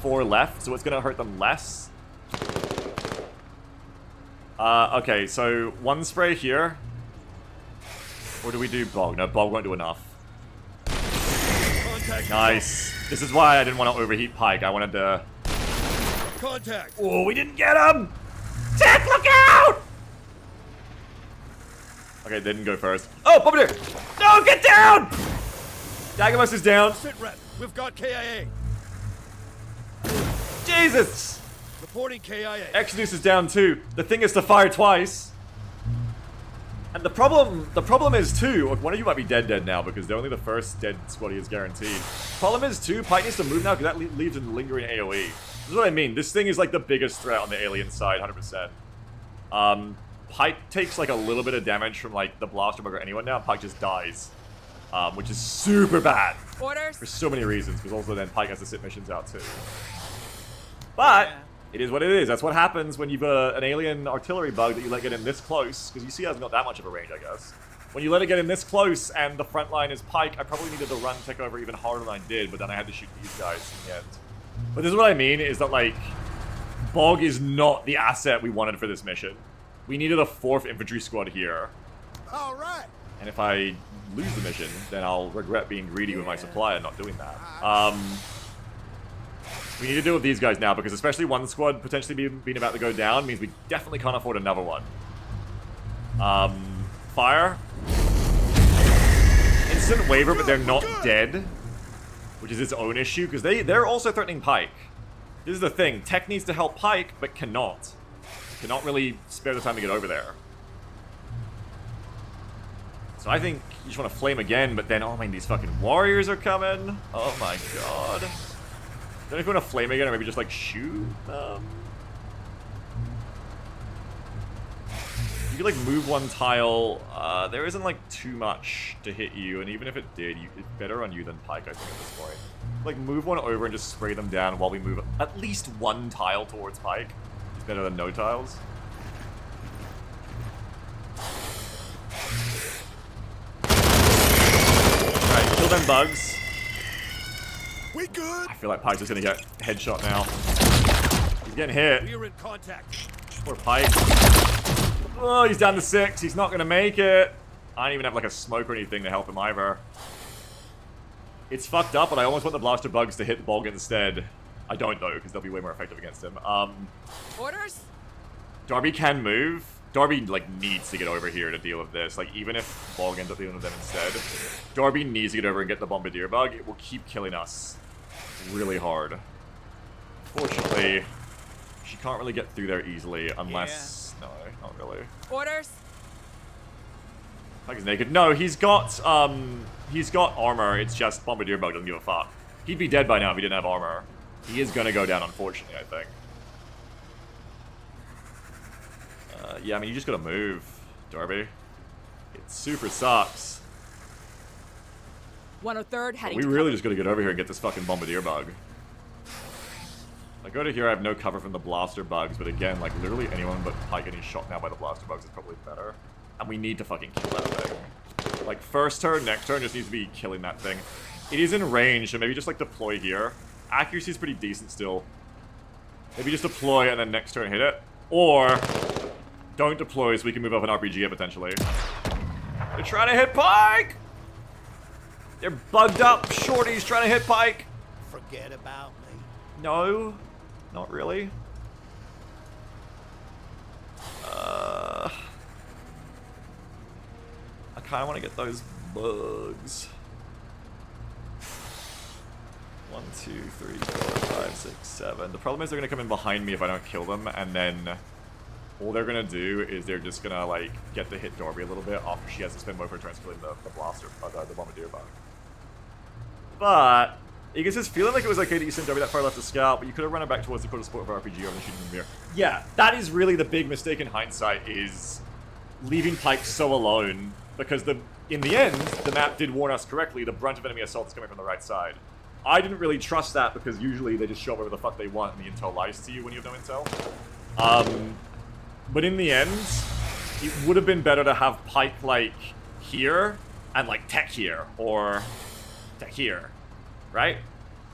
4 left, so it's gonna hurt them less. Okay, so 1 spray here. Or do we do bog? No, bog won't do enough. Contact. Nice. This is why I didn't want to overheat pike. I wanted to... Contact. Oh, we didn't get him! Tech, look out! Okay, they didn't go first. Oh, Bombardier! No, get down! Daggermus is down. Sit rep. We've got KIA. Jesus! Reporting KIA. Exodus is down too. The thing is to fire twice. And the problem is too, one of you might be dead now because they're only the first dead squaddy is guaranteed. Problem is too, Pike needs to move now because that leaves a lingering AoE. This is what I mean. This thing is like the biggest threat on the alien side, 100%. Pike takes like a little bit of damage from like the blaster bug or anyone now. Pike just dies, which is super bad Orders. for so many reasons. Because also then Pike has to sit missions out too. But it is what it is. That's what happens when you've an alien artillery bug that you let get in this close. Because you see it hasn't got that much of a range, I guess. When you let it get in this close and the front line is Pike, I probably needed to run Tech over even harder than I did, but then I had to shoot these guys in the end. But this is what I mean, is that like, Bog is not the asset we wanted for this mission. We needed a 4th infantry squad here. All right. And if I lose the mission, then I'll regret being greedy with my supply and not doing that. We need to deal with these guys now, because especially one squad potentially being about to go down means we definitely can't afford another one. Fire. Instant waiver, but they're not dead, which is its own issue, because they're also threatening Pike. This is the thing. Tech needs to help Pike, but cannot. Cannot really spare the time to get over there. So I think you just want to flame again, but then, oh man, these fucking warriors are coming. Oh my god. Don't know if you want to flame again, or maybe just like shoot them. You could like move one tile. There isn't like too much to hit you, and even if it did, it's better on you than Pike, I think, at this point. Like move one over and just spray them down while we move at least one tile towards Pike. It's better than no tiles. Alright, kill them bugs. We good? I feel like Pike's just gonna get headshot now. He's getting hit. We're in contact. Poor Pike. Oh, he's down to 6. He's not gonna make it. I don't even have like a smoke or anything to help him either. It's fucked up, but I almost want the blaster bugs to hit the Bog instead. I don't though, because they'll be way more effective against him. Orders? Darby can move. Darby like needs to get over here to deal with this. Like even if Bog ends up dealing with them instead, Darby needs to get over and get the Bombardier bug. It will keep killing us really hard. Fortunately, she can't really get through there easily unless no, not really. Orders? Like he's naked. No, he's got armor. It's just Bombardier bug doesn't give a fuck. He'd be dead by now if he didn't have armor. He is gonna go down, unfortunately, I think. Yeah, I mean, you just gotta move, Darby. It super sucks. 103rd heading. We really just gotta get over here and get this fucking Bombardier bug. I go to here, I have no cover from the blaster bugs, but again, like, literally anyone but Pike getting shot now by the blaster bugs is probably better. And we need to fucking kill that thing. Like, first turn, next turn just needs to be killing that thing. It is in range, so maybe just, like, deploy here. Accuracy is pretty decent still. Maybe just deploy and then next turn hit it. Or don't deploy so we can move up an RPG it potentially. They're trying to hit Pike! They're bugged up shorties trying to hit Pike. Forget about me. No, not really. kind of want to get those bugs. 1, 2, 3, 4, 5, 6, 7. The problem is they're going to come in behind me if I don't kill them, and then all they're going to do is they're just going to, like, get to hit Dorby a little bit after she has to spend both her turns killing the blaster, the bombardier bug. But you can just feeling like it was okay that you sent Dorby that far left to scout, but you could have run it back towards the quarter support of RPG over and shooting from here. Yeah, that is really the big mistake in hindsight, is leaving Pike so alone, because in the end, the map did warn us correctly, the brunt of enemy assault is coming from the right side. I didn't really trust that because usually they just show up whatever the fuck they want and the intel lies to you when you have no intel. But in the end, it would have been better to have Pike, like, here and, like, Tech here, or Tech here, right?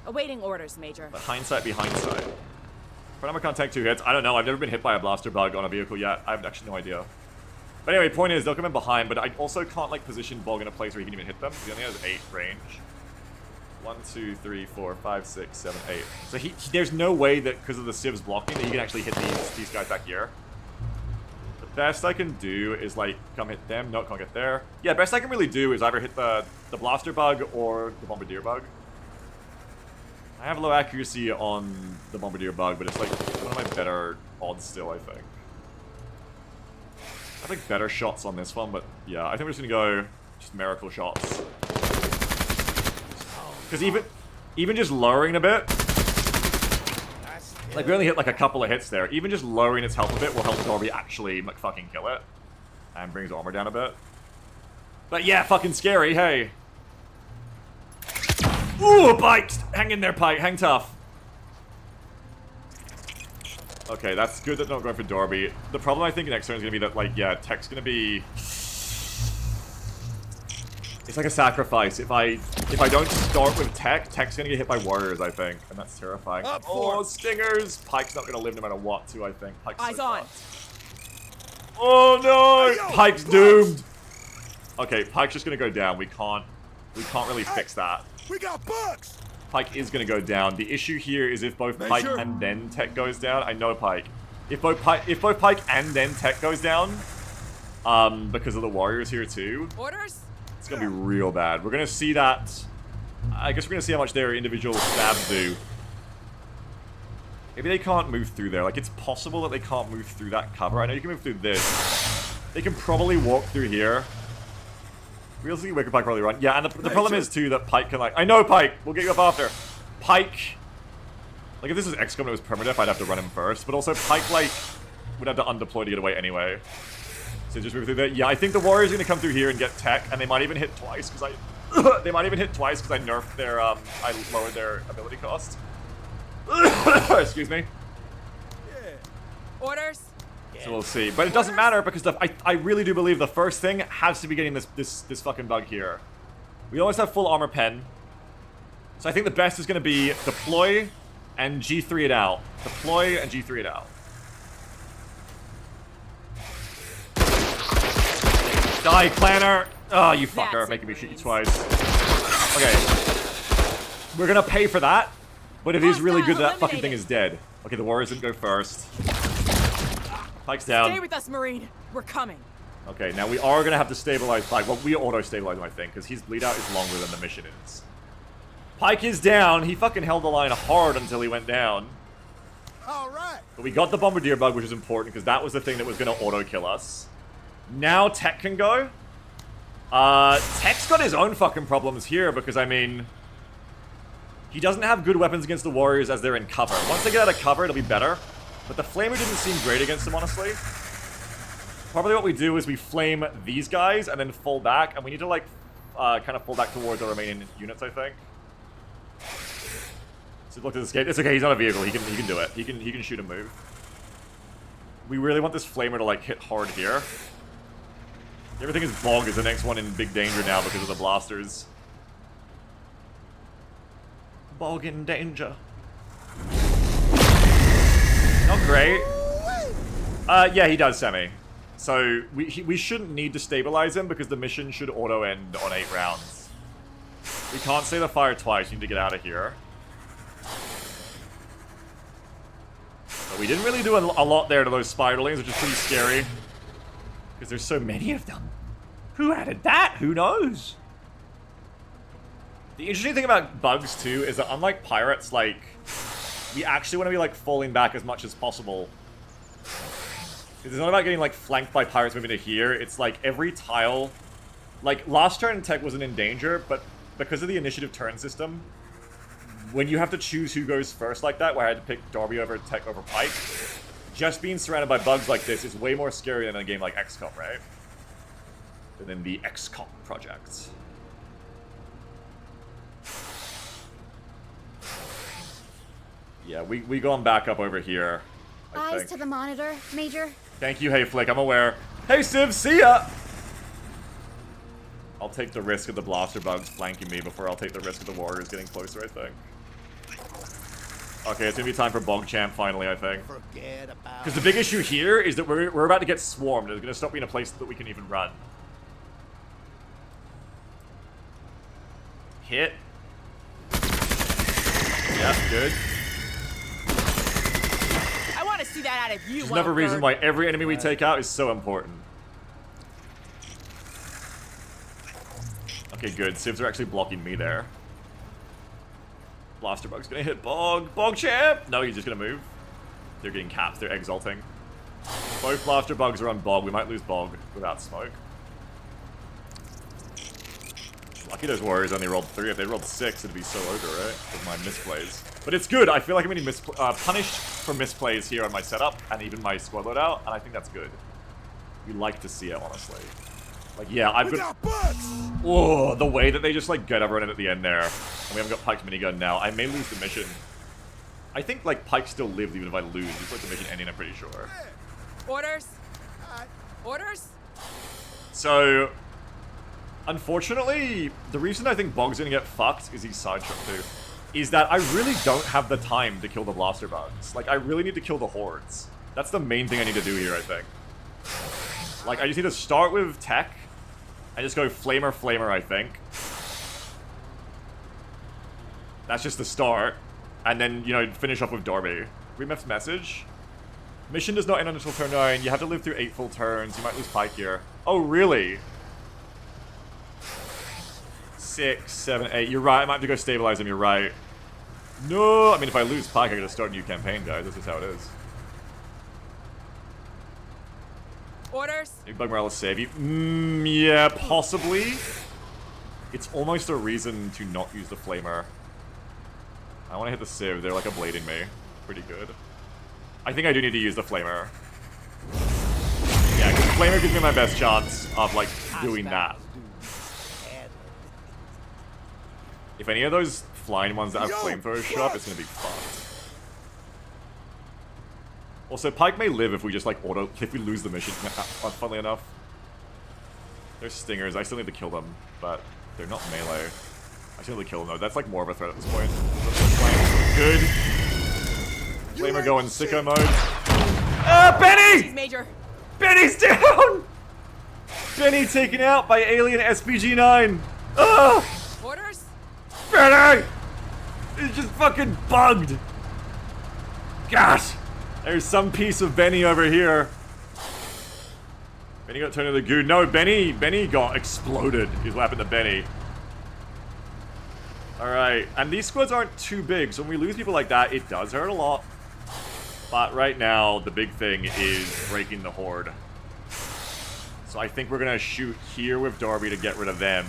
Awaiting orders, Major. But hindsight be hindsight. Pronama can't take 2 hits. I don't know. I've never been hit by a blaster bug on a vehicle yet. I have actually no idea. But anyway, point is, they'll come in behind, but I also can't, like, position Bog in a place where he can even hit them. He only has 8 range. 1, 2, 3, 4, 5, 6, 7, 8. So there's no way that, because of the civs blocking, that he can actually hit these guys back here. The best I can do is, like, come hit them. No, can't get there. Yeah, best I can really do is either hit the blaster bug or the bombardier bug. I have low accuracy on the bombardier bug, but it's, like, one of my better odds still, I think. I have, like, better shots on this one, but yeah, I think we're just gonna go just miracle shots. Because even just lowering a bit, like, we only hit like a couple of hits there. Even just lowering its health a bit will help Dorby actually fucking kill it. And brings armor down a bit. But yeah, fucking scary, hey. Ooh, Pike! Hang in there, Pike. Hang tough. Okay, that's good that they're not going for Dorby. The problem I think next turn is going to be that, like, yeah, Tech's going to be... It's like a sacrifice. If I don't start with Tech's gonna get hit by warriors, I think, and that's terrifying. Oh, stingers! Pike's not gonna live no matter what, too. I think. Pike's Eyes so on. fast. Oh no! Pike's doomed. Okay, Pike's just gonna go down. We can't really fix that. We got bugs! Pike is gonna go down. The issue here is if both Pike and then Tech goes down. I know Pike. If both Pike and then Tech goes down, because of the warriors here too. Orders? It's gonna be real bad. We're gonna see that. I guess we're gonna see how much their individual stabs do. Maybe they can't move through there. Like, it's possible that they can't move through that cover. I know you can move through this. They can probably walk through here. Realistically, we could Pike probably run. Yeah, and the problem is too that Pike can, like, I know Pike. We'll get you up after. Pike. Like, if this was XCOM and it was permadeath, I'd have to run him first. But also Pike, like, would have to undeploy to get away anyway. So just move through there. Yeah, I think the warriors are gonna come through here and get Tech, and they might even hit twice because I nerfed their I lowered their ability cost. Excuse me. Yeah. Orders? So we'll see, but it doesn't matter because I really do believe the first thing has to be getting this fucking bug here. We always have full armor pen, so I think the best is gonna be deploy and G3 it out. Deploy and G3 it out. Die, Planner! Oh, you fucker, making me shoot you twice. Okay. We're gonna pay for that, but it is really good that fucking thing is dead. Okay, the warriors didn't go first. Pike's down. Stay with us, Marine. We're coming. Okay, now we are gonna have to stabilize Pike. Well, we auto-stabilize him, I think, because his bleed out is longer than the mission is. Pike is down. He fucking held the line hard until he went down. Alright. But we got the Bombardier bug, which is important, because that was the thing that was gonna auto-kill us. Now Tech can go. Tech's got his own fucking problems here, because, I mean... He doesn't have good weapons against the warriors as they're in cover. Once they get out of cover, it'll be better. But the Flamer didn't seem great against them, honestly. Probably what we do is we flame these guys and then fall back, and we need to, like, kind of fall back towards the remaining units, I think. So look at this gate. It's okay, he's on a vehicle. He can do it. He can shoot and move. We really want this Flamer to, like, hit hard here. Everything is Bog is the next one in big danger now because of the blasters. Bog in danger. Not great. Yeah, he does semi. So we shouldn't need to stabilize him because the mission should auto end on 8 rounds. We can't say the fire twice. We need to get out of here. But we didn't really do a lot there to those spiderlings, which is pretty scary. Because there's so many of them. Who added that? Who knows? The interesting thing about bugs, too, is that unlike pirates, like, we actually want to be, like, falling back as much as possible. It's not about getting, like, flanked by pirates moving to here. It's, like, every tile... Like, last turn, Tech wasn't in danger, but because of the initiative turn system, when you have to choose who goes first like that, where I had to pick Darby over Tech over Pike, just being surrounded by bugs like this is way more scary than a game like XCOM, right? Than in the XCOM project. Yeah, we going back up over here, I Eyes think. to the monitor, Major. Thank you, Hey Flick, I'm aware. Hey Civ, see ya! I'll take the risk of the blaster bugs flanking me before I'll take the risk of the warriors getting closer, I think. Okay, it's gonna be time for Bog Champ finally, I think. Forget about Because the big issue here is that we're about to get swarmed. It's gonna stop being a place that we can even run. Hit. Yep, good. I want to see that out of you. There's another reason why every enemy we take out is so important. Okay, good. Civs are actually blocking me there. Blaster Bug's gonna hit Bog. Bog Champ! No, he's just gonna move. They're getting caps. They're exalting. Both Blaster Bugs are on Bog. We might lose Bog without smoke. Lucky those warriors only rolled 3. If they rolled 6, it'd be so over, right? With my misplays. But it's good. I feel like I'm getting punished for misplays here on my setup and even my squad loadout, and I think that's good. We like to see it, honestly. Like, yeah, I've got... Whoa, the way that they just, like, get everyone in at the end there. And we haven't got Pike's minigun now. I may lose the mission. I think, like, Pike still lives even if I lose. It's like the mission ending, I'm pretty sure. Orders? Orders? So... Unfortunately, the reason I think Bog's gonna get fucked is he's sideshot too. Is that I really don't have the time to kill the blaster bugs. Like, I really need to kill the hordes. That's the main thing I need to do here, I think. Like, I just need to start with Tech and just go Flamer, Flamer, I think. That's just the start. And then, you know, finish off with Darby. Remeff's message. Mission does not end until turn 9. You have to live through 8 full turns. You might lose Pike here. Oh, really? 6, 7, 8. You're right. I might have to go stabilize him. You're right. No! I mean, if I lose Pike, I gotta start a new campaign, guys. This is how it is. Orders? Big Bug Morales save you? Yeah, possibly. It's almost a reason to not use the Flamer. I want to hit the Civ. They're like ablating me. Pretty good. I think I do need to use the Flamer. Yeah, because the Flamer gives me my best chance of, like, doing that. If any of those flying ones that have flamethrowers show up, it's gonna be fucked. Also, Pike may live if we just, like, if we lose the mission, funnily enough. They're stingers. I still need to kill them, but they're not melee. I still need to kill them, though. That's, like, more of a threat at this point. Good. Flamer going sicko mode. Benny! Major. Benny's down! Benny taken out by alien SPG-9. Ugh! Orders? Benny! He's just fucking bugged. Gosh. There's some piece of Benny over here. Benny got turned into the goo. No, Benny got exploded is what happened to Benny. Alright, and these squads aren't too big, so when we lose people like that, it does hurt a lot. But right now, the big thing is breaking the horde. So I think we're gonna shoot here with Darby to get rid of them.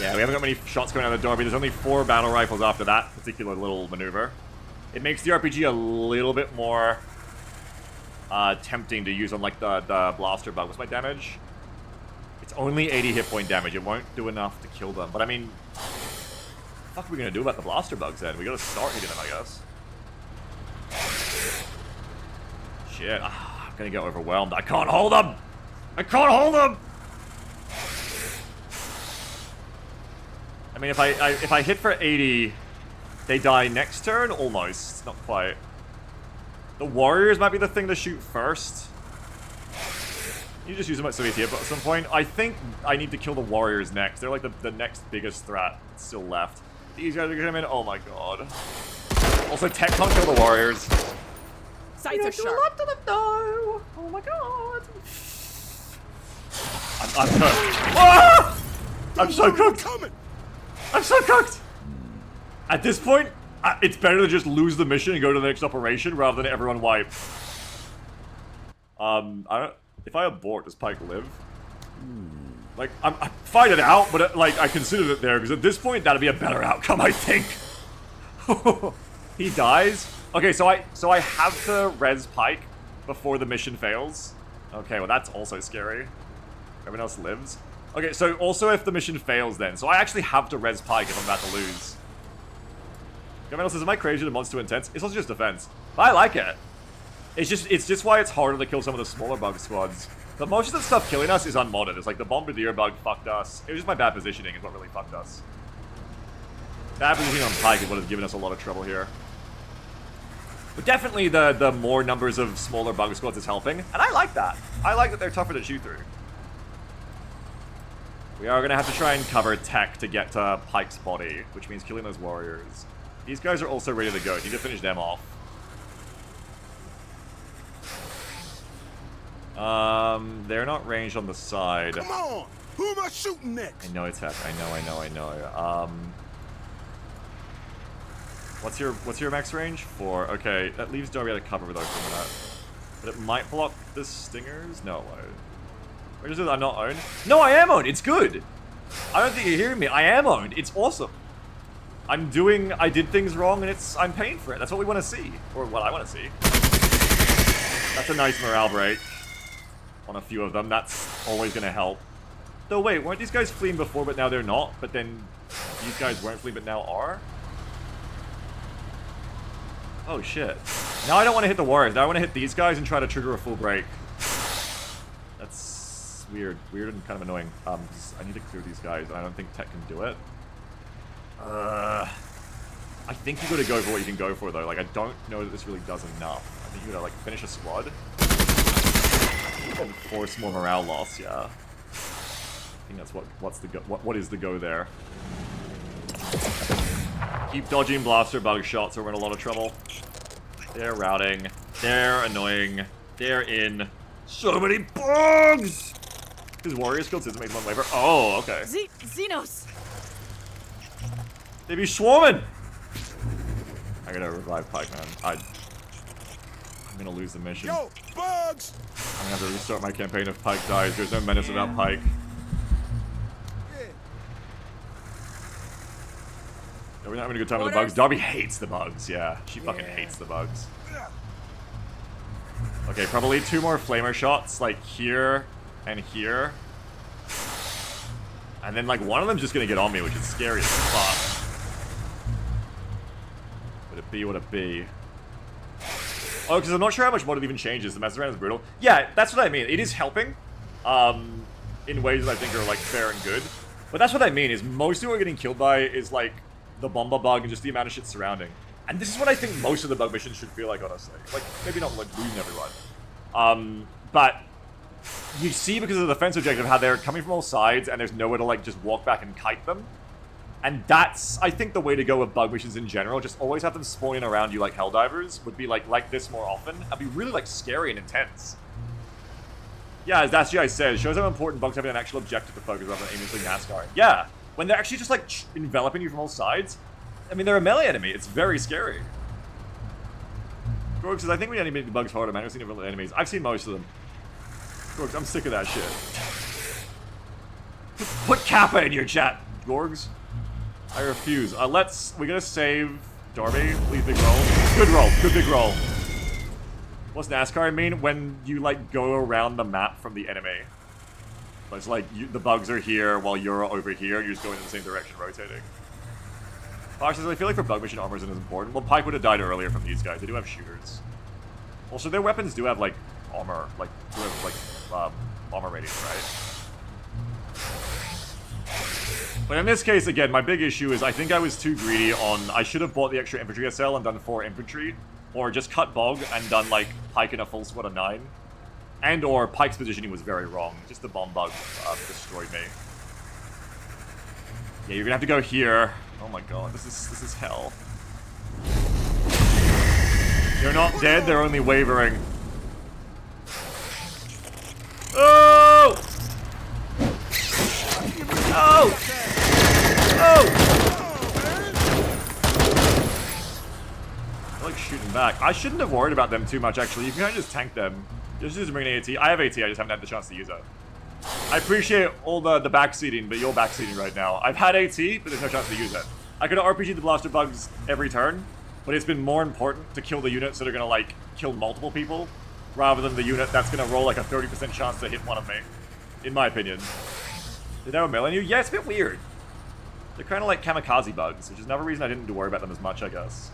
Yeah, we haven't got many shots going out of Darby. There's only 4 battle rifles after that particular little maneuver. It makes the RPG a little bit more tempting to use on, like, the blaster bug. What's my damage? It's only 80 hit point damage. It won't do enough to kill them. But I mean, what the fuck are we gonna do about the blaster bugs then? We gotta start hitting them, I guess. Shit, I'm gonna get overwhelmed. I can't hold them! I can't hold them! I mean, if I hit for 80, they die next turn? Almost. Not quite. The warriors might be the thing to shoot first. You just use them at CVT, but at some point, I think I need to kill the warriors next. They're like the next biggest threat that's still left. These guys are gonna come in. Oh my god. Also, Tech can't kill the warriors. Sights are sharp. Oh my god. I'm cooked. Ah! I'm so cooked. I'm so cooked. At this point, it's better to just lose the mission and go to the next operation rather than everyone wipe. If I abort, does Pike live? Like, I find it out, but like I considered it there because at this point that'd be a better outcome, I think. He dies. Okay, so I have to res Pike before the mission fails. Okay, well that's also scary. Everyone else lives. Okay, so also if the mission fails then, so I actually have to res Pike if I'm about to lose. Everyone else says, am I crazy? The mod's too intense? It's also just defense. But I like it. It's just why it's harder to kill some of the smaller bug squads. But most of the stuff killing us is unmodded. It's like the Bombardier bug fucked us. It was just my bad positioning is what really fucked us. Bad positioning on Pike is what has given us a lot of trouble here. But definitely the more numbers of smaller bug squads is helping. And I like that. I like that they're tougher to shoot through. We are going to have to try and cover tech to get to Pike's body, which means killing those warriors. These guys are also ready to go. You need to finish them off. They're not ranged on the side. Come on! Who am I shooting next? I know it's tech. I know. What's your max range? 4. Okay, that leaves Darby out of cover though for a minute. But it might block the stingers? No, it won't. Where does it? I'm not owned? No, I am owned! It's good! I don't think you're hearing me. I am owned. It's awesome. I did things wrong and I'm paying for it. That's what we want to see. Or what I want to see. That's a nice morale break. On a few of them. That's always going to help. Though wait, weren't these guys fleeing before but now they're not? But then these guys weren't fleeing but now are? Oh shit. Now I don't want to hit the warriors. Now I want to hit these guys and try to trigger a full break. That's weird. Weird and kind of annoying. I need to clear these guys. I don't think tech can do it. I think you gotta go for what you can go for though. Like I don't know that this really does enough. I think you gotta like finish a squad. And force more morale loss, yeah. I think that's what is the go there. Keep dodging blaster bug shots or we're in a lot of trouble. They're routing. They're annoying. They're in. So many bugs! His warrior skill doesn't make one waver. Oh, okay. Xenos! They be swarming! I gotta revive Pike, man. I'm gonna lose the mission. Yo, bugs! I'm gonna have to restart my campaign if Pike dies. There's no menace without Pike. Are we not having a good time with the bugs? Darby hates the bugs, yeah. She fucking hates the bugs. Okay, probably 2 more flamer shots, like here and here. And then like one of them's just gonna get on me, which is scary as fuck. Would it be what it be? Oh, because I'm not sure how much mod it even changes. The mess around is brutal. Yeah, that's what I mean. It is helping. In ways that I think are like fair and good. But that's what I mean, is most of what we're getting killed by is like the bomba bug and just the amount of shit surrounding. And this is what I think most of the bug missions should feel like, honestly. Like, maybe not like losing everyone. But you see because of the defense objective how they're coming from all sides and there's nowhere to like just walk back and kite them. And that's, I think, the way to go with bug missions in general. Just always have them spawning around you like Helldivers would be like this more often. That'd be really like scary and intense. Yeah, as Dasji says, shows how important bugs having an actual objective to focus rather than aimlessly NASCAR. Yeah, when they're actually just like enveloping you from all sides. I mean, they're a melee enemy. It's very scary. Gorg says, I think we need to make the bugs harder, man. I've seen different enemies. I've seen most of them. Gorgs, I'm sick of that shit. Put Kappa in your chat, Gorgs. I refuse. We gotta save Darby. Please, big roll. Good roll. Good big roll. What's NASCAR mean? When you, like, go around the map from the enemy. But it's like, the bugs are here while you're over here. You're just going in the same direction, rotating. Fox says, I feel like for bug mission armor isn't as important. Well, Pike would have died earlier from these guys. They do have shooters. Also, their weapons do have, like, armor. Like, armor radius, right? But in this case, again, my big issue is I think I was too greedy on... I should have bought the extra infantry SL and done 4 infantry. Or just cut Bog and done, like, Pike in a full squad of 9. And or Pike's positioning was very wrong. Just the bomb bug destroyed me. Yeah, you're gonna have to go here. Oh my god, this is hell. They're not dead, they're only wavering. Oh! Oh! Oh! I like shooting back. I shouldn't have worried about them too much, actually. You can kind of just tank them. Just use bring an AT. I have AT, I just haven't had the chance to use it. I appreciate all the backseating, but you're backseating right now. I've had AT, but there's no chance to use it. I could RPG the blaster bugs every turn, but it's been more important to kill the units that are gonna, like, kill multiple people, rather than the unit that's gonna roll, like, a 30% chance to hit one of me. In my opinion. Did they have a melee? Yeah, it's a bit weird. They're kind of like kamikaze bugs, which is another reason I didn't worry about them as much, I guess.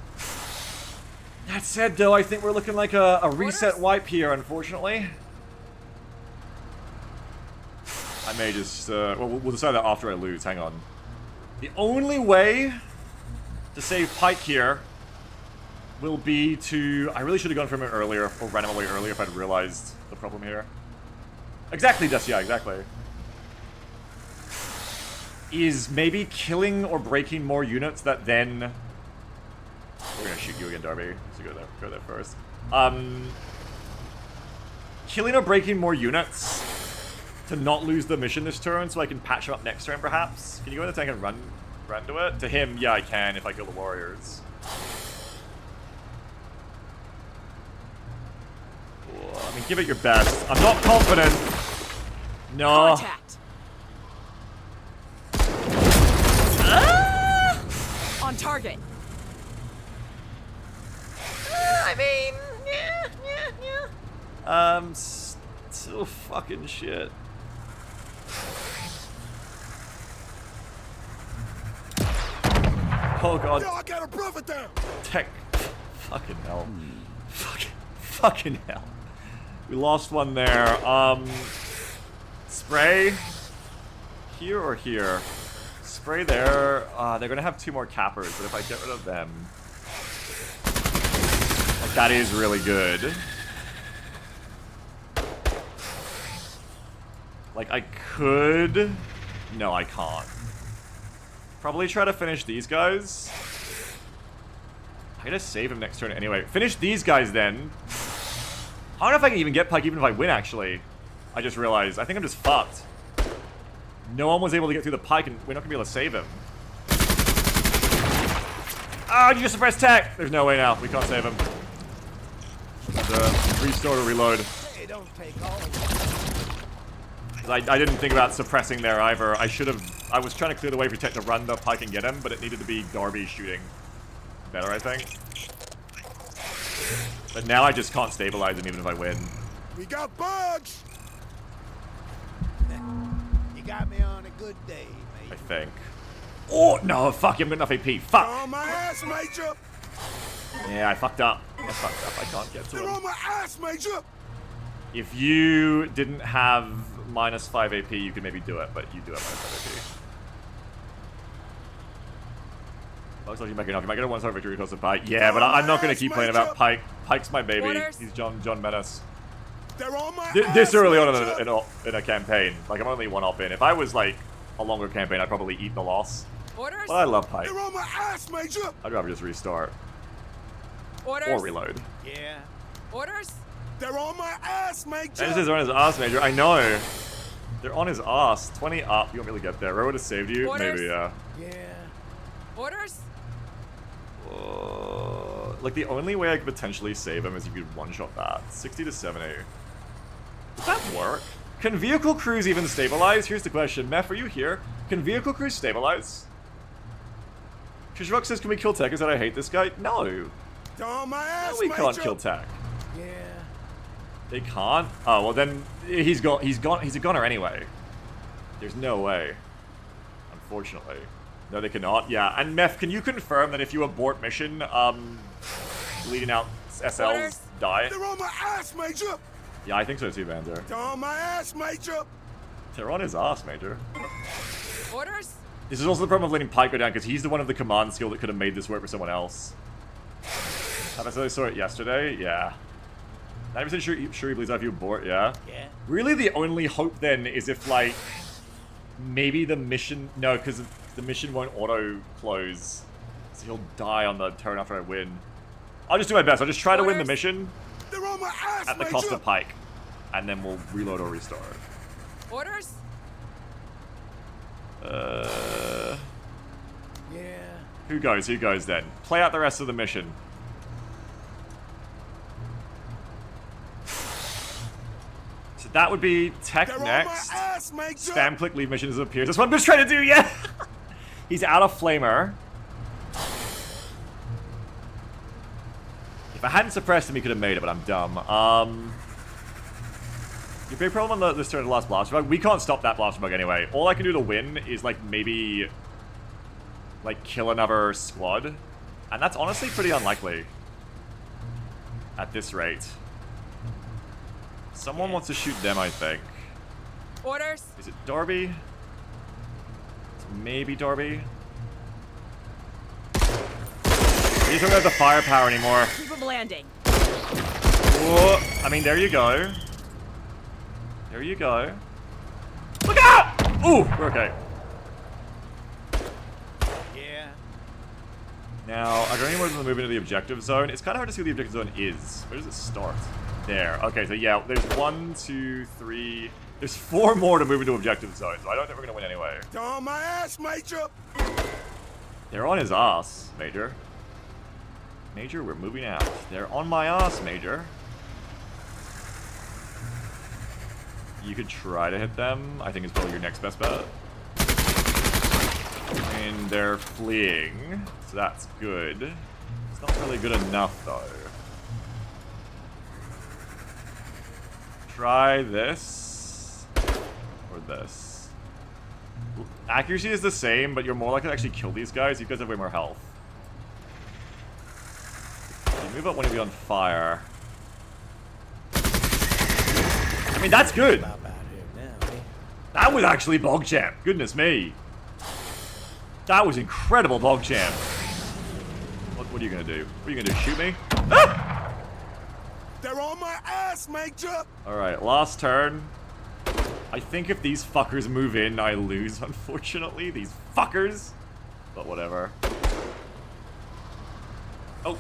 That said, though, I think we're looking like a reset wipe here, unfortunately. I may just, well, we'll decide that after I lose, hang on. The only way to save Pike here will be to... I really should have gone for him earlier, or ran him away earlier if I'd realized the problem here. Exactly, Jess, yeah, exactly. Is maybe killing or breaking more units that then... We're gonna shoot you again, Darby. So go there first. Killing or breaking more units to not lose the mission this turn, so I can patch him up next turn, perhaps. Can you go in the tank and run to it? To him, yeah, I can if I kill the warriors. I mean, give it your best. I'm not confident. No. Contact. On target. I mean, still fucking shit. Oh god. Yo, I got a brother down. Tech. Fucking hell. Fucking hell. We lost one there. Spray. Here or here? Spray there. They're gonna have 2 more cappers, but if I get rid of them... Like, that is really good. Like, I could... No, I can't. Probably try to finish these guys. I gotta save him next turn anyway. Finish these guys then. I don't know if I can even get Pike even if I win, actually. I just realized. I think I'm just fucked. No one was able to get through the Pike, and we're not gonna be able to save him. Ah, you just suppressed tech! There's no way now. We can't save him. Restore or reload. Hey, don't take all of it. I didn't think about suppressing there either. I should have... I was trying to clear the way for Tech to run the Pike and get him, but it needed to be Darby shooting better, I think. But now I just can't stabilize him even if I win. We got bugs. You got me on a good day, I mate. think. Oh, no, fuck, you haven't got enough AP. Fuck! They're on my ass, Major. Yeah, I fucked up. I fucked up. I can't get to They're him. on my ass, Major. If you didn't have -5 AP, you could maybe do it, but you do have -5 AP. Looks like you might get a 1-star victory because of Pike. Yeah, but I'm not going to keep playing about Pike. Pike's my baby. Orders. He's John Menace. They're on my This ass, early on Major. in a campaign. Like, I'm only 1 op in. If I was, like, a longer campaign, I'd probably eat the loss. Orders. But I love Pike. They're on my ass, Major. I'd rather just restart. Orders. Or reload. Yeah. Orders. They're on my ass, Major. And is on his ass, Major. I know. They're on his ass. 20 up. You won't really get there. Ro would have saved you. Orders. Maybe, yeah. Yeah. Orders. Like, the only way I could potentially save him is you could one-shot that. 60 to 70. Does that work? Can vehicle crews even stabilize? Here's the question. Meph, are you here? Can vehicle crews stabilize? Kishrock says, can we kill Tech? Is that I hate this guy? No. They're on my ass, No, we Major. can't kill Tech. Yeah. They can't? Oh, well then, he's a goner anyway. There's no way. Unfortunately. No, they cannot. Yeah, and Meph, can you confirm that if you abort mission, bleeding out SLs Orders. die? They're on my ass, Major. Yeah, I think so too, Vander. They're on my ass, Major. They're on his ass, Major. Orders. This is also the problem of letting Pike go down, because he's the one of the command skill that could have made this work for someone else. Have I saw it yesterday? Yeah. 90% sure he believes if you abort, yeah? Yeah. Really, the only hope then is if, like, maybe the mission... No, because the mission won't auto-close. So he'll die on the turn after I win. I'll just do my best. I'll just try to win the Orders. mission They're on my ass, at the cost of Pike. And then we'll reload or restart. Orders? Yeah. Who goes? Who goes then? Play out the rest of the mission. So that would be Tech They're next. on my ass, Major. Spam click leave missions appears. That's what I'm just trying to do, yeah! He's out of flamer. If I hadn't suppressed him, he could have made it, but I'm dumb. Your big problem on this turn of the last blaster bug, we can't stop that blaster bug anyway. All I can do to win is, like, maybe, like, kill another squad. And that's honestly pretty unlikely. At this rate. Someone wants to shoot them, I think. Orders? Is it Darby? It's maybe Darby. He doesn't have the firepower anymore. Keep them landing. Whoa. I mean, there you go. There you go. Look out! Ooh, we're okay. Yeah. Now, I don't even want to move into the objective zone. It's kind of hard to see what the objective zone is. Where does it start? There. Okay, so yeah, there's 1, 2, 3... There's 4 more to move into objective zone, so I don't think we're going to win anyway. They're on my ass, Major. They're on his ass, Major. Major, we're moving out. They're on my ass, Major. You could try to hit them. I think it's probably your next best bet. And they're fleeing, so that's good. It's not really good enough, though. Try this. Or this. Accuracy is the same, but you're more likely to actually kill these guys. You guys have way more health. You move up when you're on fire. I mean, that's good. About out here now, eh? That was actually Bog Champ. Goodness me. That was incredible Bog Champ. What are you going to do? What are you going to do? Shoot me? Ah! They're on my ass, Major. Alright, last turn. I think if these fuckers move in, I lose, unfortunately. These fuckers. But whatever. Oh.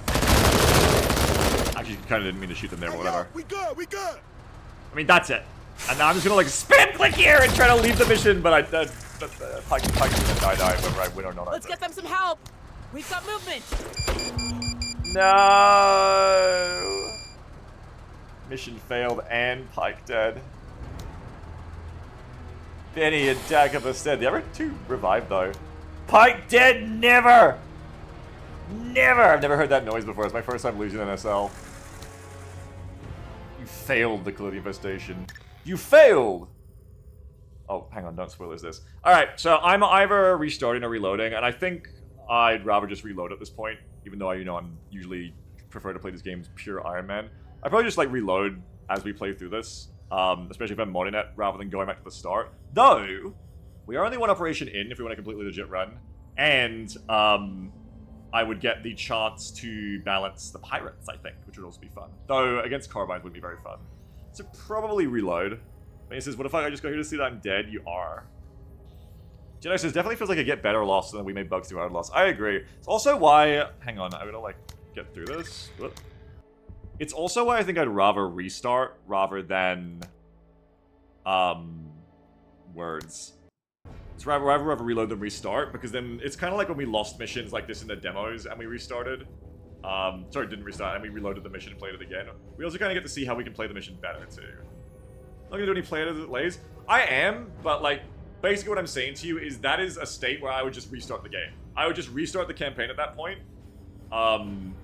Actually, kind of didn't mean to shoot them there, but whatever. We good. We good. I mean, that's it. And now I'm just gonna, like, spam click here and try to leave the mission, but Pike's gonna die whether I win or not. Let's get them some help. We've got movement. No. Mission failed and Pike dead. Benny and Dagobah dead. The other 2 revived though. Pike dead, never! Never! I've never heard that noise before. It's my first time losing an SL. You failed the Clothing Infestation. You failed! Oh, hang on, don't spoil this. Alright, so I'm either restarting or reloading, and I think I'd rather just reload at this point, even though I'm usually prefer to play these games pure Iron Man. I'd probably just, like, reload as we play through this, especially if I'm modding it, rather than going back to the start. Though, we are only 1 operation in if we want a completely legit run, and, I would get the chance to balance the pirates, I think, which would also be fun. Though, against carbines would be very fun. So probably reload. And he says, what if I just go here to see that I'm dead? You are. Jedi says, definitely feels like I get better loss than we made bugs through hard loss. I agree. It's also why... Hang on, I'm gonna, like, get through this. Whoop. It's also why I think I'd rather restart rather than... words. It's rather reload than restart, because then it's kind of like when we lost missions like this in the demos and we restarted. Sorry, didn't restart, and we reloaded the mission and played it again. We also kind of get to see how we can play the mission better, too. Not gonna do any play delays. I am, but, like, basically what I'm saying to you is that is a state where I would just restart the game. I would just restart the campaign at that point, and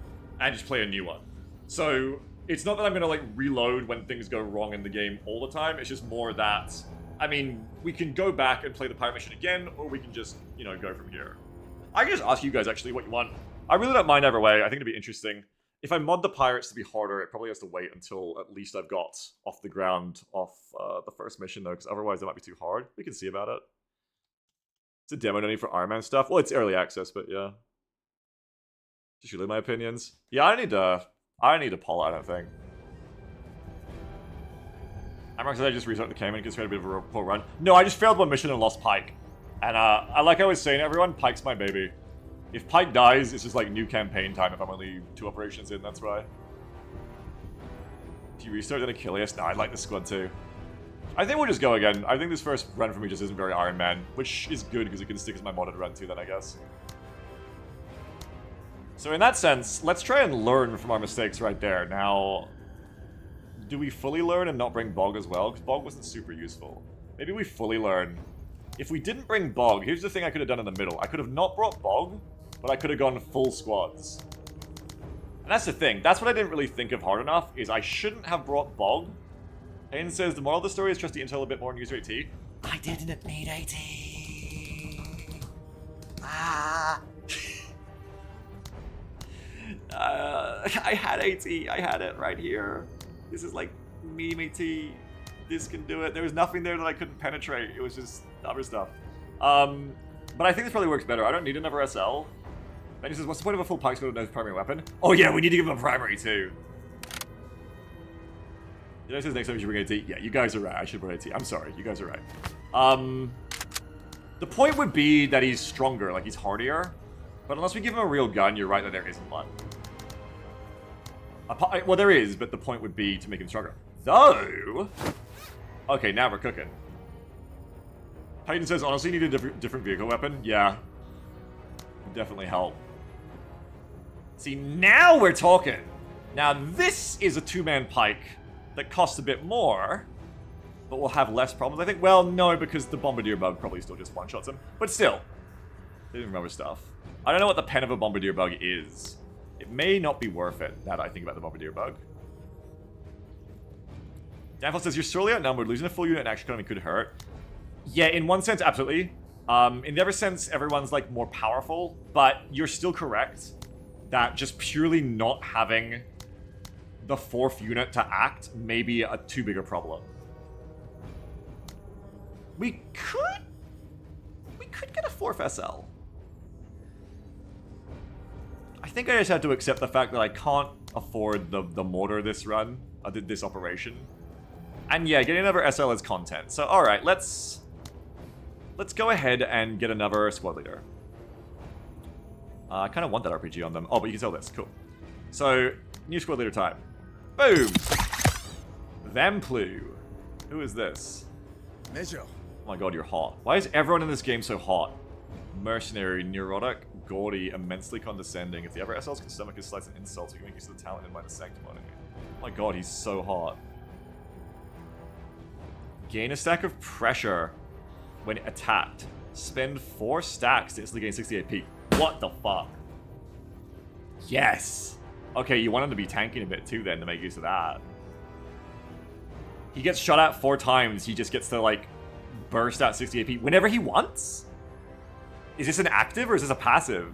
just play a new one. So, it's not that I'm gonna, like, reload when things go wrong in the game all the time, it's just more that... I mean, we can go back and play the pirate mission again, or we can just, you know, go from here. I can just ask you guys, actually, what you want. I really don't mind either way. I think it'd be interesting. If I mod the pirates to be harder, it probably has to wait until at least I've got off the ground off the first mission, though, because otherwise it might be too hard. We can see about it. It's a demo, no need for Iron Man stuff. Well, it's early access, but yeah. Just really my opinions. Yeah, I need to pull, I don't think. I'm actually just restart the game and gets a bit of a poor run. No, I just failed one mission and lost Pike. And like I was saying, everyone, Pike's my baby. If Pike dies, it's just like new campaign time if I'm only 2 operations in, that's why. If you restart then Achilles, nah, I like this squad too. I think we'll just go again. I think this first run for me just isn't very Iron Man, which is good because it can stick as my modded run too then, I guess. So in that sense, let's try and learn from our mistakes right there. Now, do we fully learn and not bring Bog as well? Because Bog wasn't super useful. Maybe we fully learn. If we didn't bring Bog, here's the thing I could have done in the middle. I could have not brought Bog, but I could have gone full squads. And that's the thing. That's what I didn't really think of hard enough, is I shouldn't have brought Bog. Hayden says, the moral of the story is trust the intel a bit more and use your AT. I didn't need AT. Ah. I had AT. I had it right here. This is like meme AT. This can do it. There was nothing there that I couldn't penetrate. It was just other stuff. But I think this probably works better. I don't need another SL. Then he says, what's the point of a full pike squad with no primary weapon? Oh yeah, we need to give him a primary too. You know, says next time you should bring AT. Yeah, you guys are right. I should bring AT. I'm sorry. You guys are right. The point would be that he's stronger, like he's hardier. But unless we give him a real gun, you're right that there isn't one. Well, there is, but the point would be to make him stronger. Though... Okay, now we're cooking. Hayden says, honestly, you need a different vehicle weapon. Yeah. Would definitely help. See, now we're talking. Now, this is a 2-man pike that costs a bit more, but will have less problems. I think, well, no, because the Bombardier bug probably still just one-shots him. But still, they didn't remember stuff. I don't know what the pen of a Bombardier bug is. It may not be worth it, now that I think about the Bombardier bug. Danfel says, you're sorely outnumbered. Losing a full unit in action economy could hurt. Yeah, in one sense, absolutely. In the other sense, everyone's, like, more powerful. But you're still correct that just purely not having the 4th unit to act may be a too big a problem. We could get a 4th SL. I think I just have to accept the fact that I can't afford the mortar this run. I did this operation. And yeah, getting another SL is content. So alright, let's go ahead and get another squad leader. I kind of want that RPG on them. Oh, but you can sell this. Cool. So, new squad leader time. Boom! Vamplu. Who is this? Measure. Oh my god, you're hot. Why is everyone in this game so hot? Mercenary, neurotic, gaudy, immensely condescending. If the other SLs can stomach his slights and insults, we can make use of the talent and mind the sanctimony. Oh my god, he's so hot. Gain a stack of pressure when attacked. Spend 4 stacks to instantly gain 60 AP. What the fuck? Yes! Okay, you want him to be tanking a bit too then to make use of that. He gets shot at 4 times, he just gets to like burst out 60 AP whenever he wants? Is this an active or is this a passive?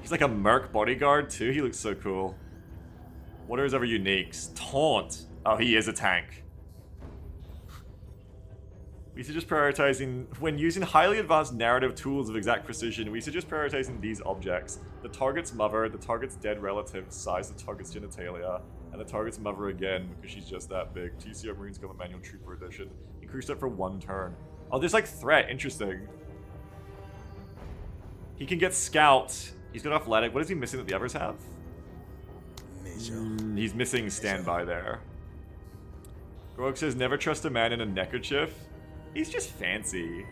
He's like a merc bodyguard too, he looks so cool. What are his other uniques? Taunt. Oh, he is a tank. We suggest prioritizing, when using highly advanced narrative tools of exact precision, we suggest prioritizing these objects. The target's mother, the target's dead relative, size the target's genitalia, and the target's mother again, because she's just that big. TCR Marines Government Manual Trooper Edition. Increased that for 1 turn. Oh, there's like threat, interesting. He can get Scout. He's got Athletic. What is he missing that the others have? He's missing Standby there. Grog says, never trust a man in a neckerchief. He's just fancy.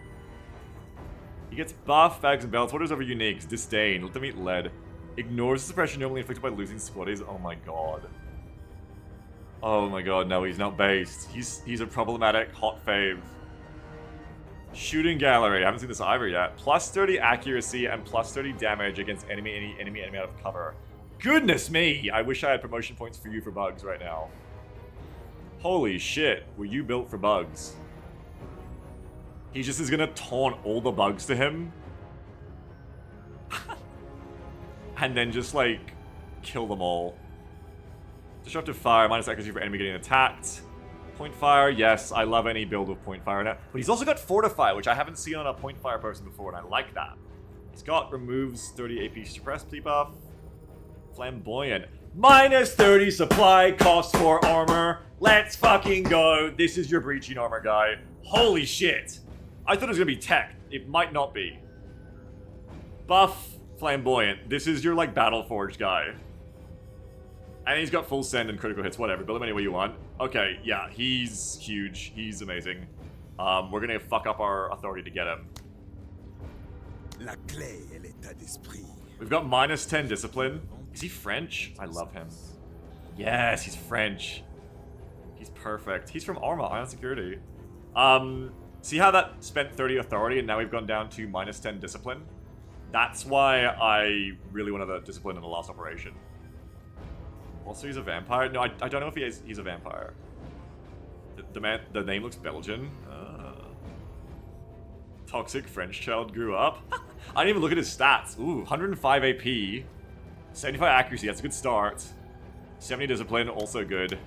He gets buff, bags and belts. What is other uniques? Disdain. Let them eat lead. Ignores the suppression normally inflicted by losing squaddies. Oh my god. Oh my god, no, he's not based. He's a problematic hot fave. Shooting gallery. I haven't seen this either yet. Plus 30 accuracy and plus 30 damage against enemy out of cover. Goodness me! I wish I had promotion points for you for bugs right now. Holy shit, were you built for bugs? He just is gonna taunt all the bugs to him. And then just, like, kill them all. Disruptive fire, minus accuracy for enemy getting attacked. Point fire, yes, I love any build with point fire in it. But he's also got fortify, which I haven't seen on a point fire person before, and I like that. He's got removes 30 AP suppress debuff. Flamboyant. Minus 30 supply cost for armor. Let's fucking go. This is your breaching armor guy. Holy shit. I thought it was gonna be tech. It might not be. Buff Flamboyant. This is your, like, Battle Forge guy. And he's got full send and critical hits, whatever. Build him any way you want. Okay, yeah, he's huge. He's amazing. We're gonna fuck up our authority to get him. La clé est l'état d'esprit. We've got minus 10 discipline. Is he French? I love him. Yes, he's French. He's perfect. He's from Arma, Ion Security. See how that spent 30 authority and now we've gone down to minus 10 discipline? That's why I really wanted the discipline in the last operation. Also, he's a vampire? No, I don't know if he's a vampire. The name looks Belgian. Toxic French child grew up. I didn't even look at his stats. Ooh, 105 AP. 75 accuracy, that's a good start. 70 discipline, also good.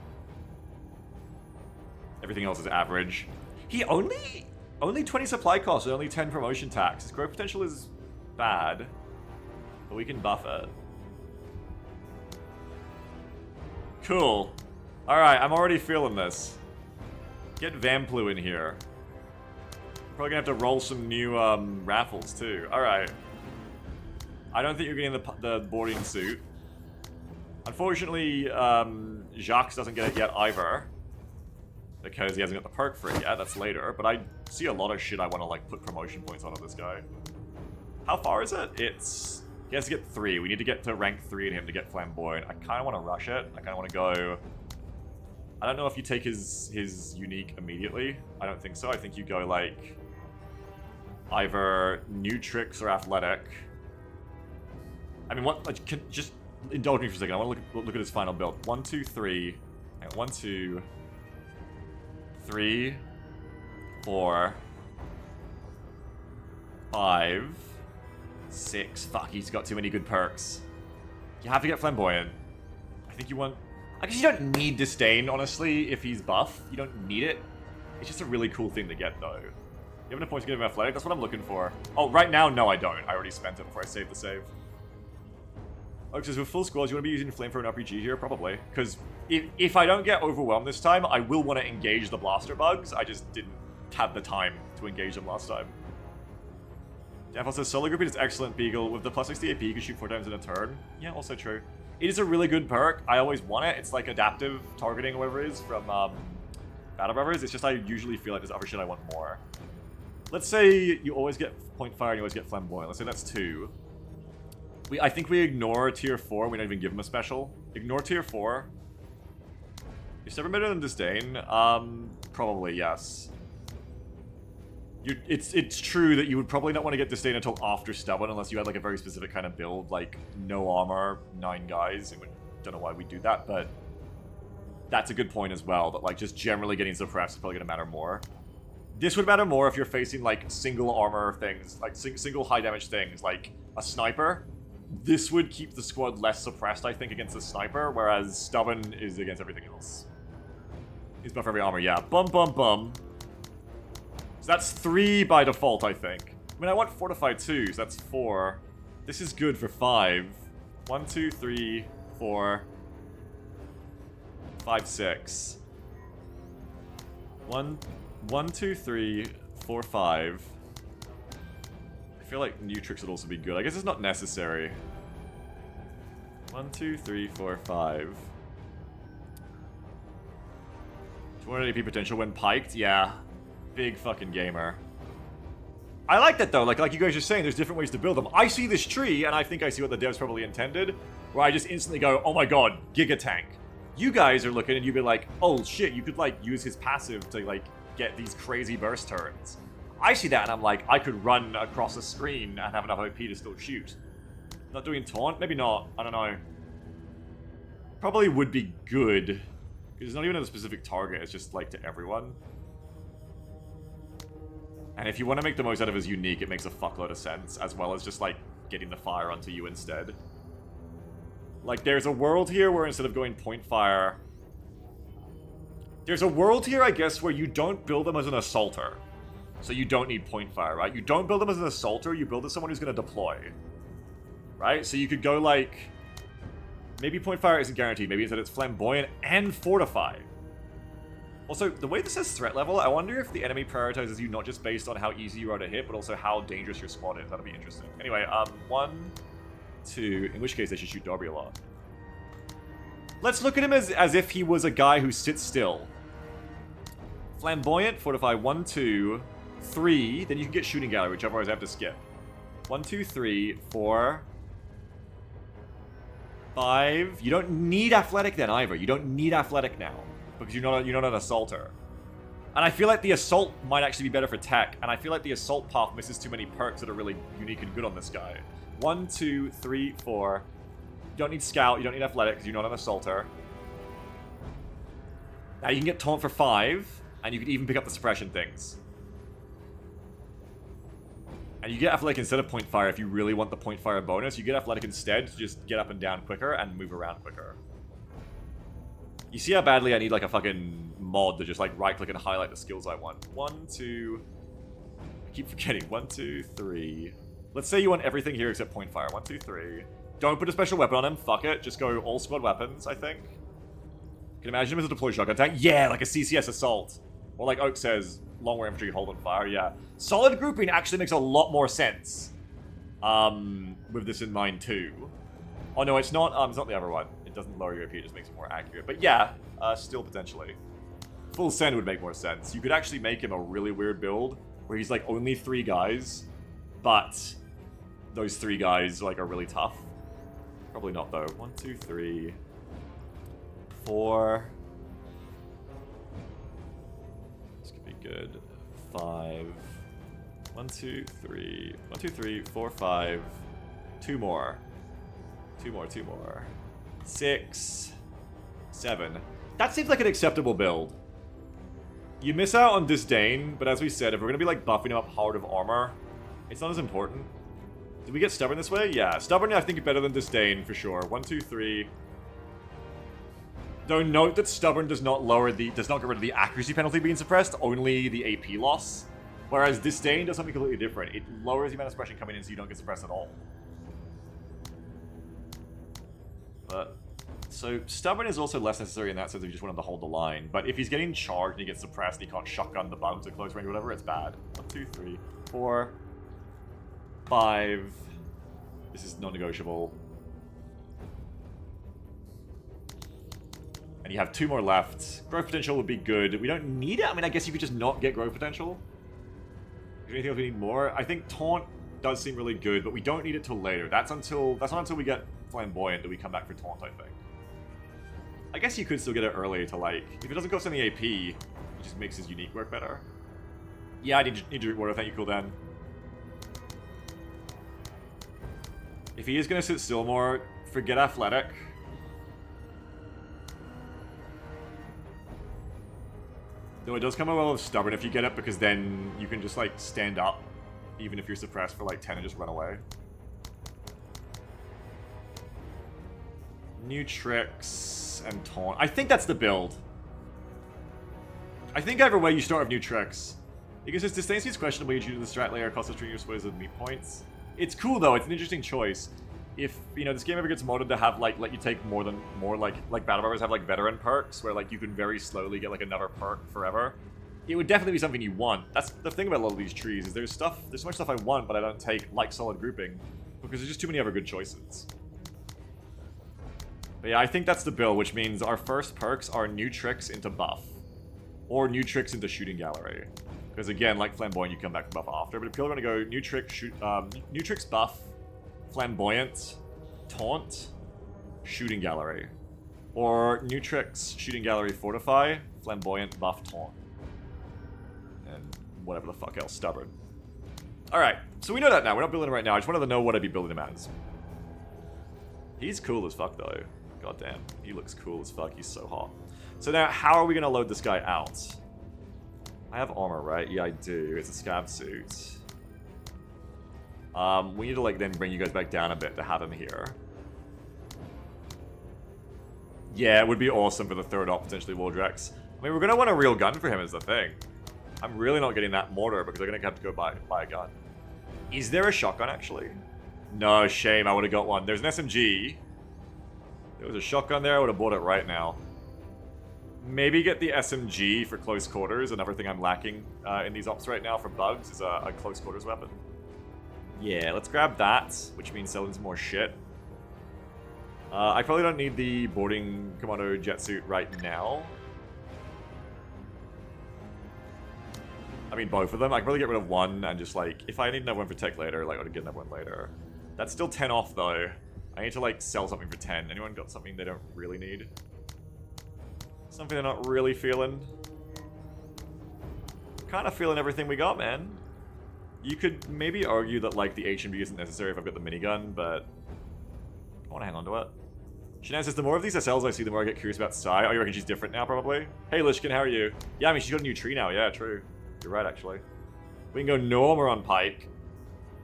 Everything else is average. He only 20 supply costs and only 10 promotion tax. His growth potential is bad, but we can buff it. Cool. Alright, I'm already feeling this. Get Vamplu in here. Probably gonna have to roll some new raffles too. Alright. I don't think you're getting the boarding suit. Unfortunately, Jacques doesn't get it yet either. Because he hasn't got the perk for it yet, that's later. But I see a lot of shit I want to like put promotion points onto this guy. How far is it? It's... He has to get 3. We need to get to rank 3 in him to get Flamboyant. I kind of want to rush it. I kind of want to go... I don't know if you take his unique immediately. I don't think so. I think you go like... either new tricks or athletic. I mean, what? Like, just indulge me for a second. I want to look at his final build. 1, 2, 3. Hang on, 1, 2, 3, 4, 5, 6. Fuck, he's got too many good perks. You have to get Flamboyant. I think you want... I guess you don't need Disdain, honestly, if he's buff. You don't need it. It's just a really cool thing to get, though. You have enough points to get him athletic? That's what I'm looking for. Oh, right now, no, I don't. I already spent it before I saved the save. Oh, because with full squads, you want to be using Flame for an RPG here? Probably. Because if I don't get overwhelmed this time, I will want to engage the blaster bugs. I just didn't have the time to engage them last time. Jeff says, solo grouping is excellent, Beagle. With the plus 60 AP, you can shoot 4 times in a turn. Yeah, also true. It is a really good perk. I always want it. It's like adaptive targeting or whatever it is from Battle Brothers. It's just I usually feel like there's other shit I want more. Let's say you always get Point Fire and you always get Flamboyant. Let's say that's 2. I think we ignore tier 4. We don't even give him a special. Ignore tier 4. Is Stubborn better than Disdain? Probably, yes. It's true that you would probably not want to get Disdain until after Stubborn unless you had like a very specific kind of build, like no armor, 9 guys. I don't know why we do that, but that's a good point as well, that like just generally getting suppressed is probably going to matter more. This would matter more if you're facing like single armor things, like single high damage things, like a sniper. This would keep the squad less suppressed, I think, against the sniper, whereas Stubborn is against everything else. He's buff every armor, yeah. Bum, bum, bum. So that's 3 by default, I think. I mean, I want Fortify 2, so that's 4. This is good for 5. 1, 2, 3, 4, 5, 6. 1, 2, 3, 4, 5. I feel like new tricks would also be good. I guess it's not necessary. 1, 2, 3, 4, 5. 200 AP potential when piked? Yeah. Big fucking gamer. I like that though, like you guys are saying, there's different ways to build them. I see this tree, and I think I see what the devs probably intended, where I just instantly go, oh my god, Giga Tank. You guys are looking and you'd be like, oh shit, you could like use his passive to like get these crazy burst turns. I see that and I'm like, I could run across the screen and have enough OP to still shoot. Not doing taunt? Maybe not. I don't know. Probably would be good. Because it's not even a specific target, it's just like to everyone. And if you want to make the most out of his unique, it makes a fuckload of sense, as well as just like getting the fire onto you instead. Like there's a world here where instead of going point fire... There's a world here, I guess, where you don't build them as an assaulter. So you don't need point fire, right? You don't build them as an assaulter, you build as someone who's going to deploy. Right? So you could go like... Maybe point fire isn't guaranteed, maybe instead it's flamboyant and fortify. Also, the way this says threat level, I wonder if the enemy prioritizes you not just based on how easy you are to hit, but also how dangerous your squad is. That'll be interesting. Anyway, 1, 2, in which case they should shoot Darby a lot. Let's look at him as if he was a guy who sits still. Flamboyant, fortify 1, 2, 3, then you can get shooting gallery, which otherwise I have to skip. 1, 2, 3, 4, 5. You don't need athletic then either. You don't need athletic now because you're not an assaulter. And I feel like the assault might actually be better for tech, and I feel like the assault path misses too many perks that are really unique and good on this guy. 1, 2, 3, 4. You don't need scout. You don't need athletic because you're not an assaulter. Now you can get taunt for 5, and you can even pick up the suppression things. And you get athletic instead of point fire if you really want the point fire bonus. You get athletic instead to just get up and down quicker and move around quicker. You see how badly I need like a fucking mod to just like right click and highlight the skills I want. 1, 2. I keep forgetting. 1, 2, 3. Let's say you want everything here except point fire. 1, 2, 3. Don't put a special weapon on him. Fuck it. Just go all squad weapons, I think. Can imagine him as a deployed shotgun tank. Yeah, like a CCS assault. Or like Oak says, long war infantry hold on fire. Yeah. Solid grouping actually makes a lot more sense. With this in mind too. Oh no, it's not the other one. It doesn't lower your AP, it just makes it more accurate. But yeah, still potentially. Full send would make more sense. You could actually make him a really weird build where he's like only 3 guys, but those 3 guys like are really tough. Probably not though. 1, 2, 3, 4. This could be good. 5. 1, 2, 3. 1, 2, 3, 4, 5. 2 more. 2 more, 2 more. 6. 7. That seems like an acceptable build. You miss out on Disdain, but as we said, if we're gonna be like buffing him up hard of armor, it's not as important. Did we get Stubborn this way? Yeah, Stubborn I think is better than Disdain for sure. 1, 2, 3. Though note that Stubborn does not get rid of the accuracy penalty being suppressed, only the AP loss. Whereas Disdain does something completely different. It lowers the amount of suppression coming in so you don't get suppressed at all. But, so Stubborn is also less necessary in that sense if you just want him to hold the line. But if he's getting charged and he gets suppressed and he can't shotgun the bugs at close range or whatever, it's bad. 1, 2, 3, 4, 5. This is non-negotiable. And you have 2 more left. Growth potential would be good. We don't need it. I mean, I guess you could just not get growth potential. Is there anything else we need more? I think Taunt does seem really good, but we don't need it till later. That's not until we get Flamboyant that we come back for Taunt, I think. I guess you could still get it early to like... If it doesn't cost any AP, it just makes his unique work better. Yeah, I need to drink water. Thank you, Cooldan. If he is going to sit still more, forget Athletic. Though it does come well with Stubborn if you get it, because then you can just like stand up, even if you're suppressed for like 10 and just run away. New tricks and taunt. I think that's the build. I think either way you start with new tricks. Because his disdain seems questionable due to the strat layer cost of treating your supposed meat points. It's cool though, it's an interesting choice. If, you know, this game ever gets modded to have, like, let you take more like Battle Barbers have, like, veteran perks, where, like, you can very slowly get, like, another perk forever, it would definitely be something you want. That's the thing about a lot of these trees, is there's so much stuff I want, but I don't take, like solid grouping, because there's just too many other good choices. But yeah, I think that's the build, which means our first perks are new tricks into buff. Or new tricks into shooting gallery. Because again, like Flamboyant, you come back from buff after, but if people are going to go new tricks buff, Flamboyant, Taunt, Shooting Gallery. Or New Tricks, Shooting Gallery, Fortify, Flamboyant, Buff, Taunt. And whatever the fuck else, Stubborn. Alright, so we know that now. We're not building him right now. I just wanted to know what I'd be building him as. He's cool as fuck, though. God damn. He looks cool as fuck. He's so hot. So now, how are we going to load this guy out? I have armor, right? Yeah, I do. It's a scab suit. We need to, like, then bring you guys back down a bit to have him here. Yeah, it would be awesome for the third op, potentially Waldrex. I mean, we're going to want a real gun for him is the thing. I'm really not getting that mortar because I'm going to have to go buy a gun. Is there a shotgun, actually? No, shame. I would have got one. There's an SMG. There was a shotgun there. I would have bought it right now. Maybe get the SMG for close quarters. Another thing I'm lacking in these ops right now for bugs is a close quarters weapon. Yeah, let's grab that, which means selling some more shit. I probably don't need the boarding commando jet suit right now. I mean, both of them. I can probably get rid of one and just, like, if I need another one for tech later, like, I'll get another one later. That's still 10 off, though. I need to, like, sell something for 10. Anyone got something they don't really need? Something they're not really feeling? Kind of feeling everything we got, man. You could maybe argue that, like, the HMG isn't necessary if I've got the minigun, but I want to hang on to it. Shanann says, the more of these SLs I see, the more I get curious about Sai. Oh, you reckon she's different now, probably? Hey, Lishkin, how are you? Yeah, I mean, she's got a new tree now. Yeah, true. You're right, actually. We can go Norma on Pike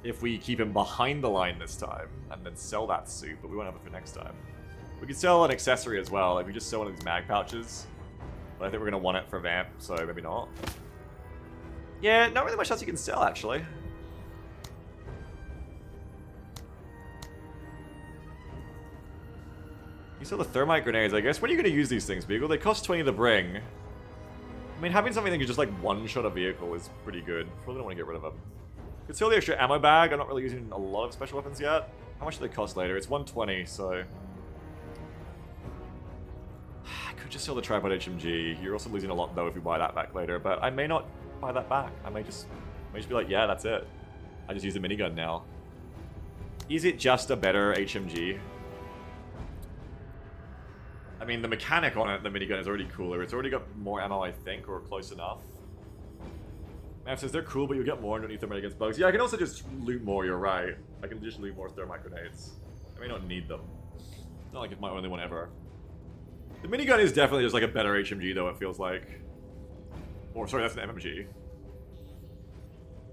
if we keep him behind the line this time, and then sell that suit, but we won't have it for next time. We could sell an accessory as well. Like, we just sell one of these mag pouches. But I think we're going to want it for Vamp, so maybe not. Yeah, not really much else you can sell, actually. You sell the thermite grenades, I guess. When are you going to use these things, Beagle? They cost 20 to bring. I mean, having something that can just, like, one-shot a vehicle is pretty good. Probably don't want to get rid of them. Could sell the extra ammo bag. I'm not really using a lot of special weapons yet. How much do they cost later? It's 120, so... I could just sell the tripod HMG. You're also losing a lot, though, if we buy that back later. But I may not buy that back. I may just be like, yeah, that's it. I just use a minigun now. Is it just a better HMG? I mean, the mechanic on it, the minigun, is already cooler. It's already got more ammo, I think, or close enough. Mav says they're cool, but you'll get more underneath thermite against bugs. Yeah, I can also just loot more, you're right. I can just loot more thermite grenades. I may not need them. It's not like it's my only one ever. The minigun is definitely just like a better HMG, though, it feels like. Or, sorry, that's an MMG.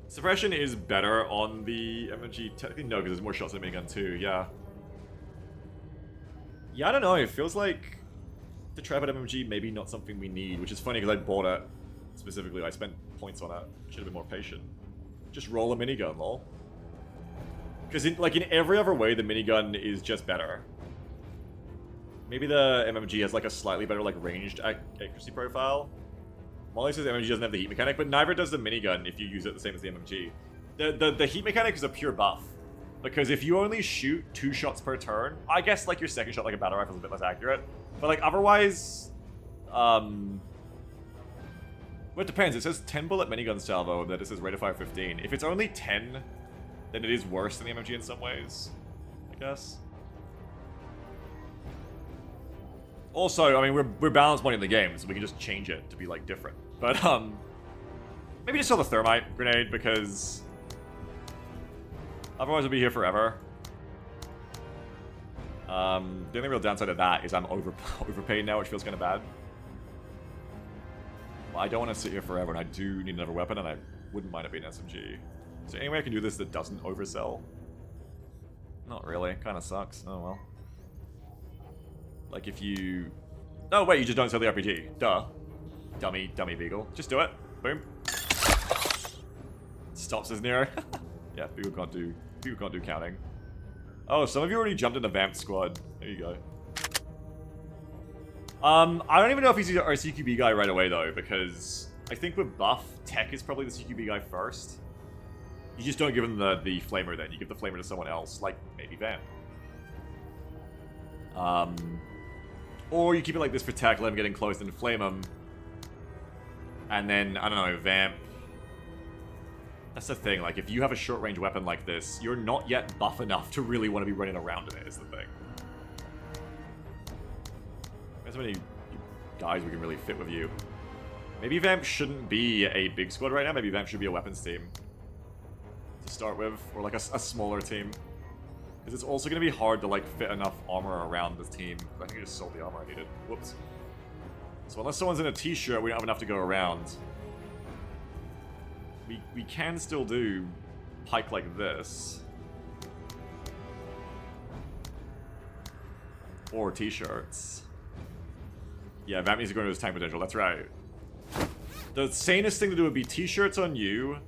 Suppression is better on the MMG. Technically, no, because there's more shots in the minigun, too. Yeah. Yeah, I don't know. It feels like the tripod MMG maybe not something we need, which is funny because I bought it specifically. I spent points on it. Should have been more patient. Just roll a minigun, lol. Because in every other way, the minigun is just better. Maybe the MMG has like a slightly better like ranged accuracy profile. Molly says the MMG doesn't have the heat mechanic, but neither does the minigun if you use it the same as the MMG. The heat mechanic is a pure buff. Because if you only shoot 2 shots per turn, I guess like your second shot like a battle rifle is a bit less accurate. But like otherwise, well, it depends. It says 10 bullet minigun salvo, that it says rate of fire 15. If it's only 10, then it is worse than the MMG in some ways, I guess. Also, I mean, we're balanced money in the game, so we can just change it to be like different. But maybe just sell the thermite grenade because otherwise we'll be here forever. The only real downside of that is I'm overpaid now, which feels kind of bad. Well, I don't want to sit here forever, and I do need another weapon, and I wouldn't mind it being SMG. Is there any way I can do this that doesn't oversell? Not really. Kind of sucks. Oh well. Like if you... Oh wait, you just don't sell the RPG. Duh. Dummy Beagle. Just do it. Boom. Stops as Nero. Yeah, Beagle can't do counting. Oh, some of you already jumped in the Vamp squad. There you go. I don't even know if he's our CQB guy right away though, because I think with buff, Tech is probably the CQB guy first. You just don't give him the flamer then. You give the flamer to someone else, like maybe Vamp. Or you keep it like this for Tech, let him get enclosed and flame him. And then, I don't know, Vamp. That's the thing, like if you have a short range weapon like this, you're not yet buff enough to really want to be running around in it, is the thing. There's so many guys we can really fit with you. Maybe Vamp shouldn't be a big squad right now, maybe Vamp should be a weapons team. To start with, or like a smaller team. Because it's also going to be hard to like fit enough armor around this team. I think I just sold the armor I needed. Whoops. So unless someone's in a t-shirt, we don't have enough to go around. We can still do Pike like this. Or t-shirts. Yeah, Vamp needs to go into his tank potential, that's right. The sanest thing to do would be t-shirts on you,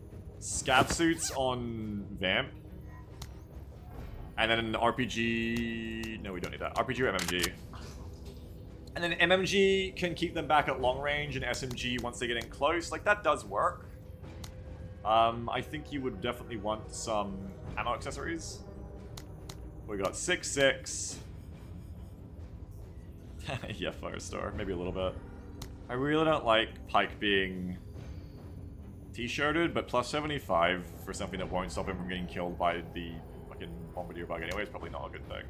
scav suits on Vamp, and then an RPG... No, we don't need that. RPG or MMG. And then MMG can keep them back at long range, and SMG once they get in close. Like, that does work. I think you would definitely want some ammo accessories. We got 6.6. Yeah, Firestar. Maybe a little bit. I really don't like Pike being t-shirted, but plus 75 for something that won't stop him from getting killed by the fucking Bombardier bug anyway is probably not a good thing.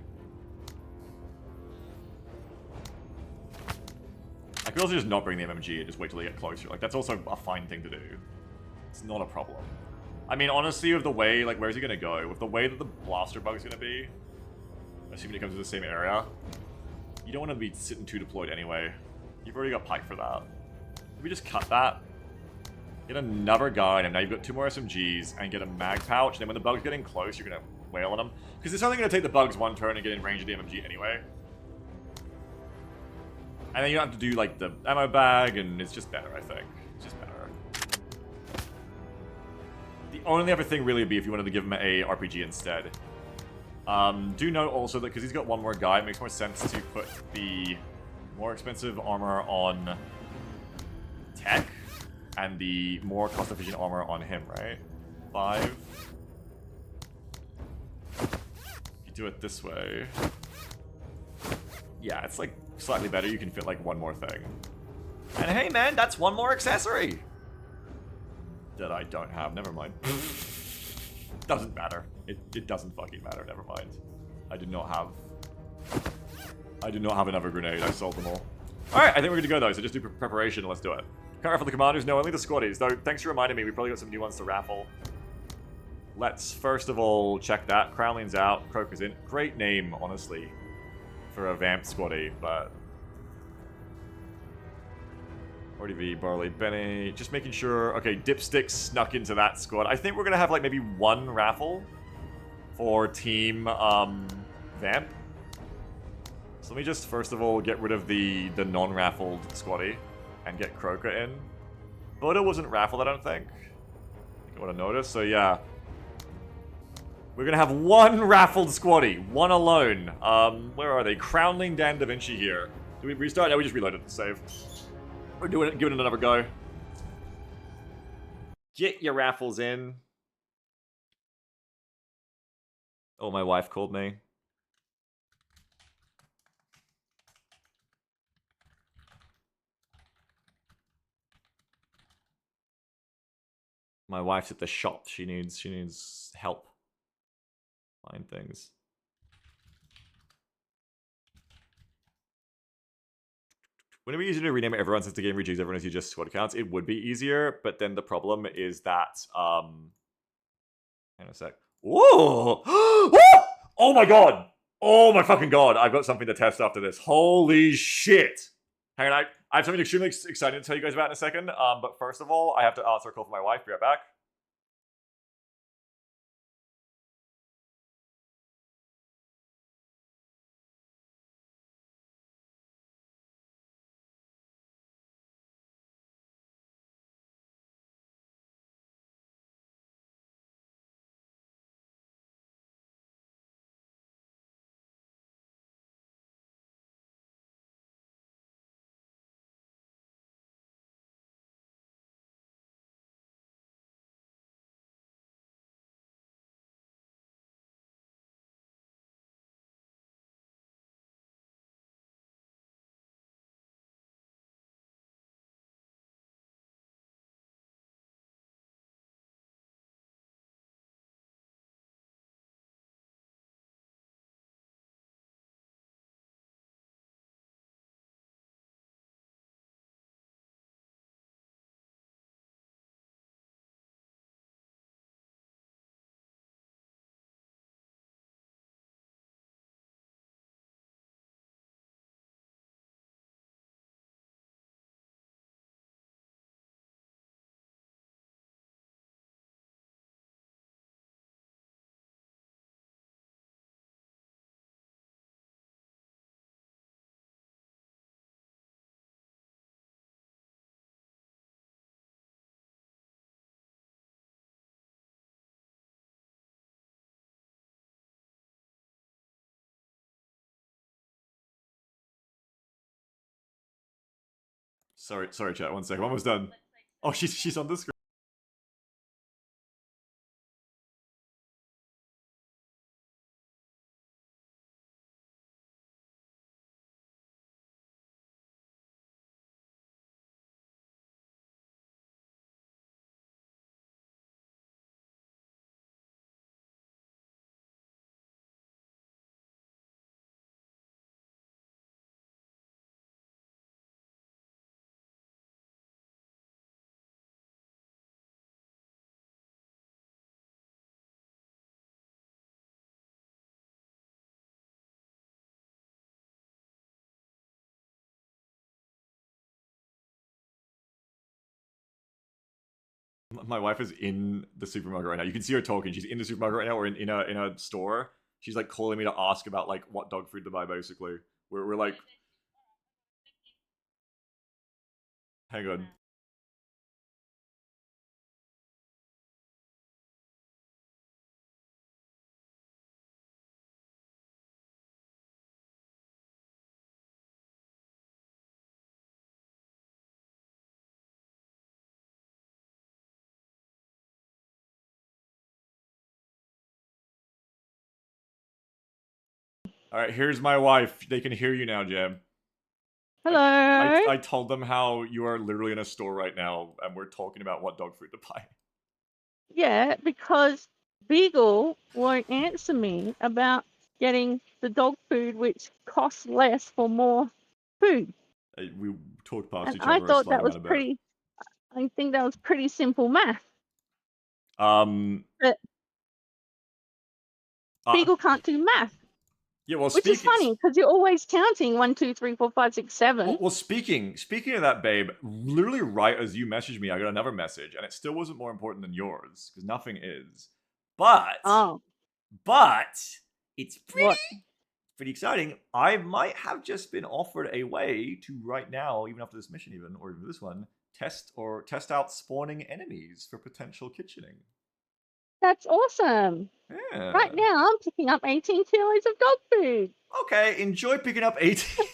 I could also just not bring the MMG and just wait till they get closer. Like, that's also a fine thing to do. It's not a problem. I mean, honestly, with the way, like, where's he gonna go? With the way that the blaster bug's gonna be, assuming he comes to the same area, you don't want to be sitting 2 deployed anyway. You've already got Pike for that. If we just cut that, get another guy, and now you've got 2 more SMGs, and get a mag pouch, and then when the bug's getting close, you're gonna wail on them. Because it's only gonna take the bugs 1 turn and get in range of the MMG anyway. And then you don't have to do, like, the ammo bag, and it's just better, I think. It's just better. The only other thing really would be if you wanted to give him a RPG instead. Do note also that because he's got 1 more guy, it makes more sense to put the more expensive armor on Tech and the more cost-efficient armor on him, right? 5. If you do it this way... Yeah, it's like slightly better. You can fit like 1 more thing. And hey man, that's 1 more accessory! That I don't have, never mind. Doesn't matter. It doesn't fucking matter, never mind. I did not have another grenade, I sold them all. Alright, I think we're good to go though, so just do preparation and let's do it. Can't raffle the commanders? No, only the squaddies, though thanks for reminding me, we probably got some new ones to raffle. Let's first of all check that. Crownling's out, Croker's in. Great name, honestly, for a Vamp squaddie, but... RDV, Barley, Benny, just making sure... Okay, Dipstick snuck into that squad. I think we're gonna have like maybe 1 raffle for Team Vamp. So let me just first of all get rid of the non-raffled squaddie and get Croker in. Boda wasn't raffled, I don't think. I would have noticed, so yeah. We're gonna have 1 raffled squaddie, 1 alone. Where are they? Crownling, Dan Da Vinci here. Do we restart? No, we just reloaded the save. We're doing it, giving it another go. Get your raffles in. Oh, my wife called me. My wife's at the shop. She needs help. Find things. Wouldn't it be easier to rename everyone since the game rejigs everyone as you just squad counts? It would be easier, but then the problem is that hang on a sec. Whoa! Oh my god! Oh my fucking god! I've got something to test after this. Holy shit! Hang on, I have something extremely exciting to tell you guys about in a second. But first of all, I have to answer a call for my wife. Be right back. Sorry, chat. 1 second. Almost done. Oh, she's on the screen. My wife is in the supermarket right now. You can see her talking. She's in the supermarket right now, or in a store. She's like calling me to ask about like what dog food to buy. Basically, we're like, hang on. All right, here's my wife. They can hear you now, Jam. Hello. I told them how you are literally in a store right now, and we're talking about what dog food to buy. Yeah, because Beagle won't answer me about getting the dog food, which costs less for more food. We talked past And each I other a thought slight that was amount of bit. pretty. I think that was pretty simple math. But Beagle can't do math, Yeah, well, which is funny because you're always counting 1, 2, 3, 4, 5, 6, 7. Well, speaking of that, babe, literally right as you messaged me, I got another message, and it still wasn't more important than yours because nothing is. But it's pretty exciting. I might have just been offered a way to right now, even after this mission, or even this one, test out spawning enemies for potential kitchening. That's awesome. Yeah. Right now, I'm picking up 18 kilos of dog food. Okay, enjoy picking up 18.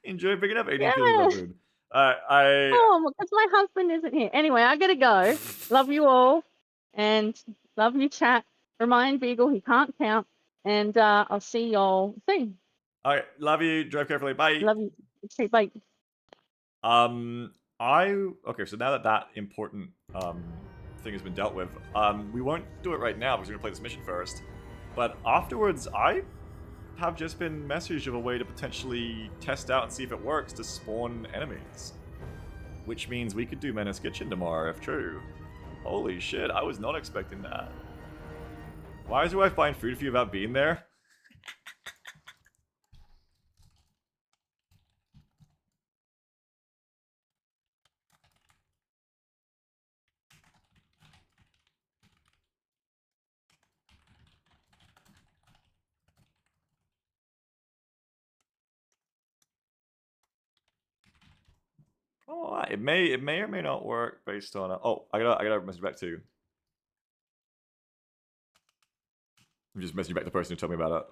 Enjoy picking up 18 Yeah. kilos of dog food. Oh, because my husband isn't here. Anyway, I gotta go. Love you all, and love you, chat. Remind Beagle he can't count, and I'll see y'all soon. All right, love you. Drive carefully. Bye. Love you. Okay, bye. Okay, so now that important thing has been dealt with, we won't do it right now because we're gonna play this mission first. But afterwards, I have just been messaged of a way to potentially test out and see if it works to spawn enemies. Which means we could do Menace Kitchen tomorrow, if true. Holy shit, I was not expecting that. Why is your wife buying food for you without being there? Oh, it may or may not work based on. Oh, I gotta message back too. I'm just messaging back the person who told me about it.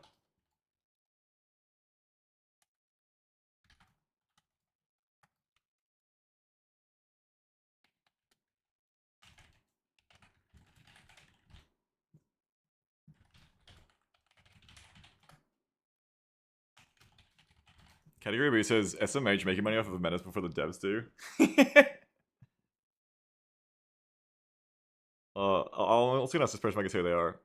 Category B says SMH making money off of Menace before the devs do. I'll see ask this person if I can see who they are.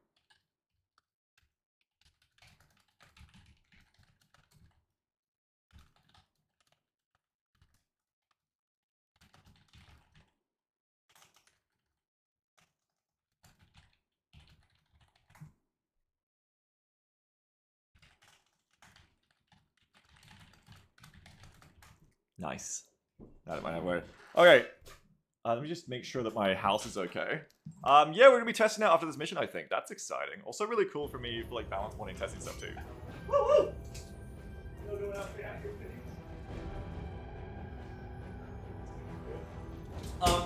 Nice. That might have worked. Okay. Let me just make sure that my house is okay. Yeah, we're gonna be testing out after this mission, I think. That's exciting. Also really cool for me for like balance morning testing stuff too. Woo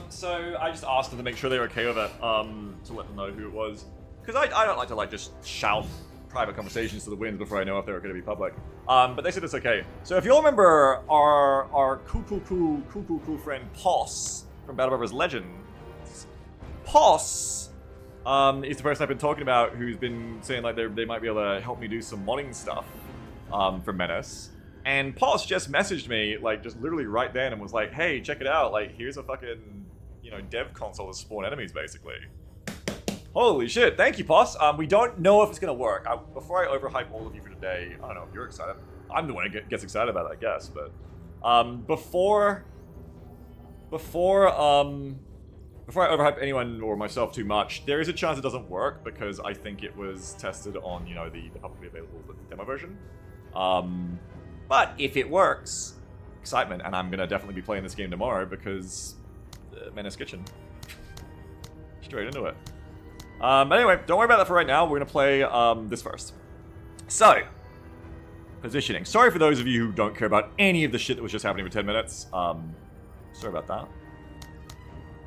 so I just asked them to make sure they're okay with it, to let them know who it was. Because I don't like to like just shout private conversations to the winds before I know if they were going to be public. But they said it's okay. So if you'll remember our cool friend Poss from Battle Brothers Legends, Poss is the person I've been talking about who's been saying like they might be able to help me do some modding stuff for Menace. And Poss just messaged me, like, just literally right then and was like, hey, check it out, like, here's a fucking, you know, dev console to spawn enemies, basically. Holy shit, thank you, Poss. We don't know if it's gonna work. Before I overhype all of you for today, I don't know if you're excited. I'm the one who gets excited about it, I guess, but... Before I overhype anyone or myself too much, there is a chance it doesn't work because I think it was tested on, you know, the publicly available demo version. But if it works, excitement, and I'm gonna definitely be playing this game tomorrow because Menace Kitchen. Straight into it. But anyway, don't worry about that for right now. We're gonna play this first. So, positioning. Sorry for those of you who don't care about any of the shit that was just happening for 10 minutes. Sorry about that.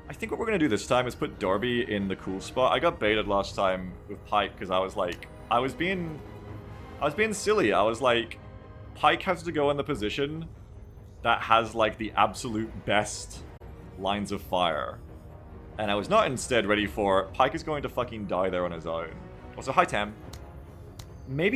I think what we're gonna do this time is put Darby in the cool spot. I got baited last time with Pike because I was like, I was being silly. I was like, Pike has to go in the position that has like the absolute best lines of fire. And I was not instead ready for Pike is going to fucking die there on his own. Also, hi Tam.